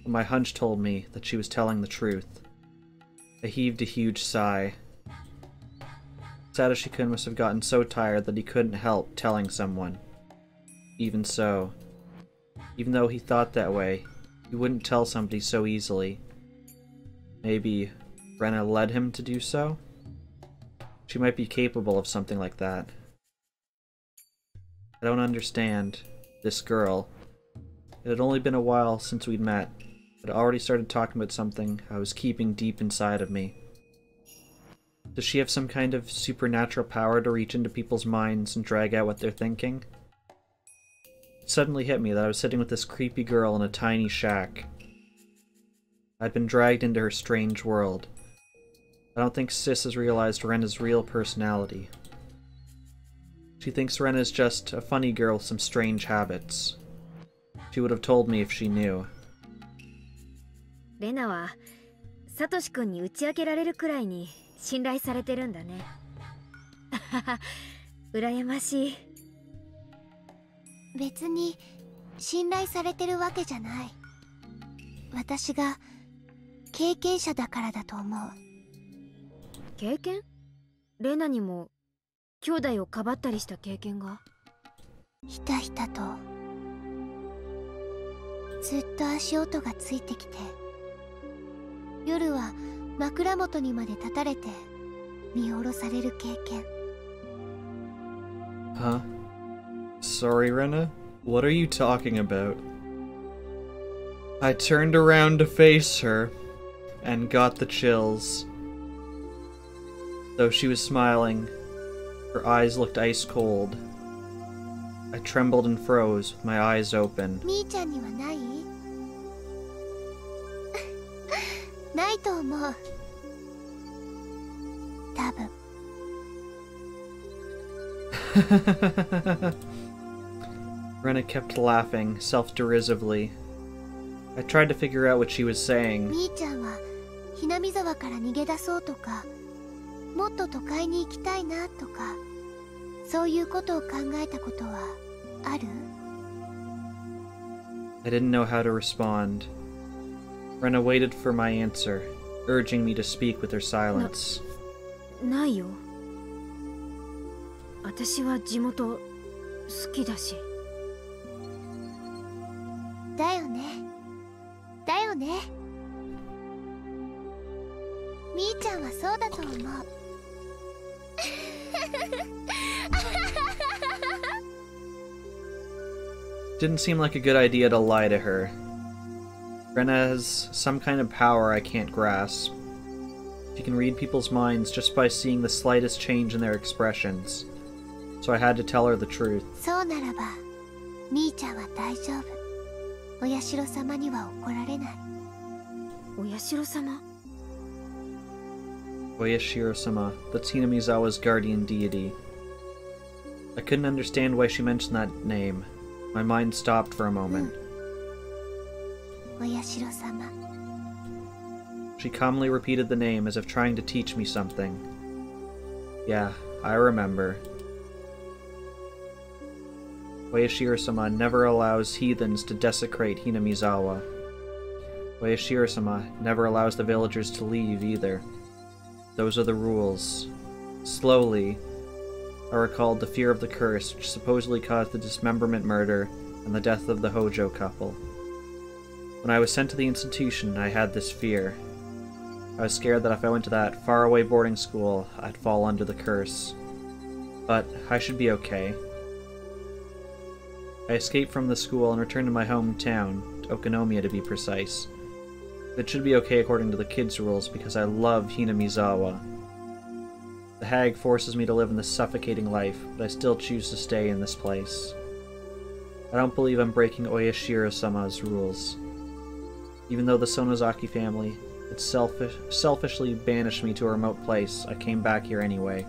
But my hunch told me that she was telling the truth. I heaved a huge sigh. Satoshi-kun must have gotten so tired that he couldn't help telling someone. Even so, even though he thought that way, he wouldn't tell somebody so easily. Maybe Rena led him to do so? She might be capable of something like that. I don't understand. This girl. It had only been a while since we'd met, but I already started talking about something I was keeping deep inside of me. Does she have some kind of supernatural power to reach into people's minds and drag out what they're thinking? It suddenly hit me that I was sitting with this creepy girl in a tiny shack. I'd been dragged into her strange world. I don't think Sis has realized Rena's real personality. She thinks Rena's just a funny girl with some strange habits. She would have told me if she knew. レナはサトシ君に打ち明けられるくらいに信頼されてるんだね。羨ましい。別に信頼されてるわけじゃない。私が経験者だからだと思う。経験？レナにも兄弟をかばったりした経験が？ひたひたとずっと足音がついてきて、夜は枕元にまで立たれて見下ろされる経験。 Huh? Sorry, Rena? What are you talking about? I turned around to face her and got the chills. Though she was smiling, her eyes looked ice cold. I trembled and froze with my eyes open. みーちゃんにはない？ないと思う。多分。Rena kept laughing, self-derisively. I tried to figure out what she was saying. みーちゃんはひなみ沢から逃げ出そうとか、もっと都会に行きたいなとか、そういうことを考えたことはある？ I didn't know how to respond. Rena waited for my answer, urging me to speak with her silence. ないよ。私は地元好きだし。だよね。だよね。みーちゃんはそうだと思う。Didn't seem like a good idea to lie to her. Rena has some kind of power I can't grasp. She can read people's minds just by seeing the slightest change in their expressions. So I had to tell her the truth. そうならば、みーちゃんは大丈夫。お社様には怒られない。お社様 Oyashiro-sama, that's Hinamizawa's guardian deity. I couldn't understand why she mentioned that name. My mind stopped for a moment. お社様。 She calmly repeated the name as if trying to teach me something. Yeah, I remember. Oyashiro-sama never allows heathens to desecrate Hinamizawa. Oyashiro-sama never allows the villagers to leave either. Those are the rules. Slowly, I recalled the fear of the curse which supposedly caused the dismemberment murder and the death of the Hojo couple. When I was sent to the institution, I had this fear. I was scared that if I went to that faraway boarding school, I'd fall under the curse. But I should be okay. I escaped from the school and returned to my hometown, to Okonomiya to be precise. It should be okay according to the kids' rules because I love Hinamizawa. The hag forces me to live in this suffocating life, but I still choose to stay in this place. I don't believe I'm breaking Oyashiro-sama's rules. Even though the Sonozaki family had selfishly banished me to a remote place, I came back here anyway.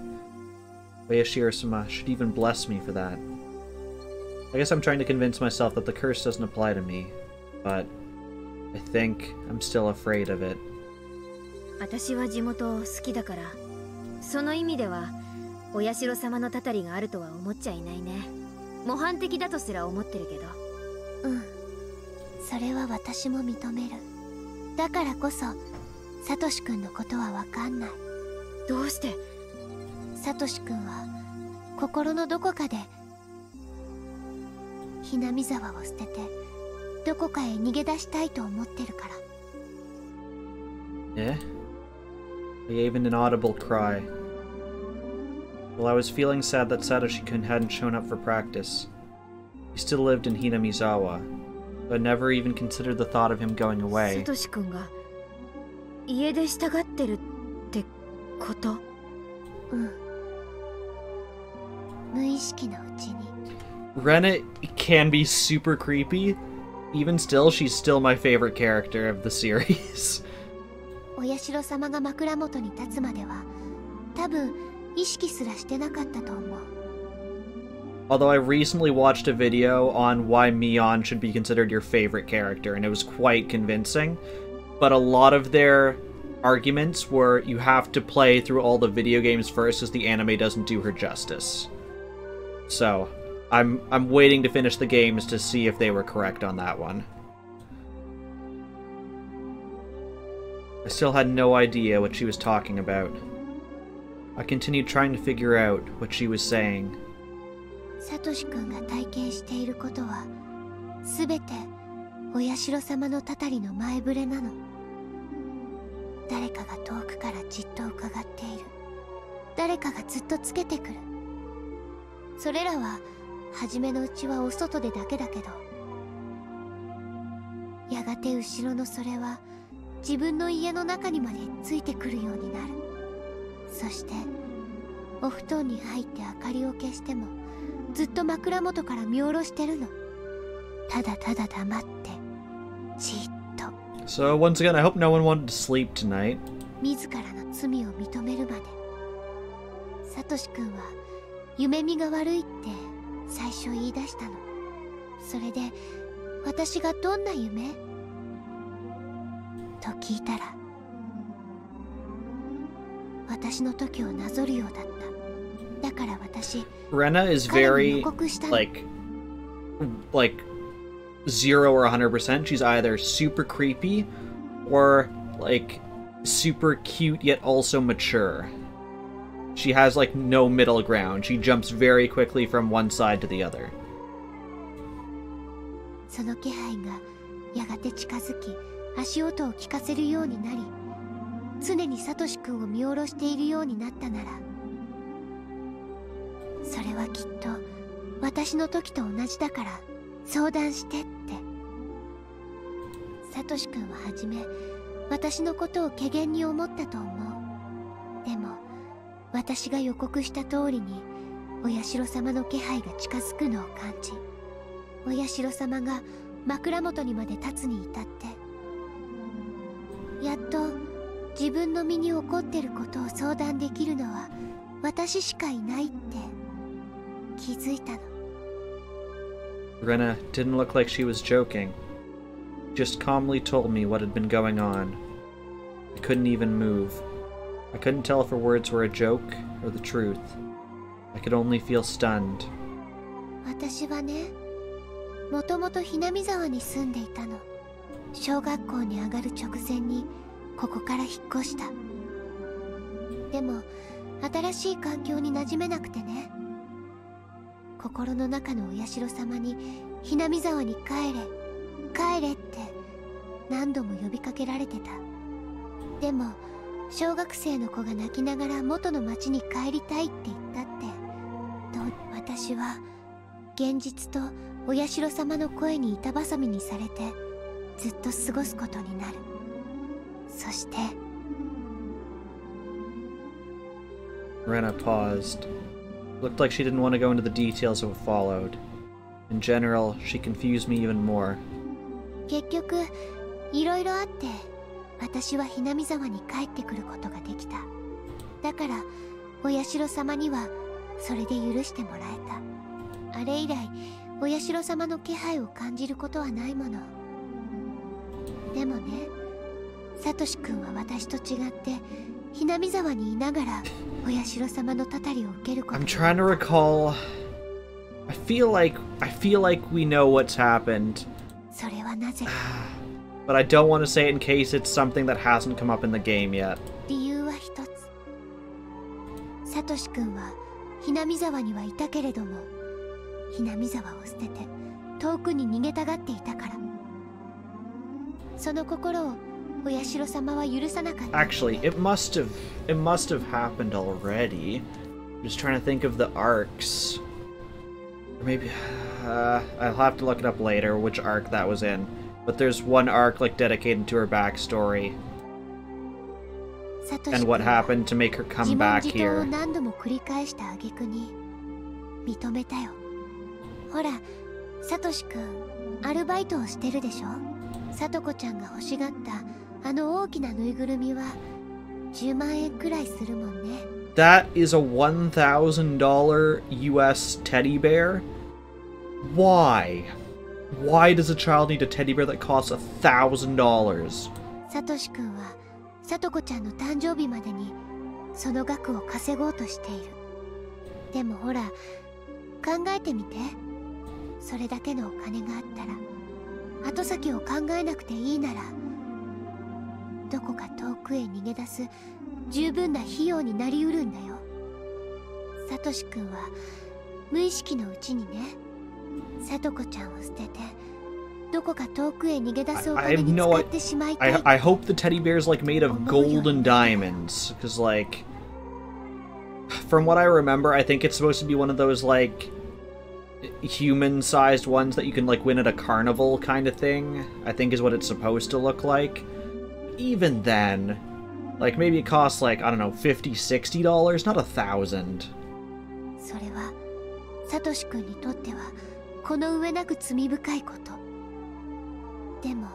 Oyashiro-sama should even bless me for that. I guess I'm trying to convince myself that the curse doesn't apply to me, but I think I'm still afraid of it. 私は地元好きだから、その意味ではお社様のたたりがあるとは思っちゃいないね。模範的だとすら思ってるけど。うん、それは私も認める。だからこそサトシ君のことはわかんない。どうして？サトシ君は心のどこかでひなみ沢を捨ててどこかへ逃げ出したいと思ってるから。Eh? I gave an inaudible cry. While I was feeling sad that Satoshi-kun hadn't shown up for practice, he still lived in Hinamizawa, but never even considered the thought of him going away. サトシ君が家出したがってるってこと？うん。無意識のうちに。Rena can be super creepy. Even still, she's still my favorite character of the series. お社様が枕元に立つまでは多分意識すらしてなかったと思う。Although I recently watched a video on why Mion should be considered your favorite character, and it was quite convincing. But a lot of their arguments were you have to play through all the video games first as the anime doesn't do her justice. So, I'm waiting to finish the games to see if they were correct on that one. I still had no idea what she was talking about. I continued trying to figure out what she was saying. サトシ君が体験していることはすべてお社様のたたりの前触れなの。誰かが遠くからじっと伺っている。誰かがずっとつけてくる。それらは初めのうちはお外でだけだけど、やがて後ろのそれは自分の家の中にまでついてくるようになる。そしてお布団に入って明かりを消してもずっと枕元から見下ろしてるの。ただただ黙ってじっと。 So once again, I hope no one wanted to sleep tonight. 自らの罪を認めるまで。サトシ君は夢見が悪いって最初言い出したの。それで私がどんな夢と聞いたら、私の時をなぞるようだった。だから私、Rena is very like 0 or 100%. She's either super creepy or like super cute yet also mature. She has like no middle ground. She jumps very quickly from one side to the other. その気配がやがて近づき、足音を聞かせるようになり、常にサトシ君を見下ろしているようになったなら、それはきっと私の時と同じだから相談してって。サトシ君ははじめ私のことを怪訝に思ったと思う。でも私が予告した通りにお社様の気配が近づくのを感じ、お社様が枕元にまで立つに至って、やっと自分の身に起こってることを相談できるのは私しかいないって気づいたの。Rena didn't look like she was joking. Just calmly told me what had been going on. I couldn't even move. I couldn't tell if her words were a joke or the truth. I could only feel stunned. 私はね、もともとひなみ沢に住んでいたの。小学校に上がる直前にここから引っ越した。でも新しい環境に馴染めなくてね、心の中のお社様にひなみ沢に帰れ帰れって何度も呼びかけられてた。でも小学生の子が泣きながら元の町に帰りたいって言ったって、私は現実とお社様の声に板挟みにされてずっと過ごすことになる。そして Rena paused. Looked like she didn't want to go into the details of what followed. In general, she confused me even more. 結局いろいろあって私はひなみ沢に帰ってくることができた。だからお社様にはそれで許してもらえた。あれ以来お社様の気配を感じることはないもの。でもね、サトシ君は私と違ってひなみ沢にいながらお社様のたたりを受けること。 I'm trying to recall. I feel like we know what's happened. それはなぜBut I don't want to say it in case it's something that hasn't come up in the game yet. 理由は一つ。サトシ君はひなみ沢にはいたけれども、ひなみ沢を捨てて遠くに逃げたがっていたから。その心をお社様は許さなかった。 Actually, it must have happened already. I'm just trying to think of the arcs. Or maybe I'll have to look it up later which arc that was in. But there's one arc like dedicated to her backstory. And what happened to make her come back here. 何度も繰り返した挙句に認めたよ。ほら、サトシ君、アルバイトをしてるでしょ。サトコちゃんが欲しがったあの大きなぬいぐるみは10万円くらいするもんね。That is a $1,000 US teddy bear? Why? Why does a child need a teddy bear that costs $1,000? サトシ君はサトコちゃんの誕生日までにその額を稼ごうとしている。でもほら、考えてみて。それだけのお金があったら後先を考えなくていいなら、どこか遠くへ逃げ出す十分な費用になりうるんだよ。サトシ君は無意識のうちにね、サトコちゃんを捨ててどこか遠くへ逃げ出すお金に使ってしまいたい。I hope the teddy bear is like made of gold and diamonds, because like from what I remember, I think it's supposed to be one of those like human-sized ones that you can like win at a carnival kind of thing. I think is what it's supposed to look like. Even then, like maybe it costs like, I don't know, $50, $60, not $1,000. それはサトシ君にとってはこの上なく罪深いこと。でも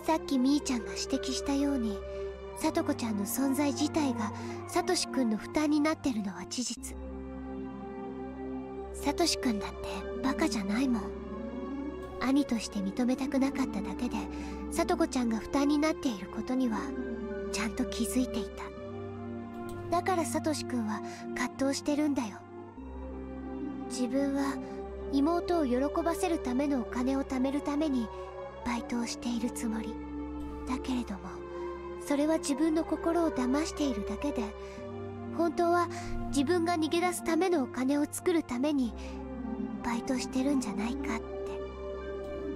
さっきみーちゃんが指摘したように、サトコちゃんの存在自体がサトシ君の負担になってるのは事実。サトシ君だってバカじゃないもん。兄として認めたくなかっただけでサトコちゃんが負担になっていることにはちゃんと気づいていた。だからサトシ君は葛藤してるんだよ。自分は妹を喜ばせるためのお金を貯めるためにバイトをしているつもりだけれども、それは自分の心を騙しているだけで、本当は自分が逃げ出すためのお金を作るためにバイトしてるんじゃないかって。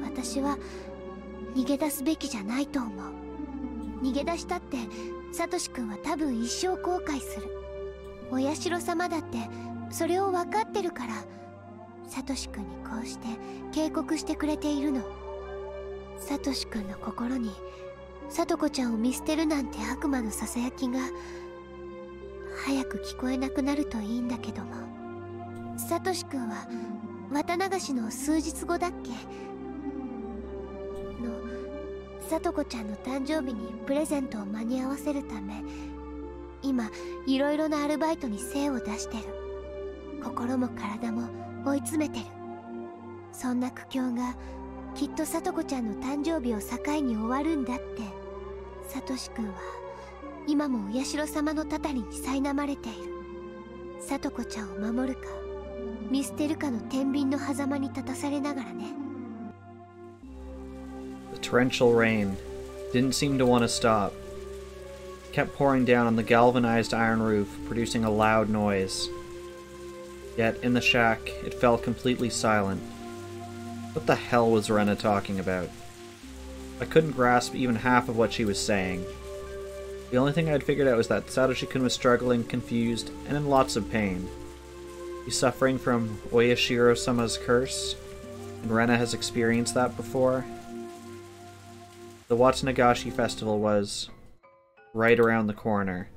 私は逃げ出すべきじゃないと思う。逃げ出したってサトシ君は多分一生後悔する。お社様だってそれを分かってるからサトシ君にこうして警告してくれているの。サトシ君の心にサトコちゃんを見捨てるなんて悪魔のささやきが早く聞こえなくなるといいんだけども。サトシ君は綿流しの数日後だっけの聡子ちゃんの誕生日にプレゼントを間に合わせるため今いろいろなアルバイトに精を出してる。心も体も追い詰めてる。そんな苦境がきっと聡子ちゃんの誕生日を境に終わるんだって。サトシ君は今もお社様のたたりに苛まれている。聡子ちゃんを守るか見捨てるかの天秤の狭間に立たされながらね。The torrential rain didn't seem to want to stop. It kept pouring down on the galvanized iron roof, producing a loud noise. Yet, in the shack, it fell completely silent. What the hell was Rena talking about? I couldn't grasp even half of what she was saying. The only thing I'd figured out was that Satoshi-kun was struggling, confused, and in lots of pain. He's suffering from Oyashiro-sama's curse, and Rena has experienced that before. The Watsunagashi festival was right around the corner.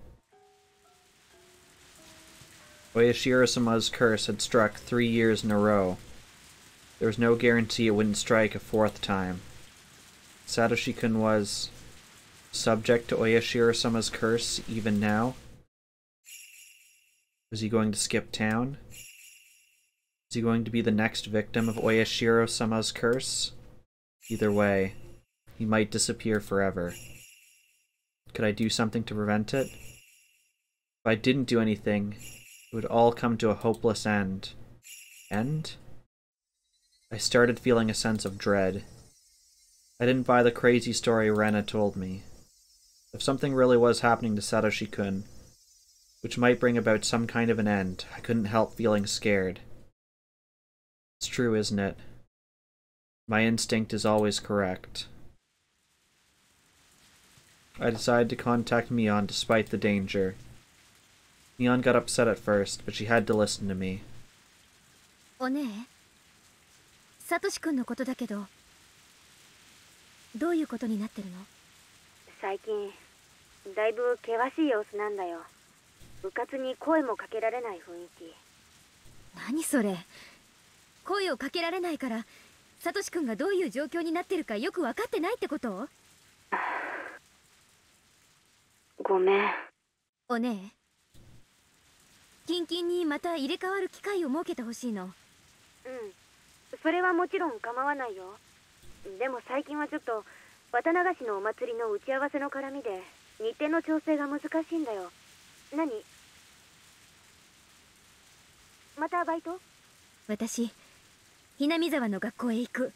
Oyashiro-sama's curse had struck 3 years in a row. There was no guarantee it wouldn't strike a 4th time. Satoshi-kun was subject to Oyashiro-sama's curse even now? Was he going to skip town? Is he going to be the next victim of Oyashiro-sama's curse? Either way, he might disappear forever. Could I do something to prevent it? If I didn't do anything, it would all come to a hopeless end. End? I started feeling a sense of dread. I didn't buy the crazy story Rena told me. If something really was happening to Satoshi-kun, which might bring about some kind of an end, I couldn't help feeling scared. It's true, isn't it? My instinct is always correct. I decided to contact Mion despite the danger. Mion got upset at first, but she had to listen to me. お姉、サトシ君のことだけど、どういうことになってるの？最近だいぶ険しい様子なんだよ。部活に声もかけられない雰囲気。何それ？声をかけられないからサトシ君がどういう状況になってるかよく分かってないってこと？ごめん。お姉、キンキンにまた入れ替わる機会を設けてほしいの。それはもちろん構わないよ。でも最近はちょっと綿流しのお祭りの打ち合わせの絡みで日程の調整が難しいんだよ。何？またバイト？私、ひなみ沢の学校へ行く。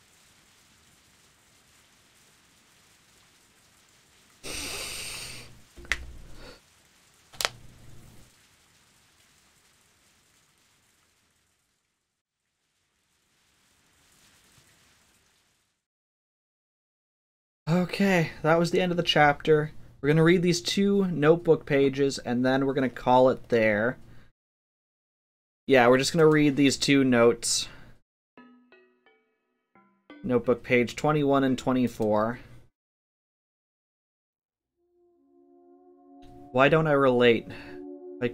Okay, that was the end of the chapter. We're going to read these 2 notebook pages, and then we're going to call it there. Yeah, we're just going to read these 2 notes. Notebook page 21 and 24. Why don't I relate my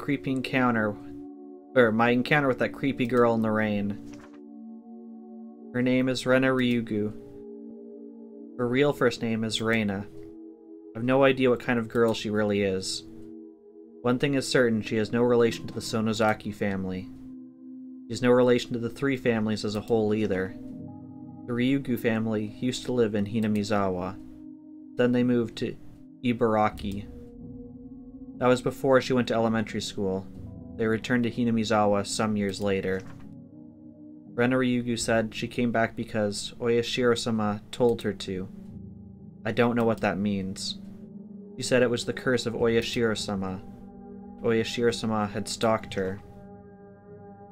encounter with that creepy girl in the rain? Her name is Rena Ryugu. Her real first name is Reina. I've no idea what kind of girl she really is. One thing is certain, she has no relation to the Sonozaki family. She has no relation to the 3 families as a whole either. The Ryugu family used to live in Hinamizawa. Then they moved to Ibaraki. That was before she went to elementary school. They returned to Hinamizawa some years later. Rena Ryugu said she came back because Oyashiro-sama told her to. I don't know what that means. She said it was the curse of Oyashiro-sama. Oyashiro-sama had stalked her.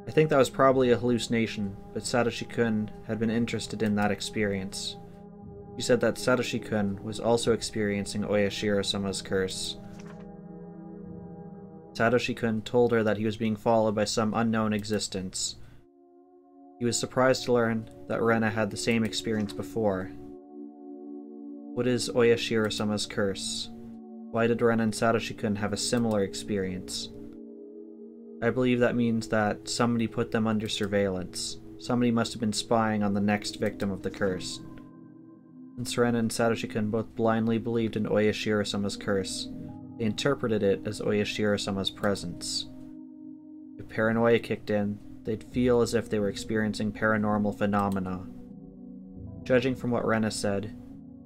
I think that was probably a hallucination, but Satoshi-kun had been interested in that experience. She said that Satoshi-kun was also experiencing Oyashiro-sama's curse. Satoshi-kun told her that he was being followed by some unknown existence. He was surprised to learn that Rena had the same experience before. What is Oyashiro-sama's curse? Why did Rena and Satoshi-kun have a similar experience? I believe that means that somebody put them under surveillance. somebody must have been spying on the next victim of the curse. Since Rena and Satoshi-kun both blindly believed in Oyashiro-sama's curse, they interpreted it as Oyashiro-sama's presence. If paranoia kicked in, they'd feel as if they were experiencing paranormal phenomena. Judging from what Rena said,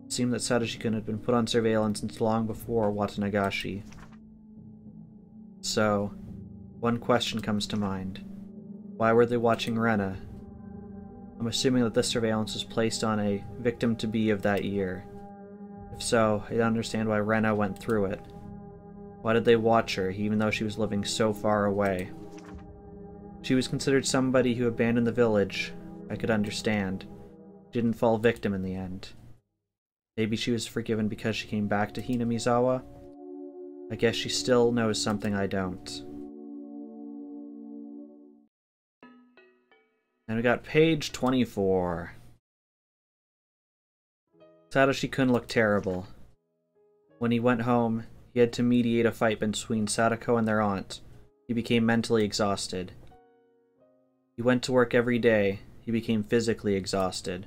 it seemed that Satoshi-kun had been put on surveillance since long before Watanagashi. So, one question comes to mind. Why were they watching Rena? I'm assuming that this surveillance was placed on a victim-to-be of that year. If so, I don't understand why Rena went through it. Why did they watch her, even though she was living so far away? She was considered somebody who abandoned the village. I could understand. She didn't fall victim in the end. Maybe she was forgiven because she came back to Hinamizawa? I guess she still knows something I don't. And we got page 24. Satoshi-kun looked terrible. When he went home, he had to mediate a fight between Sadako and their aunt. He became mentally exhausted. He went to work every day. He became physically exhausted.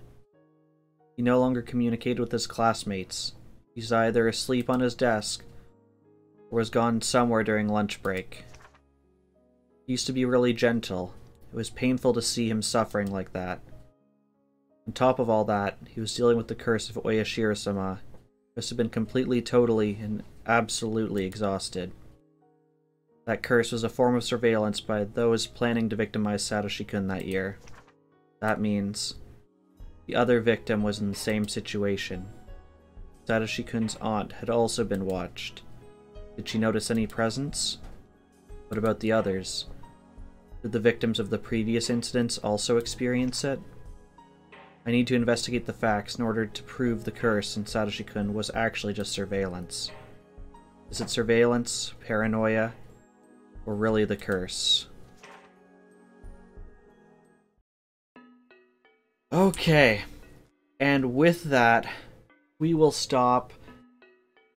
He no longer communicated with his classmates. He's either asleep on his desk or was gone somewhere during lunch break. He used to be really gentle. It was painful to see him suffering like that. On top of all that, he was dealing with the curse of Oyashiro-sama. He must have been completely, totally, and absolutely exhausted. That curse was a form of surveillance by those planning to victimize Satoshi-kun that year. That means the other victim was in the same situation. Satoshi-kun's aunt had also been watched. Did she notice any presence? What about the others? Did the victims of the previous incidents also experience it? I need to investigate the facts in order to prove the curse in Satoshi-kun was actually just surveillance. Is it surveillance, paranoia, or really the curse? Okay, and with that, we will stop